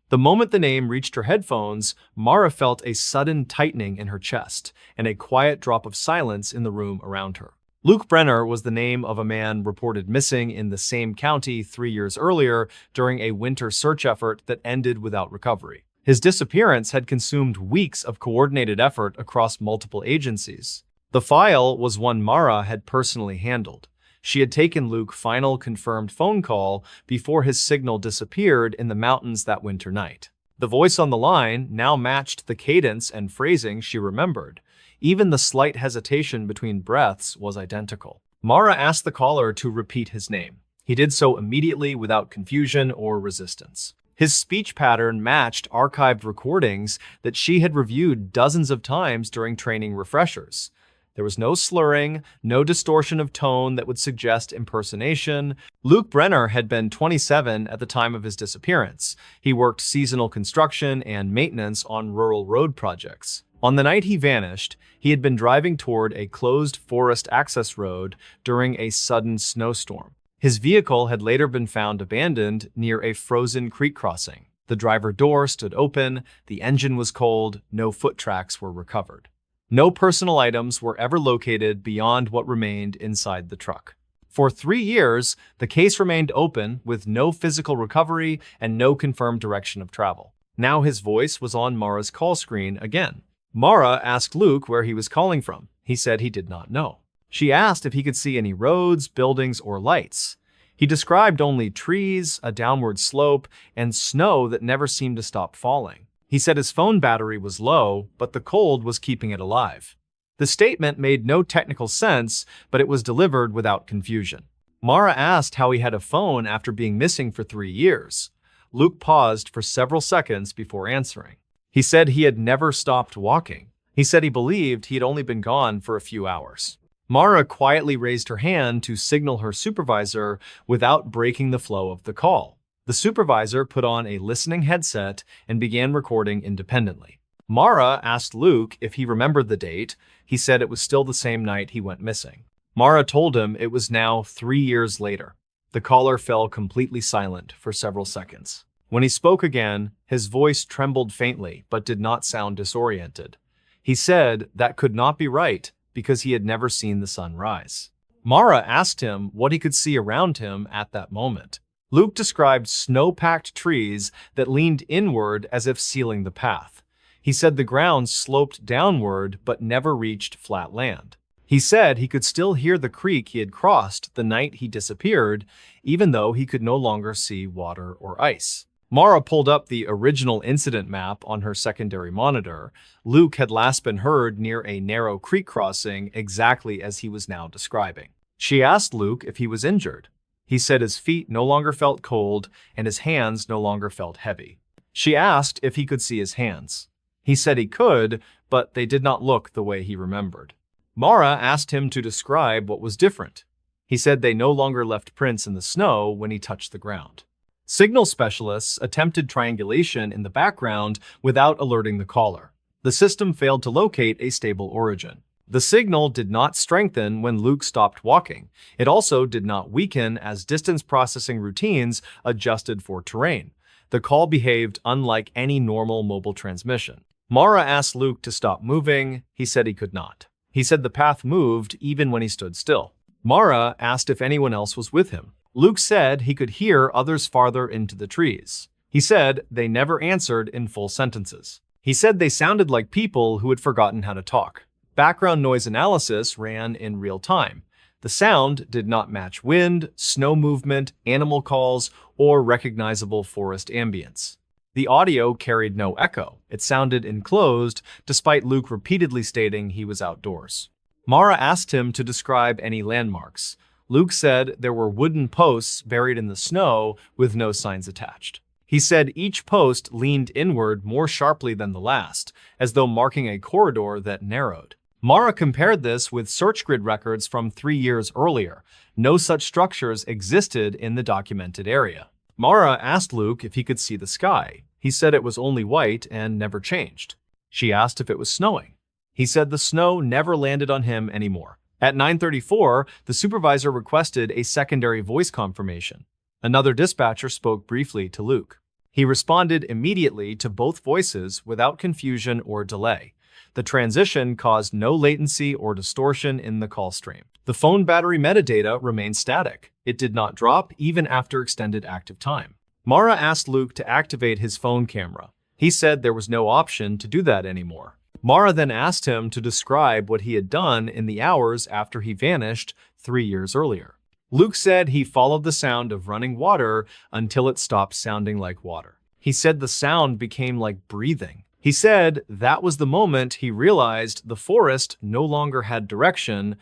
The moment the name reached her headphones, Mara felt a sudden tightening in her chest and a quiet drop of silence in the room around her. Luke Brenner was the name of a man reported missing in the same county 3 years earlier during a winter search effort that ended without recovery. His disappearance had consumed weeks of coordinated effort across multiple agencies. The file was one Mara had personally handled. She had taken Luke's final confirmed phone call before his signal disappeared in the mountains that winter night. The voice on the line now matched the cadence and phrasing she remembered. Even the slight hesitation between breaths was identical. Mara asked the caller to repeat his name. He did so immediately without confusion or resistance. His speech pattern matched archived recordings that she had reviewed dozens of times during training refreshers. There was no slurring, no distortion of tone that would suggest impersonation. Luke Brenner had been 27 at the time of his disappearance. He worked seasonal construction and maintenance on rural road projects. On the night he vanished, he had been driving toward a closed forest access road during a sudden snowstorm. His vehicle had later been found abandoned near a frozen creek crossing. The driver door stood open, the engine was cold, no foot tracks were recovered. No personal items were ever located beyond what remained inside the truck. For 3 years, the case remained open with no physical recovery and no confirmed direction of travel. Now his voice was on Mara's call screen again. Mara asked Luke where he was calling from. He said he did not know. She asked if he could see any roads, buildings, or lights. He described only trees, a downward slope, and snow that never seemed to stop falling. He said his phone battery was low, but the cold was keeping it alive. The statement made no technical sense, but it was delivered without confusion. Mara asked how he had a phone after being missing for 3 years. Luke paused for several seconds before answering. He said he had never stopped walking. He said he believed he had only been gone for a few hours. Mara quietly raised her hand to signal her supervisor without breaking the flow of the call. The supervisor put on a listening headset and began recording independently. Mara asked Luke if he remembered the date. He said it was still the same night he went missing. Mara told him it was now 3 years later. The caller fell completely silent for several seconds. When he spoke again, his voice trembled faintly but did not sound disoriented. He said that could not be right because he had never seen the sun rise. Mara asked him what he could see around him at that moment. Luke described snow-packed trees that leaned inward as if sealing the path. He said the ground sloped downward but never reached flat land. He said he could still hear the creek he had crossed the night he disappeared, even though he could no longer see water or ice. Mara pulled up the original incident map on her secondary monitor. Luke had last been heard near a narrow creek crossing exactly as he was now describing. She asked Luke if he was injured. He said his feet no longer felt cold and his hands no longer felt heavy. She asked if he could see his hands. He said he could, but they did not look the way he remembered. Mara asked him to describe what was different. He said they no longer left prints in the snow when he touched the ground. Signal specialists attempted triangulation in the background without alerting the caller. The system failed to locate a stable origin. The signal did not strengthen when Luke stopped walking. It also did not weaken as distance processing routines adjusted for terrain. The call behaved unlike any normal mobile transmission. Mara asked Luke to stop moving. He said he could not. He said the path moved even when he stood still. Mara asked if anyone else was with him. Luke said he could hear others farther into the trees. He said they never answered in full sentences. He said they sounded like people who had forgotten how to talk. Background noise analysis ran in real time. The sound did not match wind, snow movement, animal calls, or recognizable forest ambience. The audio carried no echo. It sounded enclosed, despite Luke repeatedly stating he was outdoors. Mara asked him to describe any landmarks. Luke said there were wooden posts buried in the snow with no signs attached. He said each post leaned inward more sharply than the last, as though marking a corridor that narrowed. Mara compared this with search grid records from 3 years earlier. No such structures existed in the documented area. Mara asked Luke if he could see the sky. He said it was only white and never changed. She asked if it was snowing. He said the snow never landed on him anymore. At 9:34, the supervisor requested a secondary voice confirmation. Another dispatcher spoke briefly to Luke. He responded immediately to both voices without confusion or delay. The transition caused no latency or distortion in the call stream. The phone battery metadata remained static. It did not drop even after extended active time. Mara asked Luke to activate his phone camera. He said there was no option to do that anymore. Mara then asked him to describe what he had done in the hours after he vanished 3 years earlier. Luke said he followed the sound of running water until it stopped sounding like water. He said the sound became like breathing. He said that was the moment he realized the forest no longer had direction.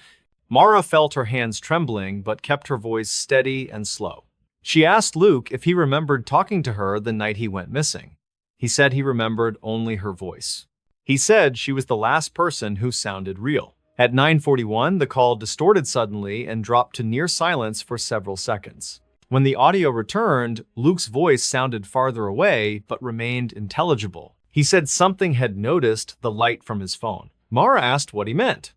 Mara felt her hands trembling but kept her voice steady and slow. She asked Luke if he remembered talking to her the night he went missing. He said he remembered only her voice. He said she was the last person who sounded real. At 9:41, the call distorted suddenly and dropped to near silence for several seconds. When the audio returned, Luke's voice sounded farther away but remained intelligible. He said something had noticed the light from his phone. Mara asked what he meant.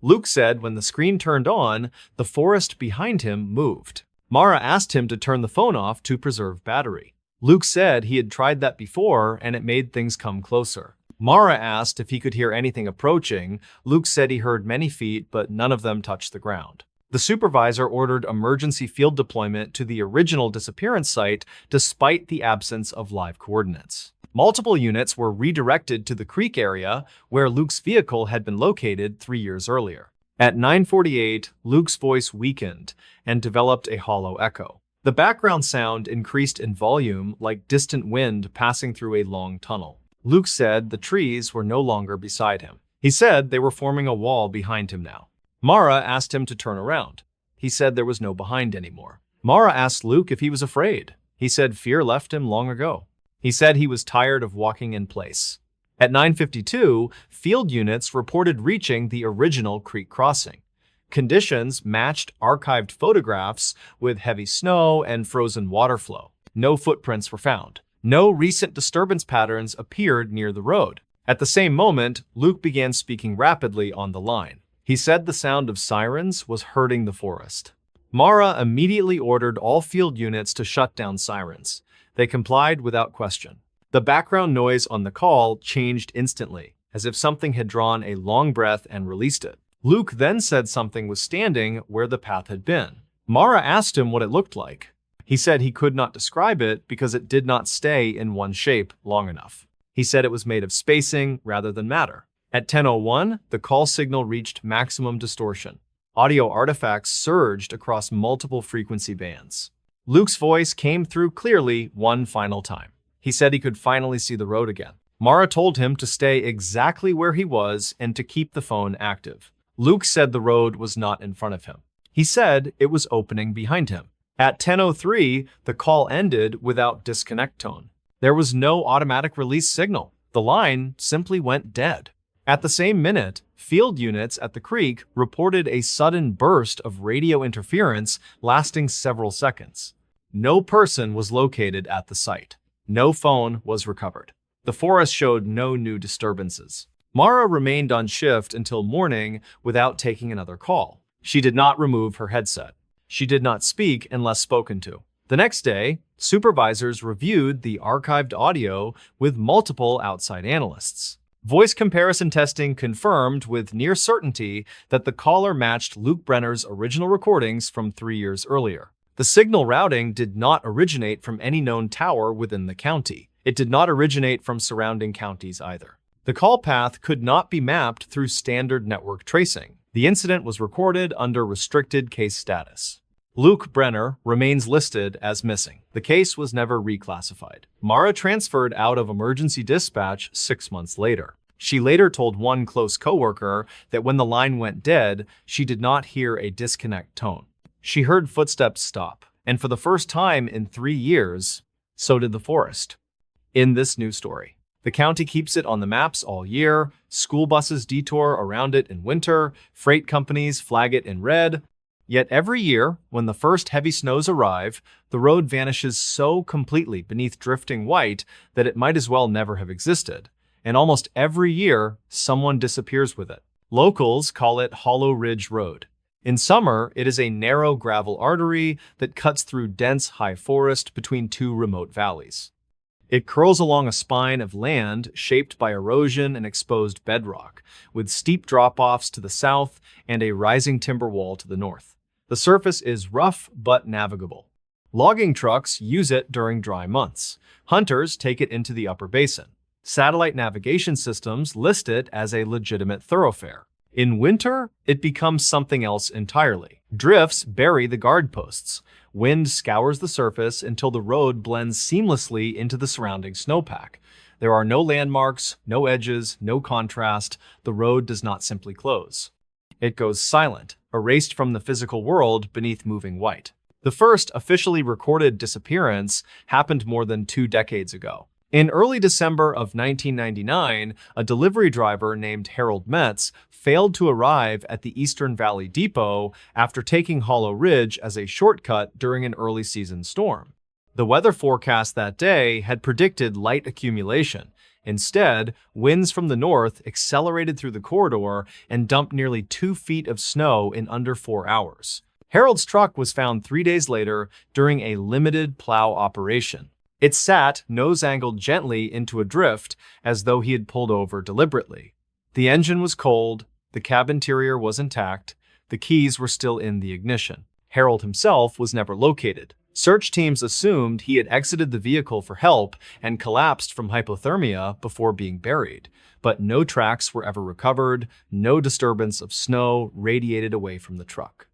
Luke said when the screen turned on, the forest behind him moved. Mara asked him to turn the phone off to preserve battery. Luke said he had tried that before and it made things come closer. Mara asked if he could hear anything approaching. Luke said he heard many feet, but none of them touched the ground. The supervisor ordered emergency field deployment to the original disappearance site despite the absence of live coordinates. Multiple units were redirected to the creek area where Luke's vehicle had been located 3 years earlier. At 9:48, Luke's voice weakened and developed a hollow echo. The background sound increased in volume like distant wind passing through a long tunnel. Luke said the trees were no longer beside him. He said they were forming a wall behind him now. Mara asked him to turn around. He said there was no behind anymore. Mara asked Luke if he was afraid. He said fear left him long ago. He said he was tired of walking in place. At 9:52, field units reported reaching the original creek crossing. Conditions matched archived photographs with heavy snow and frozen water flow. No footprints were found. No recent disturbance patterns appeared near the road. At the same moment, Luke began speaking rapidly on the line. He said the sound of sirens was hurting the forest. Mara immediately ordered all field units to shut down sirens. They complied without question. The background noise on the call changed instantly, as if something had drawn a long breath and released it. Luke then said something was standing where the path had been. Mara asked him what it looked like. He said he could not describe it because it did not stay in one shape long enough. He said it was made of spacing rather than matter. At 10:01, the call signal reached maximum distortion. Audio artifacts surged across multiple frequency bands. Luke's voice came through clearly one final time. He said he could finally see the road again. Mara told him to stay exactly where he was and to keep the phone active. Luke said the road was not in front of him. He said it was opening behind him. At 10:03, the call ended without disconnect tone. There was no automatic release signal. The line simply went dead. At the same minute, field units at the creek reported a sudden burst of radio interference lasting several seconds. No person was located at the site. No phone was recovered. The forest showed no new disturbances. Mara remained on shift until morning without taking another call. She did not remove her headset. She did not speak unless spoken to. The next day, supervisors reviewed the archived audio with multiple outside analysts. Voice comparison testing confirmed with near certainty that the caller matched Luke Brenner's original recordings from 3 years earlier. The signal routing did not originate from any known tower within the county. It did not originate from surrounding counties either. The call path could not be mapped through standard network tracing. The incident was recorded under restricted case status. Luke Brenner remains listed as missing. The case was never reclassified. Mara transferred out of emergency dispatch 6 months later. She later told one close coworker that when the line went dead, she did not hear a disconnect tone. She heard footsteps stop, and for the first time in 3 years, so did the forest. In this new story, the county keeps it on the maps all year, school buses detour around it in winter, freight companies flag it in red. Yet every year, when the first heavy snows arrive, the road vanishes so completely beneath drifting white that it might as well never have existed. And almost every year, someone disappears with it. Locals call it Hollow Ridge Road. In summer, it is a narrow gravel artery that cuts through dense high forest between two remote valleys. It curls along a spine of land shaped by erosion and exposed bedrock, with steep drop-offs to the south and a rising timber wall to the north. The surface is rough but navigable. Logging trucks use it during dry months. Hunters take it into the upper basin. Satellite navigation systems list it as a legitimate thoroughfare. In winter, it becomes something else entirely. Drifts bury the guard posts. Wind scours the surface until the road blends seamlessly into the surrounding snowpack. There are no landmarks, no edges, no contrast. The road does not simply close. It goes silent, erased from the physical world beneath moving white. The first officially recorded disappearance happened more than 2 decades ago. In early December of 1999, a delivery driver named Harold Metz failed to arrive at the Eastern Valley Depot after taking Hollow Ridge as a shortcut during an early season storm. The weather forecast that day had predicted light accumulation. Instead, winds from the north accelerated through the corridor and dumped nearly 2 feet of snow in under 4 hours. Harold's truck was found 3 days later during a limited plow operation. It sat nose-angled gently into a drift as though he had pulled over deliberately. The engine was cold, the cab interior was intact, The keys were still in the ignition. Harold himself was never located. Search teams assumed he had exited the vehicle for help and collapsed from hypothermia before being buried, but no tracks were ever recovered, no disturbance of snow radiated away from the truck.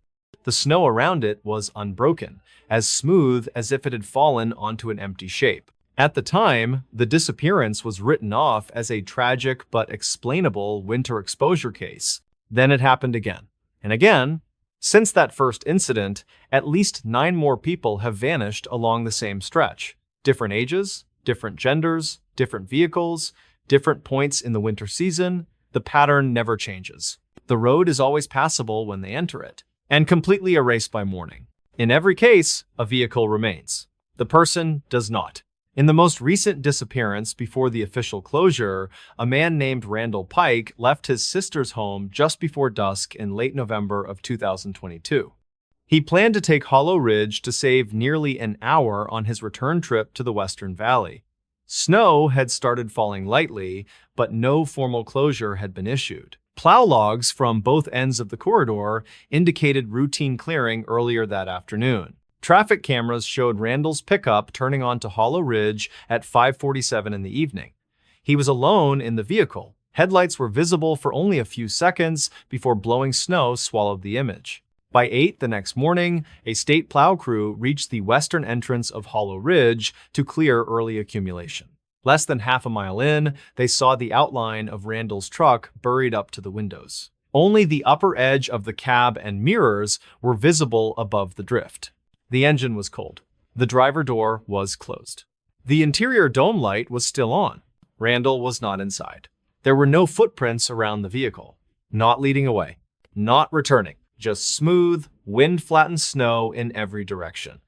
The snow around it was unbroken, as smooth as if it had fallen onto an empty shape. At the time, the disappearance was written off as a tragic but explainable winter exposure case. Then it happened again, and again. Since that first incident, at least 9 more people have vanished along the same stretch. Different ages, different genders, different vehicles, different points in the winter season. The pattern never changes. The road is always passable when they enter it, and completely erased by morning. In every case, a vehicle remains. The person does not. In the most recent disappearance before the official closure, a man named Randall Pike left his sister's home just before dusk in late November of 2022. He planned to take Hollow Ridge to save nearly an hour on his return trip to the Western Valley. Snow had started falling lightly, but no formal closure had been issued. Plow logs from both ends of the corridor indicated routine clearing earlier that afternoon. Traffic cameras showed Randall's pickup turning onto Hollow Ridge at 5:47 in the evening. He was alone in the vehicle. Headlights were visible for only a few seconds before blowing snow swallowed the image. By 8 the next morning, a state plow crew reached the western entrance of Hollow Ridge to clear early accumulation. Less than half a mile in, they saw the outline of Randall's truck buried up to the windows. Only the upper edge of the cab and mirrors were visible above the drift. The engine was cold. The driver door was closed. The interior dome light was still on. Randall was not inside. There were no footprints around the vehicle. Not leading away. Not returning. Just smooth, wind-flattened snow in every direction.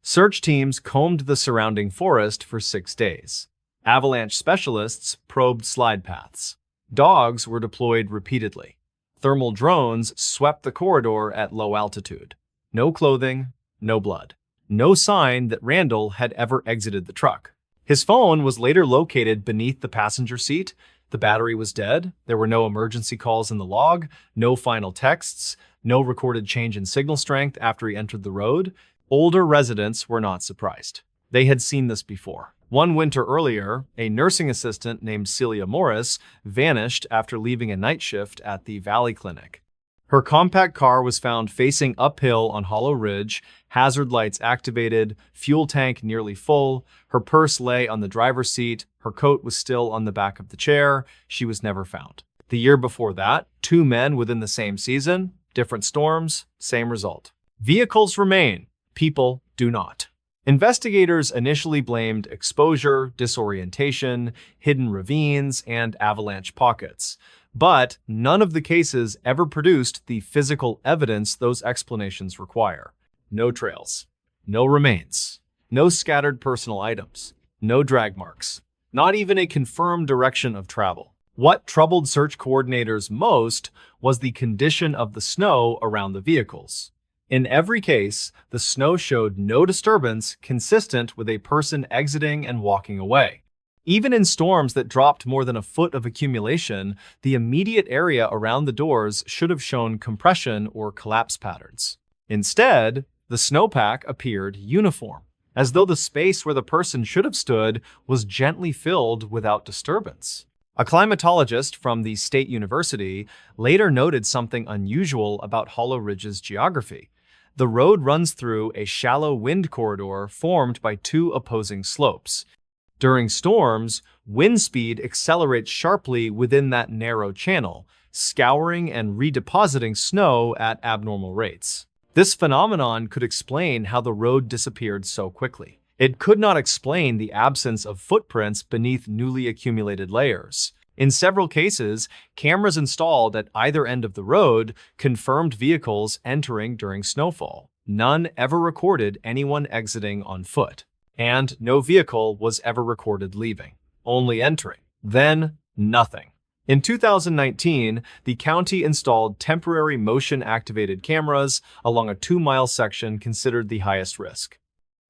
Search teams combed the surrounding forest for 6 days. Avalanche specialists probed slide paths. Dogs were deployed repeatedly. Thermal drones swept the corridor at low altitude. No clothing, no blood. No sign that Randall had ever exited the truck. His phone was later located beneath the passenger seat. The battery was dead. There were no emergency calls in the log, no final texts, no recorded change in signal strength after he entered the road. Older residents were not surprised. They had seen this before. One winter earlier, a nursing assistant named Celia Morris vanished after leaving a night shift at the Valley Clinic. Her compact car was found facing uphill on Hollow Ridge, hazard lights activated, fuel tank nearly full. Her purse lay on the driver's seat. Her coat was still on the back of the chair. She was never found. The year before that, 2 men within the same season, different storms, same result. Vehicles remain. People do not. Investigators initially blamed exposure, disorientation, hidden ravines, and avalanche pockets. But none of the cases ever produced the physical evidence those explanations require. No trails, no remains, no scattered personal items, no drag marks, not even a confirmed direction of travel. What troubled search coordinators most was the condition of the snow around the vehicles. In every case, the snow showed no disturbance consistent with a person exiting and walking away. Even in storms that dropped more than a foot of accumulation, the immediate area around the doors should have shown compression or collapse patterns. Instead, the snowpack appeared uniform, as though the space where the person should have stood was gently filled without disturbance. A climatologist from the State University later noted something unusual about Hollow Ridge's geography. The road runs through a shallow wind corridor formed by 2 opposing slopes. During storms, wind speed accelerates sharply within that narrow channel, scouring and redepositing snow at abnormal rates. This phenomenon could explain how the road disappeared so quickly. It could not explain the absence of footprints beneath newly accumulated layers. In several cases, cameras installed at either end of the road confirmed vehicles entering during snowfall. None ever recorded anyone exiting on foot. And no vehicle was ever recorded leaving, only entering. Then, nothing. In 2019, the county installed temporary motion-activated cameras along a 2-mile section considered the highest risk.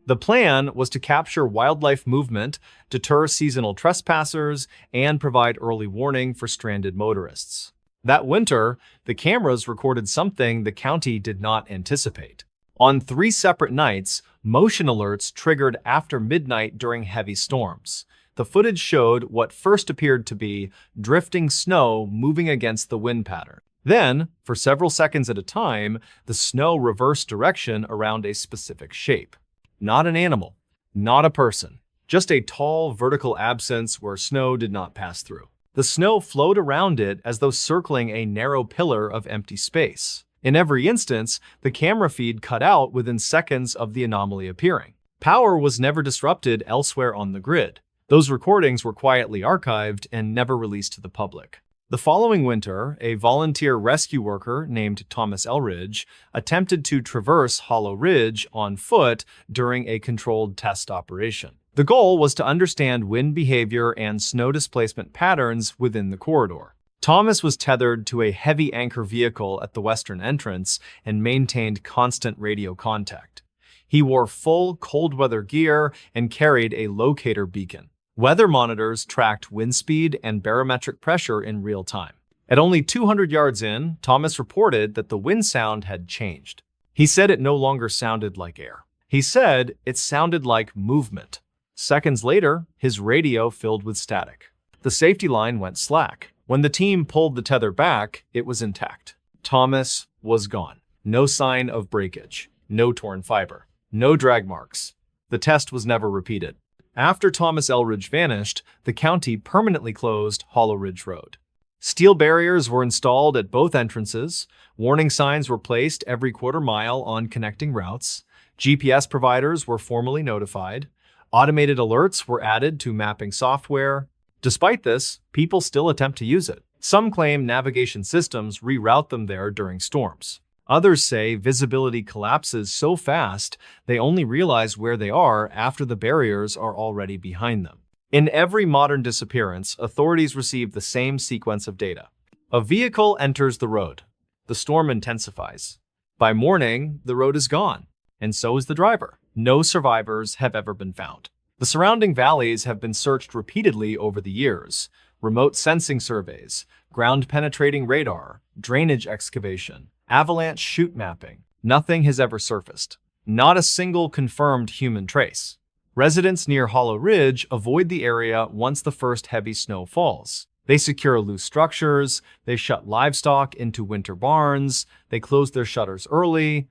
The plan was to capture wildlife movement, deter seasonal trespassers, and provide early warning for stranded motorists. That winter, the cameras recorded something the county did not anticipate. On 3 separate nights, motion alerts triggered after midnight during heavy storms. The footage showed what first appeared to be drifting snow moving against the wind pattern. Then, for several seconds at a time, the snow reversed direction around a specific shape. Not an animal, not a person, just a tall vertical absence where snow did not pass through. The snow flowed around it as though circling a narrow pillar of empty space. In every instance, the camera feed cut out within seconds of the anomaly appearing. Power was never disrupted elsewhere on the grid. Those recordings were quietly archived and never released to the public. The following winter, a volunteer rescue worker named Thomas Elridge attempted to traverse Hollow Ridge on foot during a controlled test operation. The goal was to understand wind behavior and snow displacement patterns within the corridor. Thomas was tethered to a heavy anchor vehicle at the western entrance and maintained constant radio contact. He wore full cold weather gear and carried a locator beacon. Weather monitors tracked wind speed and barometric pressure in real time. At only 200 yards in, Thomas reported that the wind sound had changed. He said it no longer sounded like air. He said it sounded like movement. Seconds later, his radio filled with static. The safety line went slack. When the team pulled the tether back, it was intact. Thomas was gone. No sign of breakage. No torn fiber. No drag marks. The test was never repeated. After Thomas Elridge vanished, the county permanently closed Hollow Ridge Road. Steel barriers were installed at both entrances. Warning signs were placed every quarter mile on connecting routes. GPS providers were formally notified. Automated alerts were added to mapping software. Despite this, people still attempt to use it. Some claim navigation systems reroute them there during storms. Others say visibility collapses so fast they only realize where they are after the barriers are already behind them. In every modern disappearance, authorities receive the same sequence of data. A vehicle enters the road. The storm intensifies. By morning, the road is gone, and so is the driver. No survivors have ever been found. The surrounding valleys have been searched repeatedly over the years. Remote sensing surveys, ground-penetrating radar, drainage excavation, avalanche chute mapping. Nothing has ever surfaced. Not a single confirmed human trace. Residents near Hollow Ridge avoid the area once the first heavy snow falls. They secure loose structures, they shut livestock into winter barns, they close their shutters early,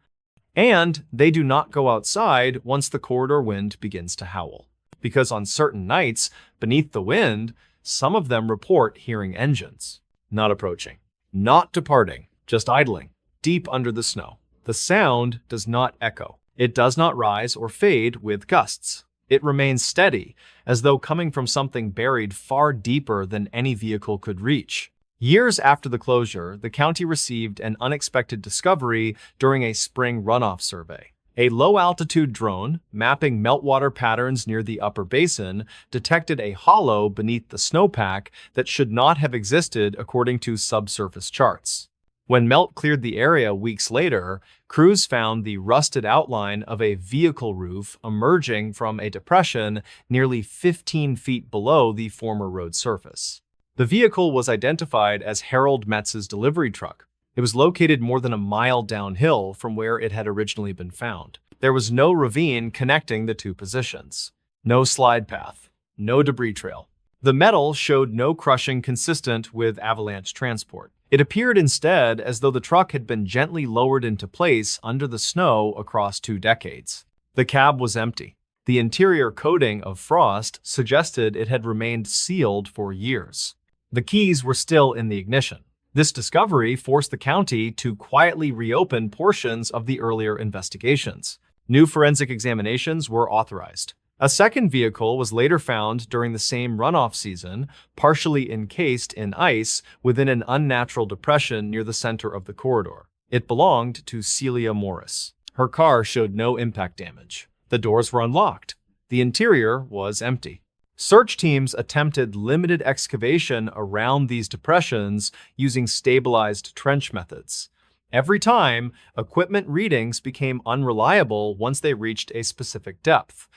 and they do not go outside once the corridor wind begins to howl. Because on certain nights, beneath the wind, some of them report hearing engines. Not approaching. Not departing. Just idling. Deep under the snow. The sound does not echo. It does not rise or fade with gusts. It remains steady, as though coming from something buried far deeper than any vehicle could reach. Years after the closure, the county received an unexpected discovery during a spring runoff survey. A low-altitude drone, mapping meltwater patterns near the upper basin, detected a hollow beneath the snowpack that should not have existed according to subsurface charts. When melt cleared the area weeks later, crews found the rusted outline of a vehicle roof emerging from a depression nearly 15 feet below the former road surface. The vehicle was identified as Harold Metz's delivery truck. It was located more than a mile downhill from where it had originally been found. There was no ravine connecting the two positions. No slide path. No debris trail. The metal showed no crushing consistent with avalanche transport. It appeared instead as though the truck had been gently lowered into place under the snow across 2 decades. The cab was empty. The interior coating of frost suggested it had remained sealed for years. The keys were still in the ignition. This discovery forced the county to quietly reopen portions of the earlier investigations. New forensic examinations were authorized. A second vehicle was later found during the same runoff season, partially encased in ice within an unnatural depression near the center of the corridor. It belonged to Celia Morris. Her car showed no impact damage. The doors were unlocked. The interior was empty. Search teams attempted limited excavation around these depressions using stabilized trench methods. Every time, equipment readings became unreliable once they reached a specific depth.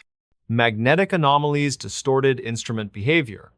Magnetic anomalies distorted instrument behavior.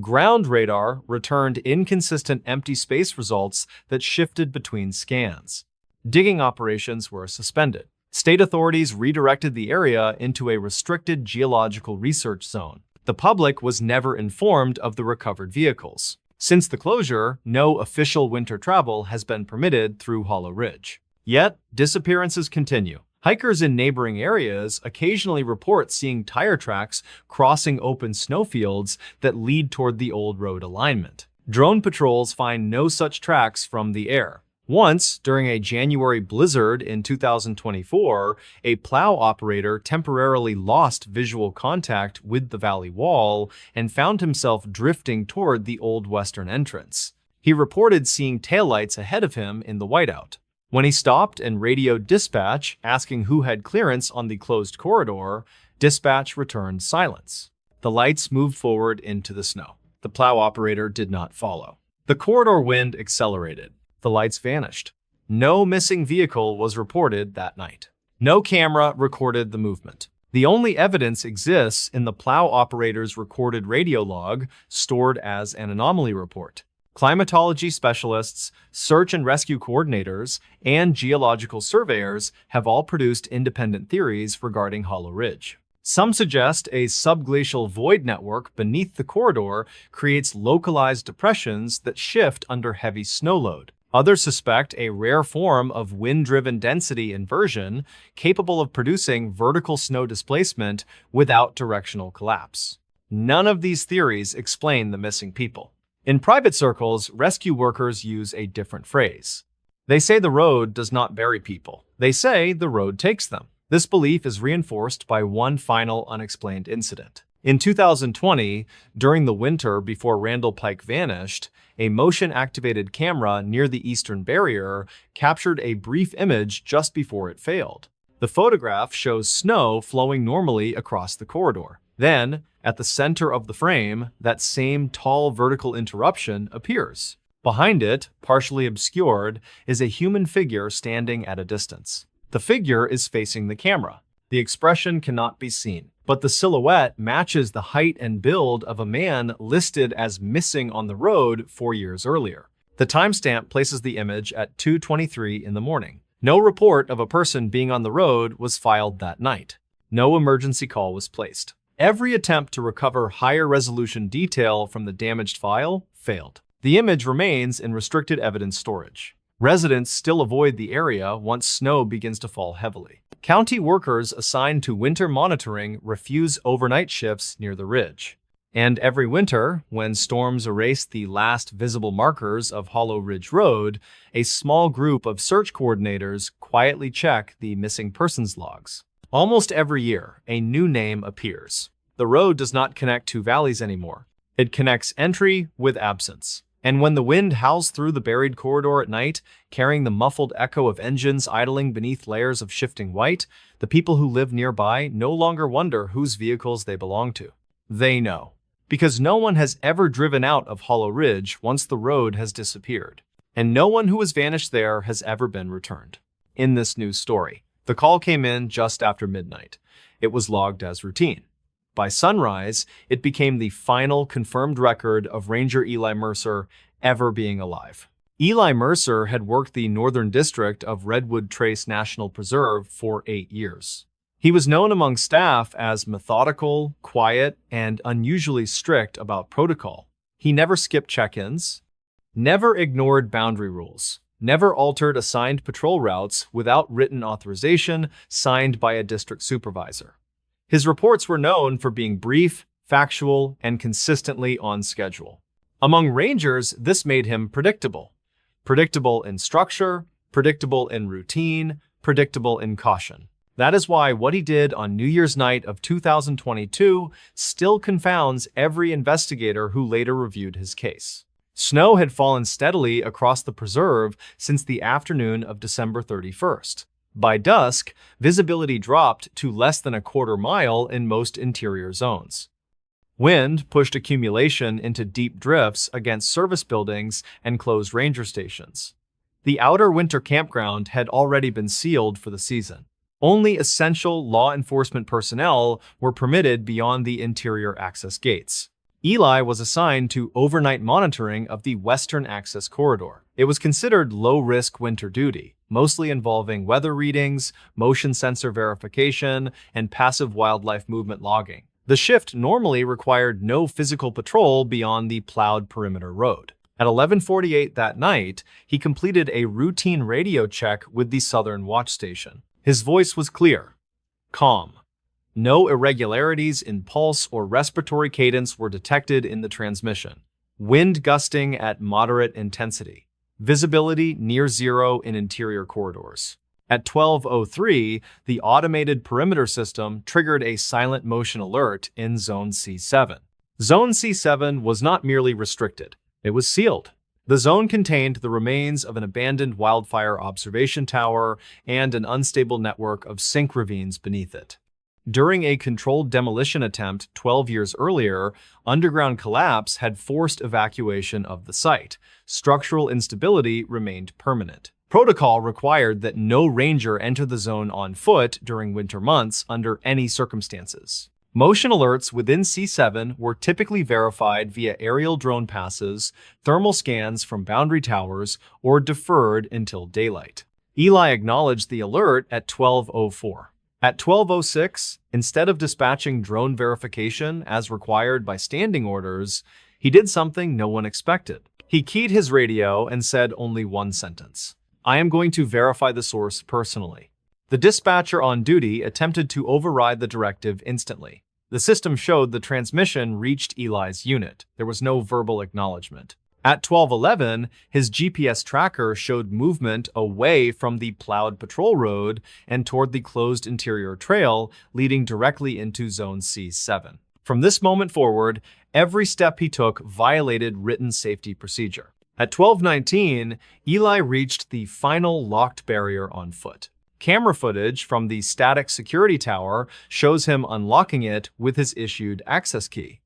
Ground radar returned inconsistent empty space results that shifted between scans. Digging operations were suspended. State authorities redirected the area into a restricted geological research zone. The public was never informed of the recovered vehicles. Since the closure, no official winter travel has been permitted through Hollow Ridge. Yet, disappearances continue. Hikers in neighboring areas occasionally report seeing tire tracks crossing open snowfields that lead toward the old road alignment. Drone patrols find no such tracks from the air. Once, during a January blizzard in 2024, a plow operator temporarily lost visual contact with the valley wall and found himself drifting toward the old western entrance. He reported seeing taillights ahead of him in the whiteout. When he stopped and radioed dispatch, asking who had clearance on the closed corridor, dispatch returned silence. The lights moved forward into the snow. The plow operator did not follow. The corridor wind accelerated. The lights vanished. No missing vehicle was reported that night. No camera recorded the movement. The only evidence exists in the plow operator's recorded radio log, stored as an anomaly report. Climatology specialists, search and rescue coordinators, and geological surveyors have all produced independent theories regarding Hollow Ridge. Some suggest a subglacial void network beneath the corridor creates localized depressions that shift under heavy snow load. Others suspect a rare form of wind-driven density inversion capable of producing vertical snow displacement without directional collapse. None of these theories explain the missing people. In private circles, rescue workers use a different phrase. They say the road does not bury people. They say the road takes them. This belief is reinforced by one final unexplained incident. In 2020, during the winter before Randall Pike vanished, a motion-activated camera near the eastern barrier captured a brief image just before it failed. The photograph shows snow flowing normally across the corridor. Then, at the center of the frame, that same tall vertical interruption appears. Behind it, partially obscured, is a human figure standing at a distance. The figure is facing the camera. The expression cannot be seen, but the silhouette matches the height and build of a man listed as missing on the road 4 years earlier. The timestamp places the image at 2:23 in the morning. No report of a person being on the road was filed that night. No emergency call was placed. Every attempt to recover higher resolution detail from the damaged file failed. The image remains in restricted evidence storage. Residents still avoid the area once snow begins to fall heavily. County workers assigned to winter monitoring refuse overnight shifts near the ridge. And every winter, when storms erase the last visible markers of Hollow Ridge Road, a small group of search coordinators quietly check the missing persons logs. Almost every year, a new name appears. The road does not connect two valleys anymore. It connects entry with absence. And when the wind howls through the buried corridor at night, carrying the muffled echo of engines idling beneath layers of shifting white, the people who live nearby no longer wonder whose vehicles they belong to. They know. Because no one has ever driven out of Hollow Ridge once the road has disappeared. And no one who has vanished there has ever been returned. In this news story, the call came in just after midnight. It was logged as routine. By sunrise, it became the final confirmed record of Ranger Eli Mercer ever being alive. Eli Mercer had worked the northern district of Redwood Trace National Preserve for 8 years. He was known among staff as methodical, quiet, and unusually strict about protocol. He never skipped check-ins, never ignored boundary rules, never altered assigned patrol routes without written authorization signed by a district supervisor. His reports were known for being brief, factual, and consistently on schedule. Among Rangers, this made him predictable. Predictable in structure, predictable in routine, predictable in caution. That is why what he did on New Year's night of 2022 still confounds every investigator who later reviewed his case. Snow had fallen steadily across the preserve since the afternoon of December 31st. By dusk, visibility dropped to less than a quarter mile in most interior zones. Wind pushed accumulation into deep drifts against service buildings and closed ranger stations. The outer winter campground had already been sealed for the season. Only essential law enforcement personnel were permitted beyond the interior access gates. Eli was assigned to overnight monitoring of the Western Access Corridor. It was considered low-risk winter duty, mostly involving weather readings, motion sensor verification, and passive wildlife movement logging. The shift normally required no physical patrol beyond the plowed perimeter road. At 11:48 that night, he completed a routine radio check with the Southern Watch Station. His voice was clear, calm. No irregularities in pulse or respiratory cadence were detected in the transmission. Wind gusting at moderate intensity. Visibility near zero in interior corridors. At 12:03, the automated perimeter system triggered a silent motion alert in Zone C7. Zone C7 was not merely restricted, it was sealed. The zone contained the remains of an abandoned wildfire observation tower and an unstable network of sink ravines beneath it. During a controlled demolition attempt 12 years earlier, underground collapse had forced evacuation of the site. Structural instability remained permanent. Protocol required that no ranger enter the zone on foot during winter months under any circumstances. Motion alerts within C7 were typically verified via aerial drone passes, thermal scans from boundary towers, or deferred until daylight. Eli acknowledged the alert at 12:04. At 12:06, instead of dispatching drone verification as required by standing orders, he did something no one expected. He keyed his radio and said only one sentence. "I am going to verify the source personally." The dispatcher on duty attempted to override the directive instantly. The system showed the transmission reached Eli's unit. There was no verbal acknowledgement. At 12:11, his GPS tracker showed movement away from the plowed patrol road and toward the closed interior trail leading directly into Zone C7. From this moment forward, every step he took violated written safety procedure. At 12:19, Eli reached the final locked barrier on foot. Camera footage from the static security tower shows him unlocking it with his issued access key.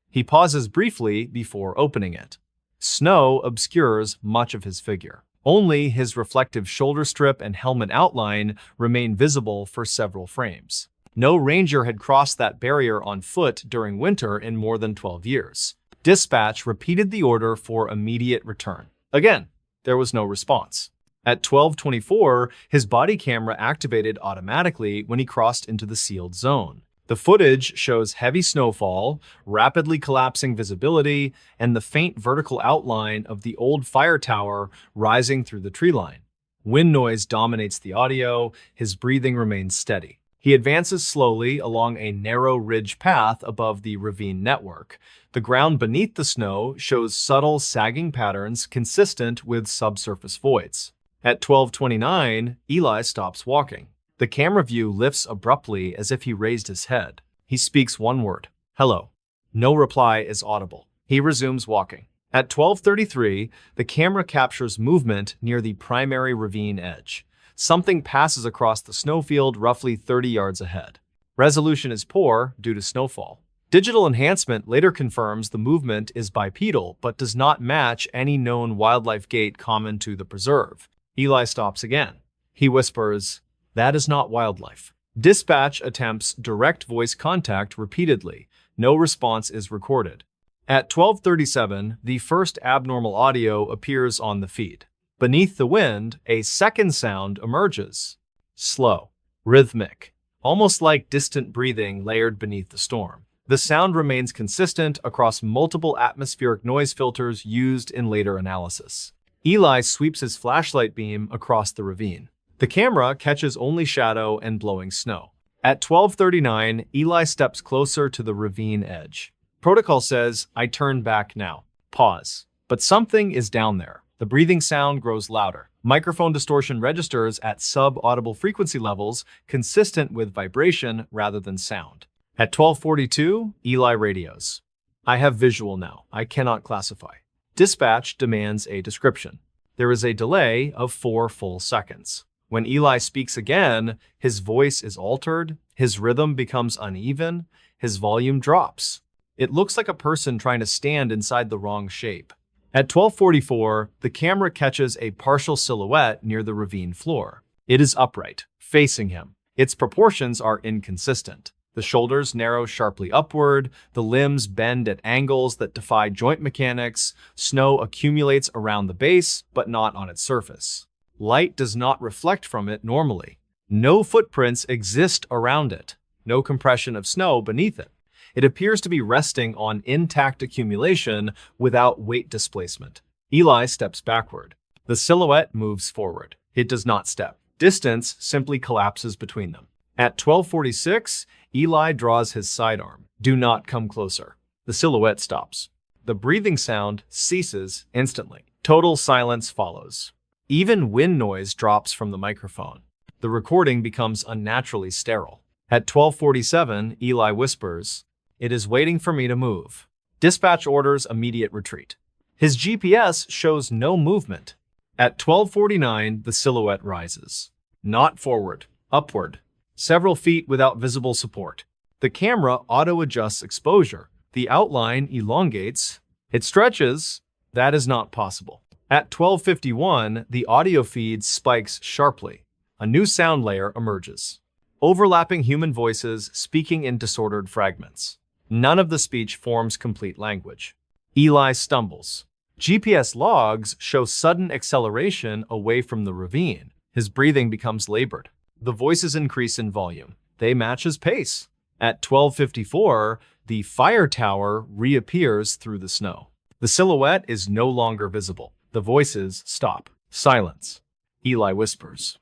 He pauses briefly before opening it. Snow obscures much of his figure. Only his reflective shoulder strip and helmet outline remain visible for several frames. No ranger had crossed that barrier on foot during winter in more than 12 years. Dispatch repeated the order for immediate return. Again, there was no response. At 12:24, his body camera activated automatically when he crossed into the sealed zone. The footage shows heavy snowfall, rapidly collapsing visibility, and the faint vertical outline of the old fire tower rising through the tree line. Wind noise dominates the audio, his breathing remains steady. He advances slowly along a narrow ridge path above the ravine network. The ground beneath the snow shows subtle sagging patterns consistent with subsurface voids. At 12:29, Eli stops walking. The camera view lifts abruptly as if he raised his head. He speaks one word, "Hello." No reply is audible. He resumes walking. At 12:33, the camera captures movement near the primary ravine edge. Something passes across the snowfield roughly 30 yards ahead. Resolution is poor due to snowfall. Digital enhancement later confirms the movement is bipedal but does not match any known wildlife gait common to the preserve. Eli stops again. He whispers, "That is not wildlife." Dispatch attempts direct voice contact repeatedly. No response is recorded. At 12:37, the first abnormal audio appears on the feed. Beneath the wind, a second sound emerges. Slow, rhythmic, almost like distant breathing layered beneath the storm. The sound remains consistent across multiple atmospheric noise filters used in later analysis. Eli sweeps his flashlight beam across the ravine. The camera catches only shadow and blowing snow. At 12:39, Eli steps closer to the ravine edge. Protocol says, "I turn back now." Pause. But something is down there. The breathing sound grows louder. Microphone distortion registers at sub-audible frequency levels, consistent with vibration rather than sound. At 12:42, Eli radios. "I have visual now. I cannot classify." Dispatch demands a description. There is a delay of 4 full seconds. When Eli speaks again, his voice is altered, his rhythm becomes uneven, his volume drops. It looks like a person trying to stand inside the wrong shape. At 12:44, the camera catches a partial silhouette near the ravine floor. It is upright, facing him. Its proportions are inconsistent. The shoulders narrow sharply upward, the limbs bend at angles that defy joint mechanics, snow accumulates around the base, but not on its surface. Light does not reflect from it normally. No footprints exist around it, no compression of snow beneath it. It appears to be resting on intact accumulation without weight displacement. Eli steps backward. The silhouette moves forward. It does not step. Distance simply collapses between them. At 12:46, Eli draws his sidearm. Do not come closer. The silhouette stops. The breathing sound ceases instantly. Total silence follows. Even wind noise drops from the microphone. The recording becomes unnaturally sterile. At 12:47, Eli whispers, "It is waiting for me to move." Dispatch orders immediate retreat. His GPS shows no movement. At 12:49, the silhouette rises. Not forward, upward. Several feet without visible support. The camera auto-adjusts exposure. The outline elongates. It stretches. That is not possible. At 12:51, the audio feed spikes sharply. A new sound layer emerges. Overlapping human voices speaking in disordered fragments. None of the speech forms complete language. Eli stumbles. GPS logs show sudden acceleration away from the ravine. His breathing becomes labored. The voices increase in volume. They match his pace. At 12:54, the fire tower reappears through the snow. The silhouette is no longer visible. The voices stop. Silence. Eli whispers,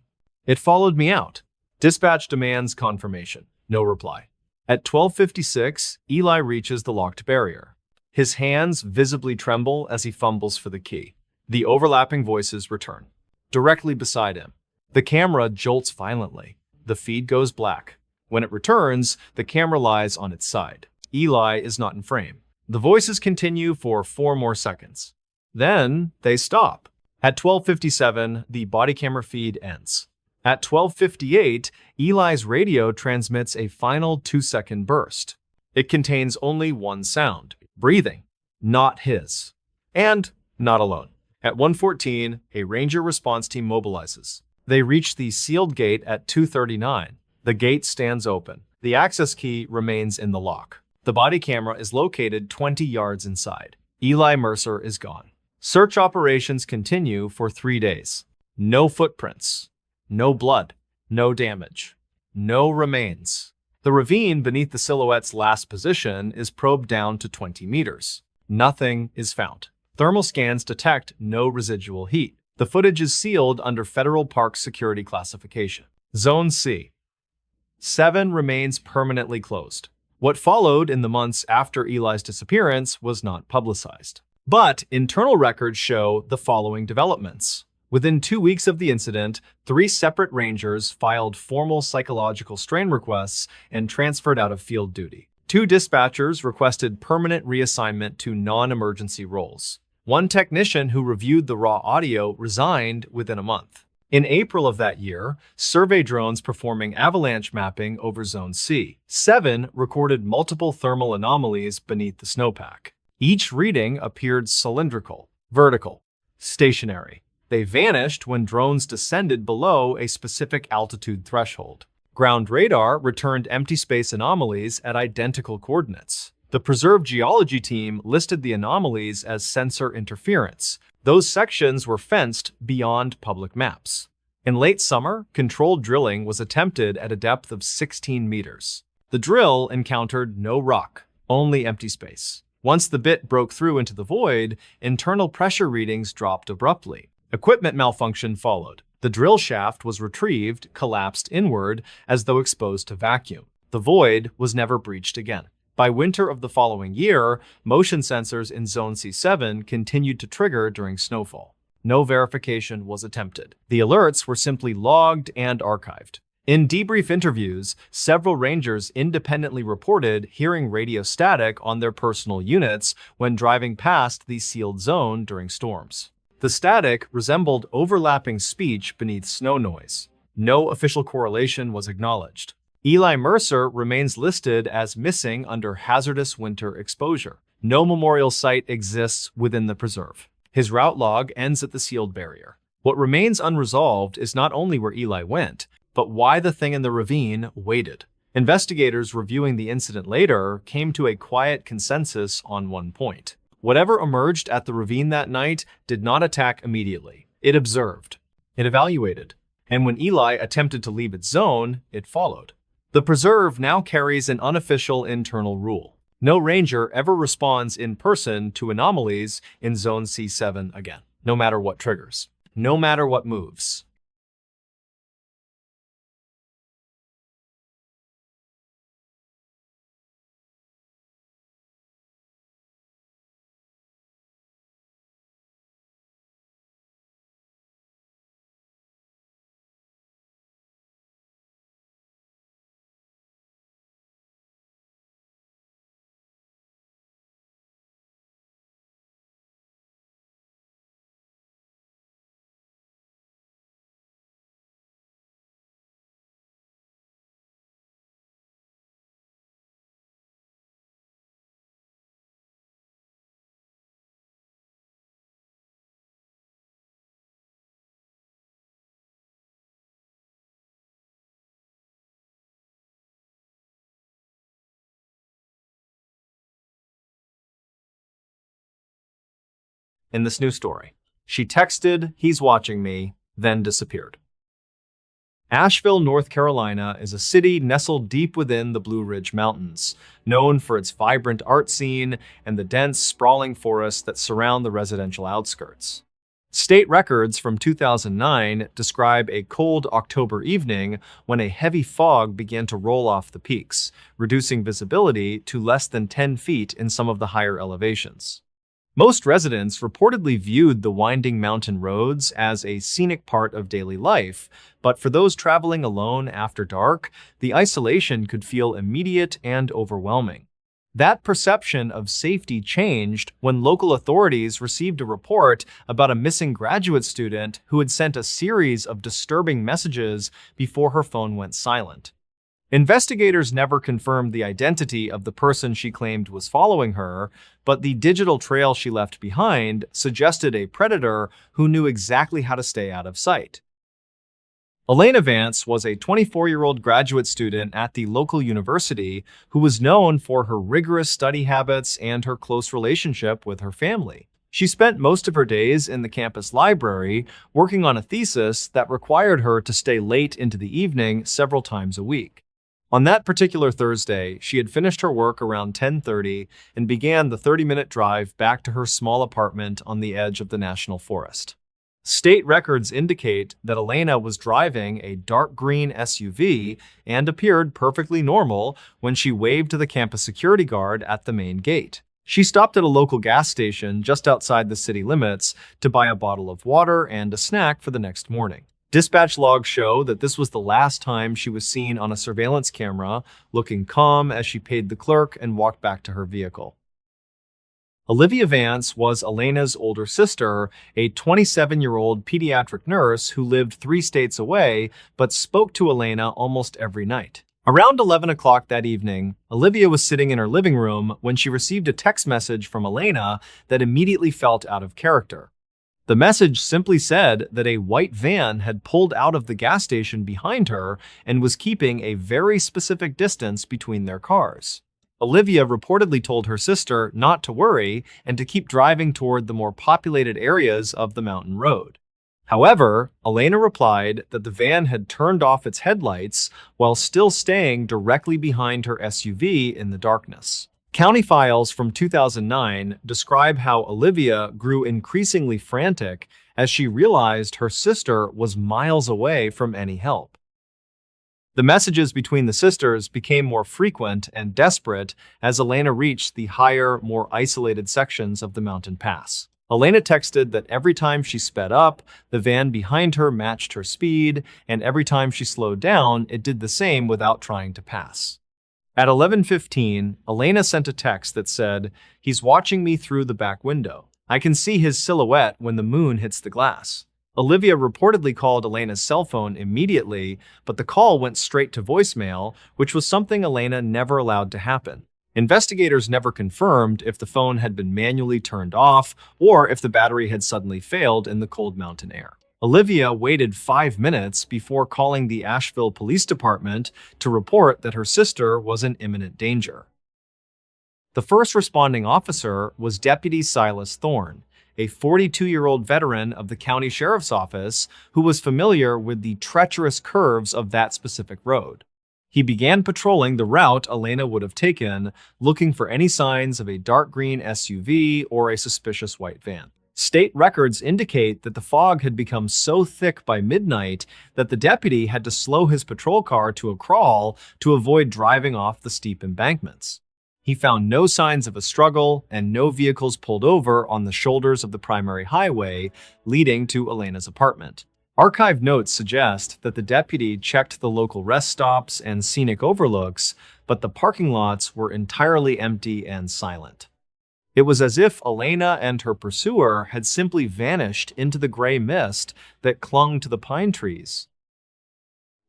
"It followed me out." Dispatch demands confirmation. No reply. At 12:56, Eli reaches the locked barrier. His hands visibly tremble as he fumbles for the key. The overlapping voices return. Directly beside him, the camera jolts violently. The feed goes black. When it returns, the camera lies on its side. Eli is not in frame. The voices continue for 4 more seconds. Then they stop. At 12:57, the body camera feed ends. At 12:58, Eli's radio transmits a final 2-second burst. It contains only one sound: breathing, not his, and not alone. At 1:14, a ranger response team mobilizes. They reach the sealed gate at 2:39. The gate stands open. The access key remains in the lock. The body camera is located 20 yards inside. Eli Mercer is gone. Search operations continue for 3 days. No footprints. No blood. No damage. No remains. The ravine beneath the silhouette's last position is probed down to 20 meters. Nothing is found. Thermal scans detect no residual heat. The footage is sealed under federal park security classification. Zone C. 7 remains permanently closed. What followed in the months after Eli's disappearance was not publicized. But internal records show the following developments. Within 2 weeks of the incident, 3 separate rangers filed formal psychological strain requests and transferred out of field duty. 2 dispatchers requested permanent reassignment to non-emergency roles. 1 technician who reviewed the raw audio resigned within a month. In April of that year, survey drones performing avalanche mapping over Zone C. 7 recorded multiple thermal anomalies beneath the snowpack. Each reading appeared cylindrical, vertical, stationary. They vanished when drones descended below a specific altitude threshold. Ground radar returned empty space anomalies at identical coordinates. The preserved geology team listed the anomalies as sensor interference. Those sections were fenced beyond public maps. In late summer, controlled drilling was attempted at a depth of 16 meters. The drill encountered no rock, only empty space. Once the bit broke through into the void, internal pressure readings dropped abruptly. Equipment malfunction followed. The drill shaft was retrieved, collapsed inward, as though exposed to vacuum. The void was never breached again. By winter of the following year, motion sensors in Zone C7 continued to trigger during snowfall. No verification was attempted. The alerts were simply logged and archived. In debrief interviews, several rangers independently reported hearing radio static on their personal units when driving past the sealed zone during storms. The static resembled overlapping speech beneath snow noise. No official correlation was acknowledged. Eli Mercer remains listed as missing under hazardous winter exposure. No memorial site exists within the preserve. His route log ends at the sealed barrier. What remains unresolved is not only where Eli went, but why the thing in the ravine waited. Investigators reviewing the incident later came to a quiet consensus on one point. Whatever emerged at the ravine that night did not attack immediately. It observed. It evaluated. And when Eli attempted to leave its zone, it followed. The preserve now carries an unofficial internal rule. No ranger ever responds in person to anomalies in Zone C7 again, no matter what triggers, no matter what moves. In this new story, she texted, "He's watching me," then disappeared. Asheville, North Carolina is a city nestled deep within the Blue Ridge Mountains, known for its vibrant art scene and the dense, sprawling forests that surround the residential outskirts. State records from 2009 describe a cold October evening when a heavy fog began to roll off the peaks, reducing visibility to less than 10 feet in some of the higher elevations. Most residents reportedly viewed the winding mountain roads as a scenic part of daily life, but for those traveling alone after dark, the isolation could feel immediate and overwhelming. That perception of safety changed when local authorities received a report about a missing graduate student who had sent a series of disturbing messages before her phone went silent. Investigators never confirmed the identity of the person she claimed was following her, but the digital trail she left behind suggested a predator who knew exactly how to stay out of sight. Elena Vance was a 24-year-old graduate student at the local university who was known for her rigorous study habits and her close relationship with her family. She spent most of her days in the campus library working on a thesis that required her to stay late into the evening several times a week. On that particular Thursday, she had finished her work around 10:30 and began the 30-minute drive back to her small apartment on the edge of the national forest. State records indicate that Elena was driving a dark green SUV and appeared perfectly normal when she waved to the campus security guard at the main gate. She stopped at a local gas station just outside the city limits to buy a bottle of water and a snack for the next morning. Dispatch logs show that this was the last time she was seen on a surveillance camera, looking calm as she paid the clerk and walked back to her vehicle. Olivia Vance was Elena's older sister, a 27-year-old pediatric nurse who lived 3 states away but spoke to Elena almost every night. Around 11 o'clock that evening, Olivia was sitting in her living room when she received a text message from Elena that immediately felt out of character. The message simply said that a white van had pulled out of the gas station behind her and was keeping a very specific distance between their cars. Olivia reportedly told her sister not to worry and to keep driving toward the more populated areas of the mountain road. However, Elena replied that the van had turned off its headlights while still staying directly behind her SUV in the darkness. County files from 2009 describe how Olivia grew increasingly frantic as she realized her sister was miles away from any help. The messages between the sisters became more frequent and desperate as Elena reached the higher, more isolated sections of the mountain pass. Elena texted that every time she sped up, the van behind her matched her speed, and every time she slowed down, it did the same without trying to pass. At 11:15, Elena sent a text that said, "He's watching me through the back window. I can see his silhouette when the moon hits the glass." Olivia reportedly called Elena's cell phone immediately, but the call went straight to voicemail, which was something Elena never allowed to happen. Investigators never confirmed if the phone had been manually turned off or if the battery had suddenly failed in the cold mountain air. Olivia waited 5 minutes before calling the Asheville Police Department to report that her sister was in imminent danger. The first responding officer was Deputy Silas Thorne, a 42-year-old veteran of the county sheriff's office who was familiar with the treacherous curves of that specific road. He began patrolling the route Elena would have taken, looking for any signs of a dark green SUV or a suspicious white van. State records indicate that the fog had become so thick by midnight that the deputy had to slow his patrol car to a crawl to avoid driving off the steep embankments. He found no signs of a struggle and no vehicles pulled over on the shoulders of the primary highway leading to Elena's apartment. Archived notes suggest that the deputy checked the local rest stops and scenic overlooks, but the parking lots were entirely empty and silent. It was as if Elena and her pursuer had simply vanished into the gray mist that clung to the pine trees.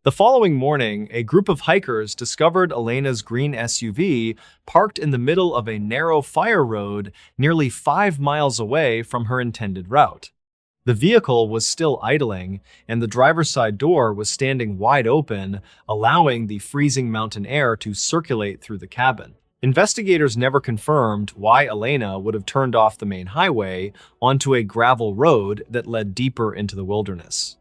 The following morning, a group of hikers discovered Elena's green SUV parked in the middle of a narrow fire road nearly 5 miles away from her intended route. The vehicle was still idling, and the driver's side door was standing wide open, allowing the freezing mountain air to circulate through the cabin. Investigators never confirmed why Elena would have turned off the main highway onto a gravel road that led deeper into the wilderness.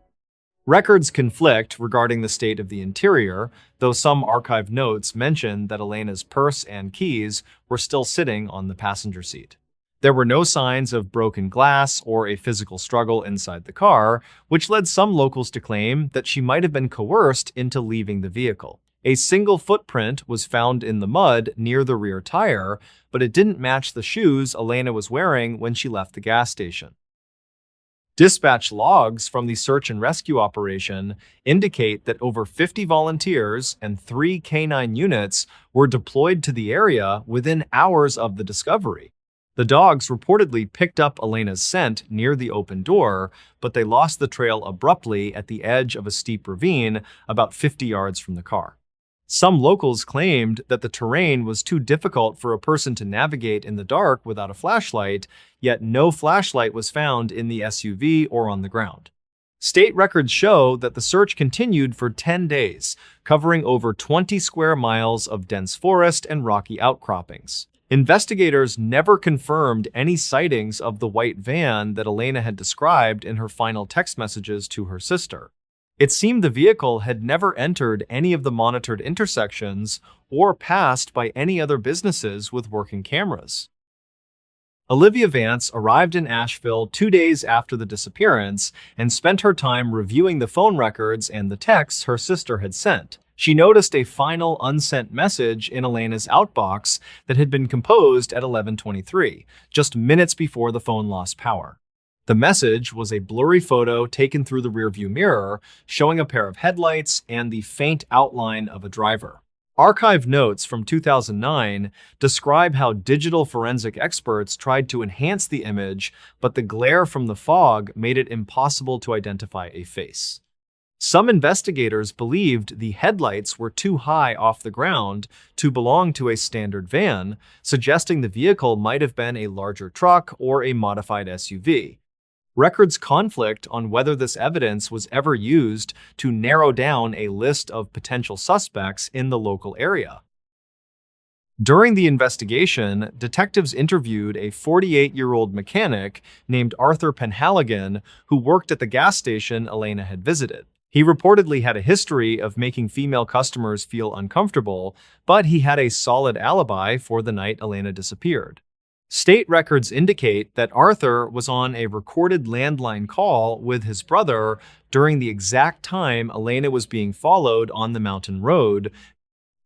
Records conflict regarding the state of the interior, though some archived notes mention that Elena's purse and keys were still sitting on the passenger seat. There were no signs of broken glass or a physical struggle inside the car, which led some locals to claim that she might have been coerced into leaving the vehicle. A single footprint was found in the mud near the rear tire, but it didn't match the shoes Elena was wearing when she left the gas station. Dispatch logs from the search and rescue operation indicate that over 50 volunteers and 3 canine units were deployed to the area within hours of the discovery. The dogs reportedly picked up Elena's scent near the open door, but they lost the trail abruptly at the edge of a steep ravine about 50 yards from the car. Some locals claimed that the terrain was too difficult for a person to navigate in the dark without a flashlight, yet no flashlight was found in the SUV or on the ground. State records show that the search continued for 10 days, covering over 20 square miles of dense forest and rocky outcroppings. Investigators never confirmed any sightings of the white van that Elena had described in her final text messages to her sister. It seemed the vehicle had never entered any of the monitored intersections or passed by any other businesses with working cameras. Olivia Vance arrived in Asheville 2 days after the disappearance and spent her time reviewing the phone records and the texts her sister had sent. She noticed a final unsent message in Elena's outbox that had been composed at 11:23, just minutes before the phone lost power. The message was a blurry photo taken through the rearview mirror, showing a pair of headlights and the faint outline of a driver. Archive notes from 2009 describe how digital forensic experts tried to enhance the image, but the glare from the fog made it impossible to identify a face. Some investigators believed the headlights were too high off the ground to belong to a standard van, suggesting the vehicle might have been a larger truck or a modified SUV. Records conflict on whether this evidence was ever used to narrow down a list of potential suspects in the local area. During the investigation, detectives interviewed a 48-year-old mechanic named Arthur Penhaligon who worked at the gas station Elena had visited. He reportedly had a history of making female customers feel uncomfortable, but he had a solid alibi for the night Elena disappeared. State records indicate that Arthur was on a recorded landline call with his brother during the exact time Elena was being followed on the mountain road.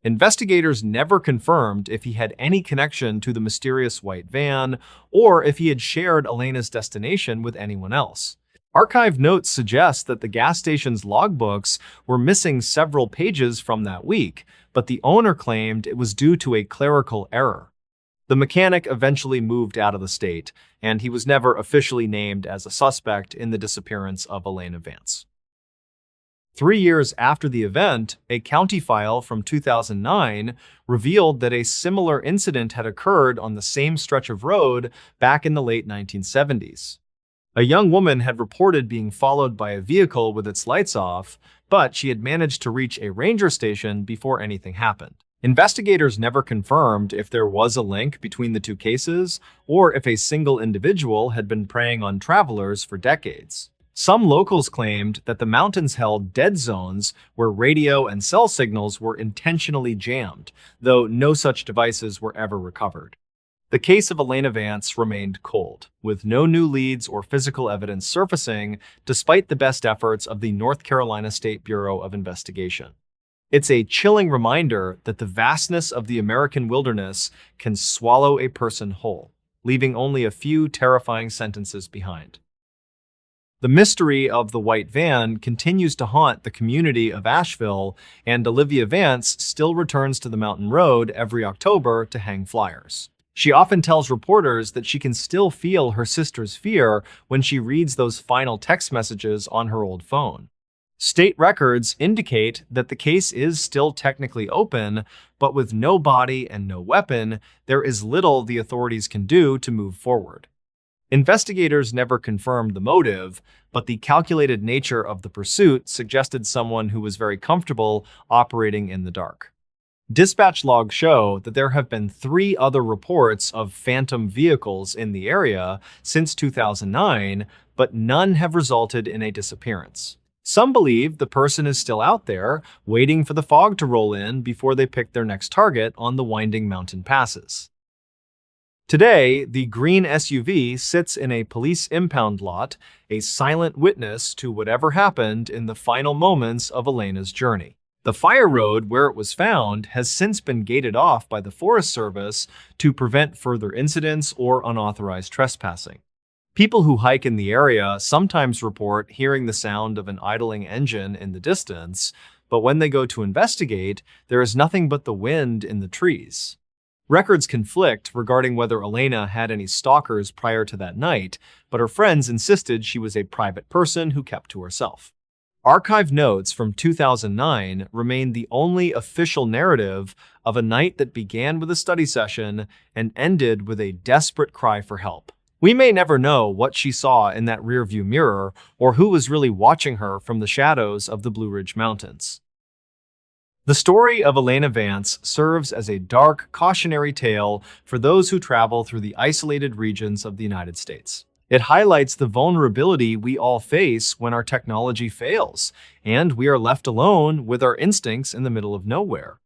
Investigators never confirmed if he had any connection to the mysterious white van or if he had shared Elena's destination with anyone else. Archive notes suggest that the gas station's logbooks were missing several pages from that week, but the owner claimed it was due to a clerical error. The mechanic eventually moved out of the state, and he was never officially named as a suspect in the disappearance of Elena Vance. 3 years after the event, a county file from 2009 revealed that a similar incident had occurred on the same stretch of road back in the late 1970s. A young woman had reported being followed by a vehicle with its lights off, but she had managed to reach a ranger station before anything happened. Investigators never confirmed if there was a link between the two cases or if a single individual had been preying on travelers for decades. Some locals claimed that the mountains held dead zones where radio and cell signals were intentionally jammed, though no such devices were ever recovered. The case of Elena Vance remained cold, with no new leads or physical evidence surfacing despite the best efforts of the North Carolina State Bureau of Investigation. It's a chilling reminder that the vastness of the American wilderness can swallow a person whole, leaving only a few terrifying sentences behind. The mystery of the white van continues to haunt the community of Asheville, and Olivia Vance still returns to the mountain road every October to hang flyers. She often tells reporters that she can still feel her sister's fear when she reads those final text messages on her old phone. State records indicate that the case is still technically open, but with no body and no weapon, there is little the authorities can do to move forward. Investigators never confirmed the motive, but the calculated nature of the pursuit suggested someone who was very comfortable operating in the dark. Dispatch logs show that there have been 3 other reports of phantom vehicles in the area since 2009, but none have resulted in a disappearance. Some believe the person is still out there, waiting for the fog to roll in before they pick their next target on the winding mountain passes. Today, the green SUV sits in a police impound lot, a silent witness to whatever happened in the final moments of Elena's journey. The fire road where it was found has since been gated off by the Forest Service to prevent further incidents or unauthorized trespassing. People who hike in the area sometimes report hearing the sound of an idling engine in the distance, but when they go to investigate, there is nothing but the wind in the trees. Records conflict regarding whether Elena had any stalkers prior to that night, but her friends insisted she was a private person who kept to herself. Archived notes from 2009 remain the only official narrative of a night that began with a study session and ended with a desperate cry for help. We may never know what she saw in that rearview mirror or who was really watching her from the shadows of the Blue Ridge Mountains. The story of Elena Vance serves as a dark, cautionary tale for those who travel through the isolated regions of the United States. It highlights the vulnerability we all face when our technology fails, and we are left alone with our instincts in the middle of nowhere.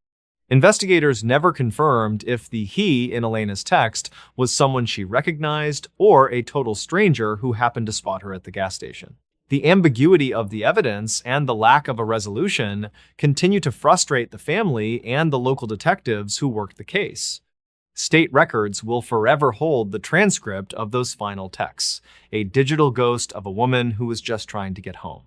Investigators never confirmed if the he in Elena's text was someone she recognized or a total stranger who happened to spot her at the gas station. The ambiguity of the evidence and the lack of a resolution continue to frustrate the family and the local detectives who worked the case. State records will forever hold the transcript of those final texts, a digital ghost of a woman who was just trying to get home.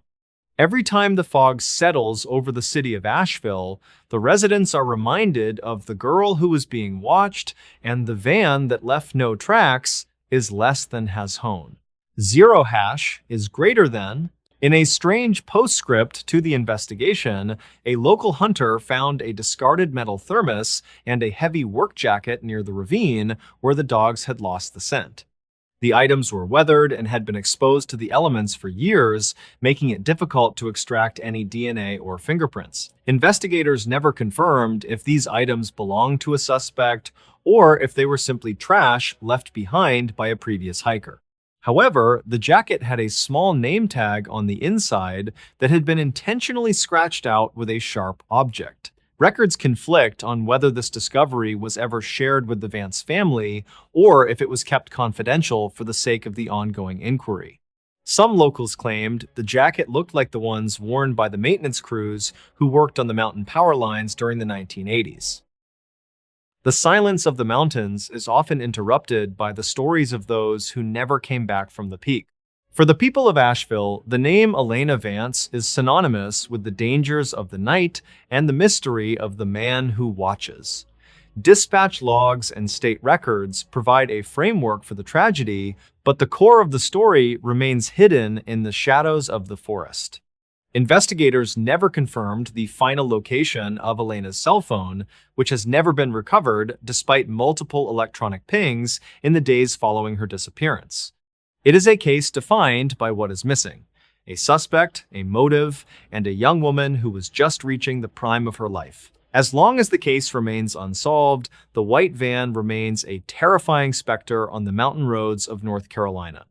Every time the fog settles over the city of Asheville, the residents are reminded of the girl who was being watched, and the van that left no tracks is less than has hone. Zero hash is greater than. In a strange postscript to the investigation, a local hunter found a discarded metal thermos and a heavy work jacket near the ravine where the dogs had lost the scent. The items were weathered and had been exposed to the elements for years, making it difficult to extract any DNA or fingerprints. Investigators never confirmed if these items belonged to a suspect or if they were simply trash left behind by a previous hiker. However, the jacket had a small name tag on the inside that had been intentionally scratched out with a sharp object. Records conflict on whether this discovery was ever shared with the Vance family or if it was kept confidential for the sake of the ongoing inquiry. Some locals claimed the jacket looked like the ones worn by the maintenance crews who worked on the mountain power lines during the 1980s. The silence of the mountains is often interrupted by the stories of those who never came back from the peak. For the people of Asheville, the name Elena Vance is synonymous with the dangers of the night and the mystery of the man who watches. Dispatch logs and state records provide a framework for the tragedy, but the core of the story remains hidden in the shadows of the forest. Investigators never confirmed the final location of Elena's cell phone, which has never been recovered despite multiple electronic pings in the days following her disappearance. It is a case defined by what is missing: a suspect, a motive, and a young woman who was just reaching the prime of her life. As long as the case remains unsolved, the white van remains a terrifying specter on the mountain roads of North Carolina.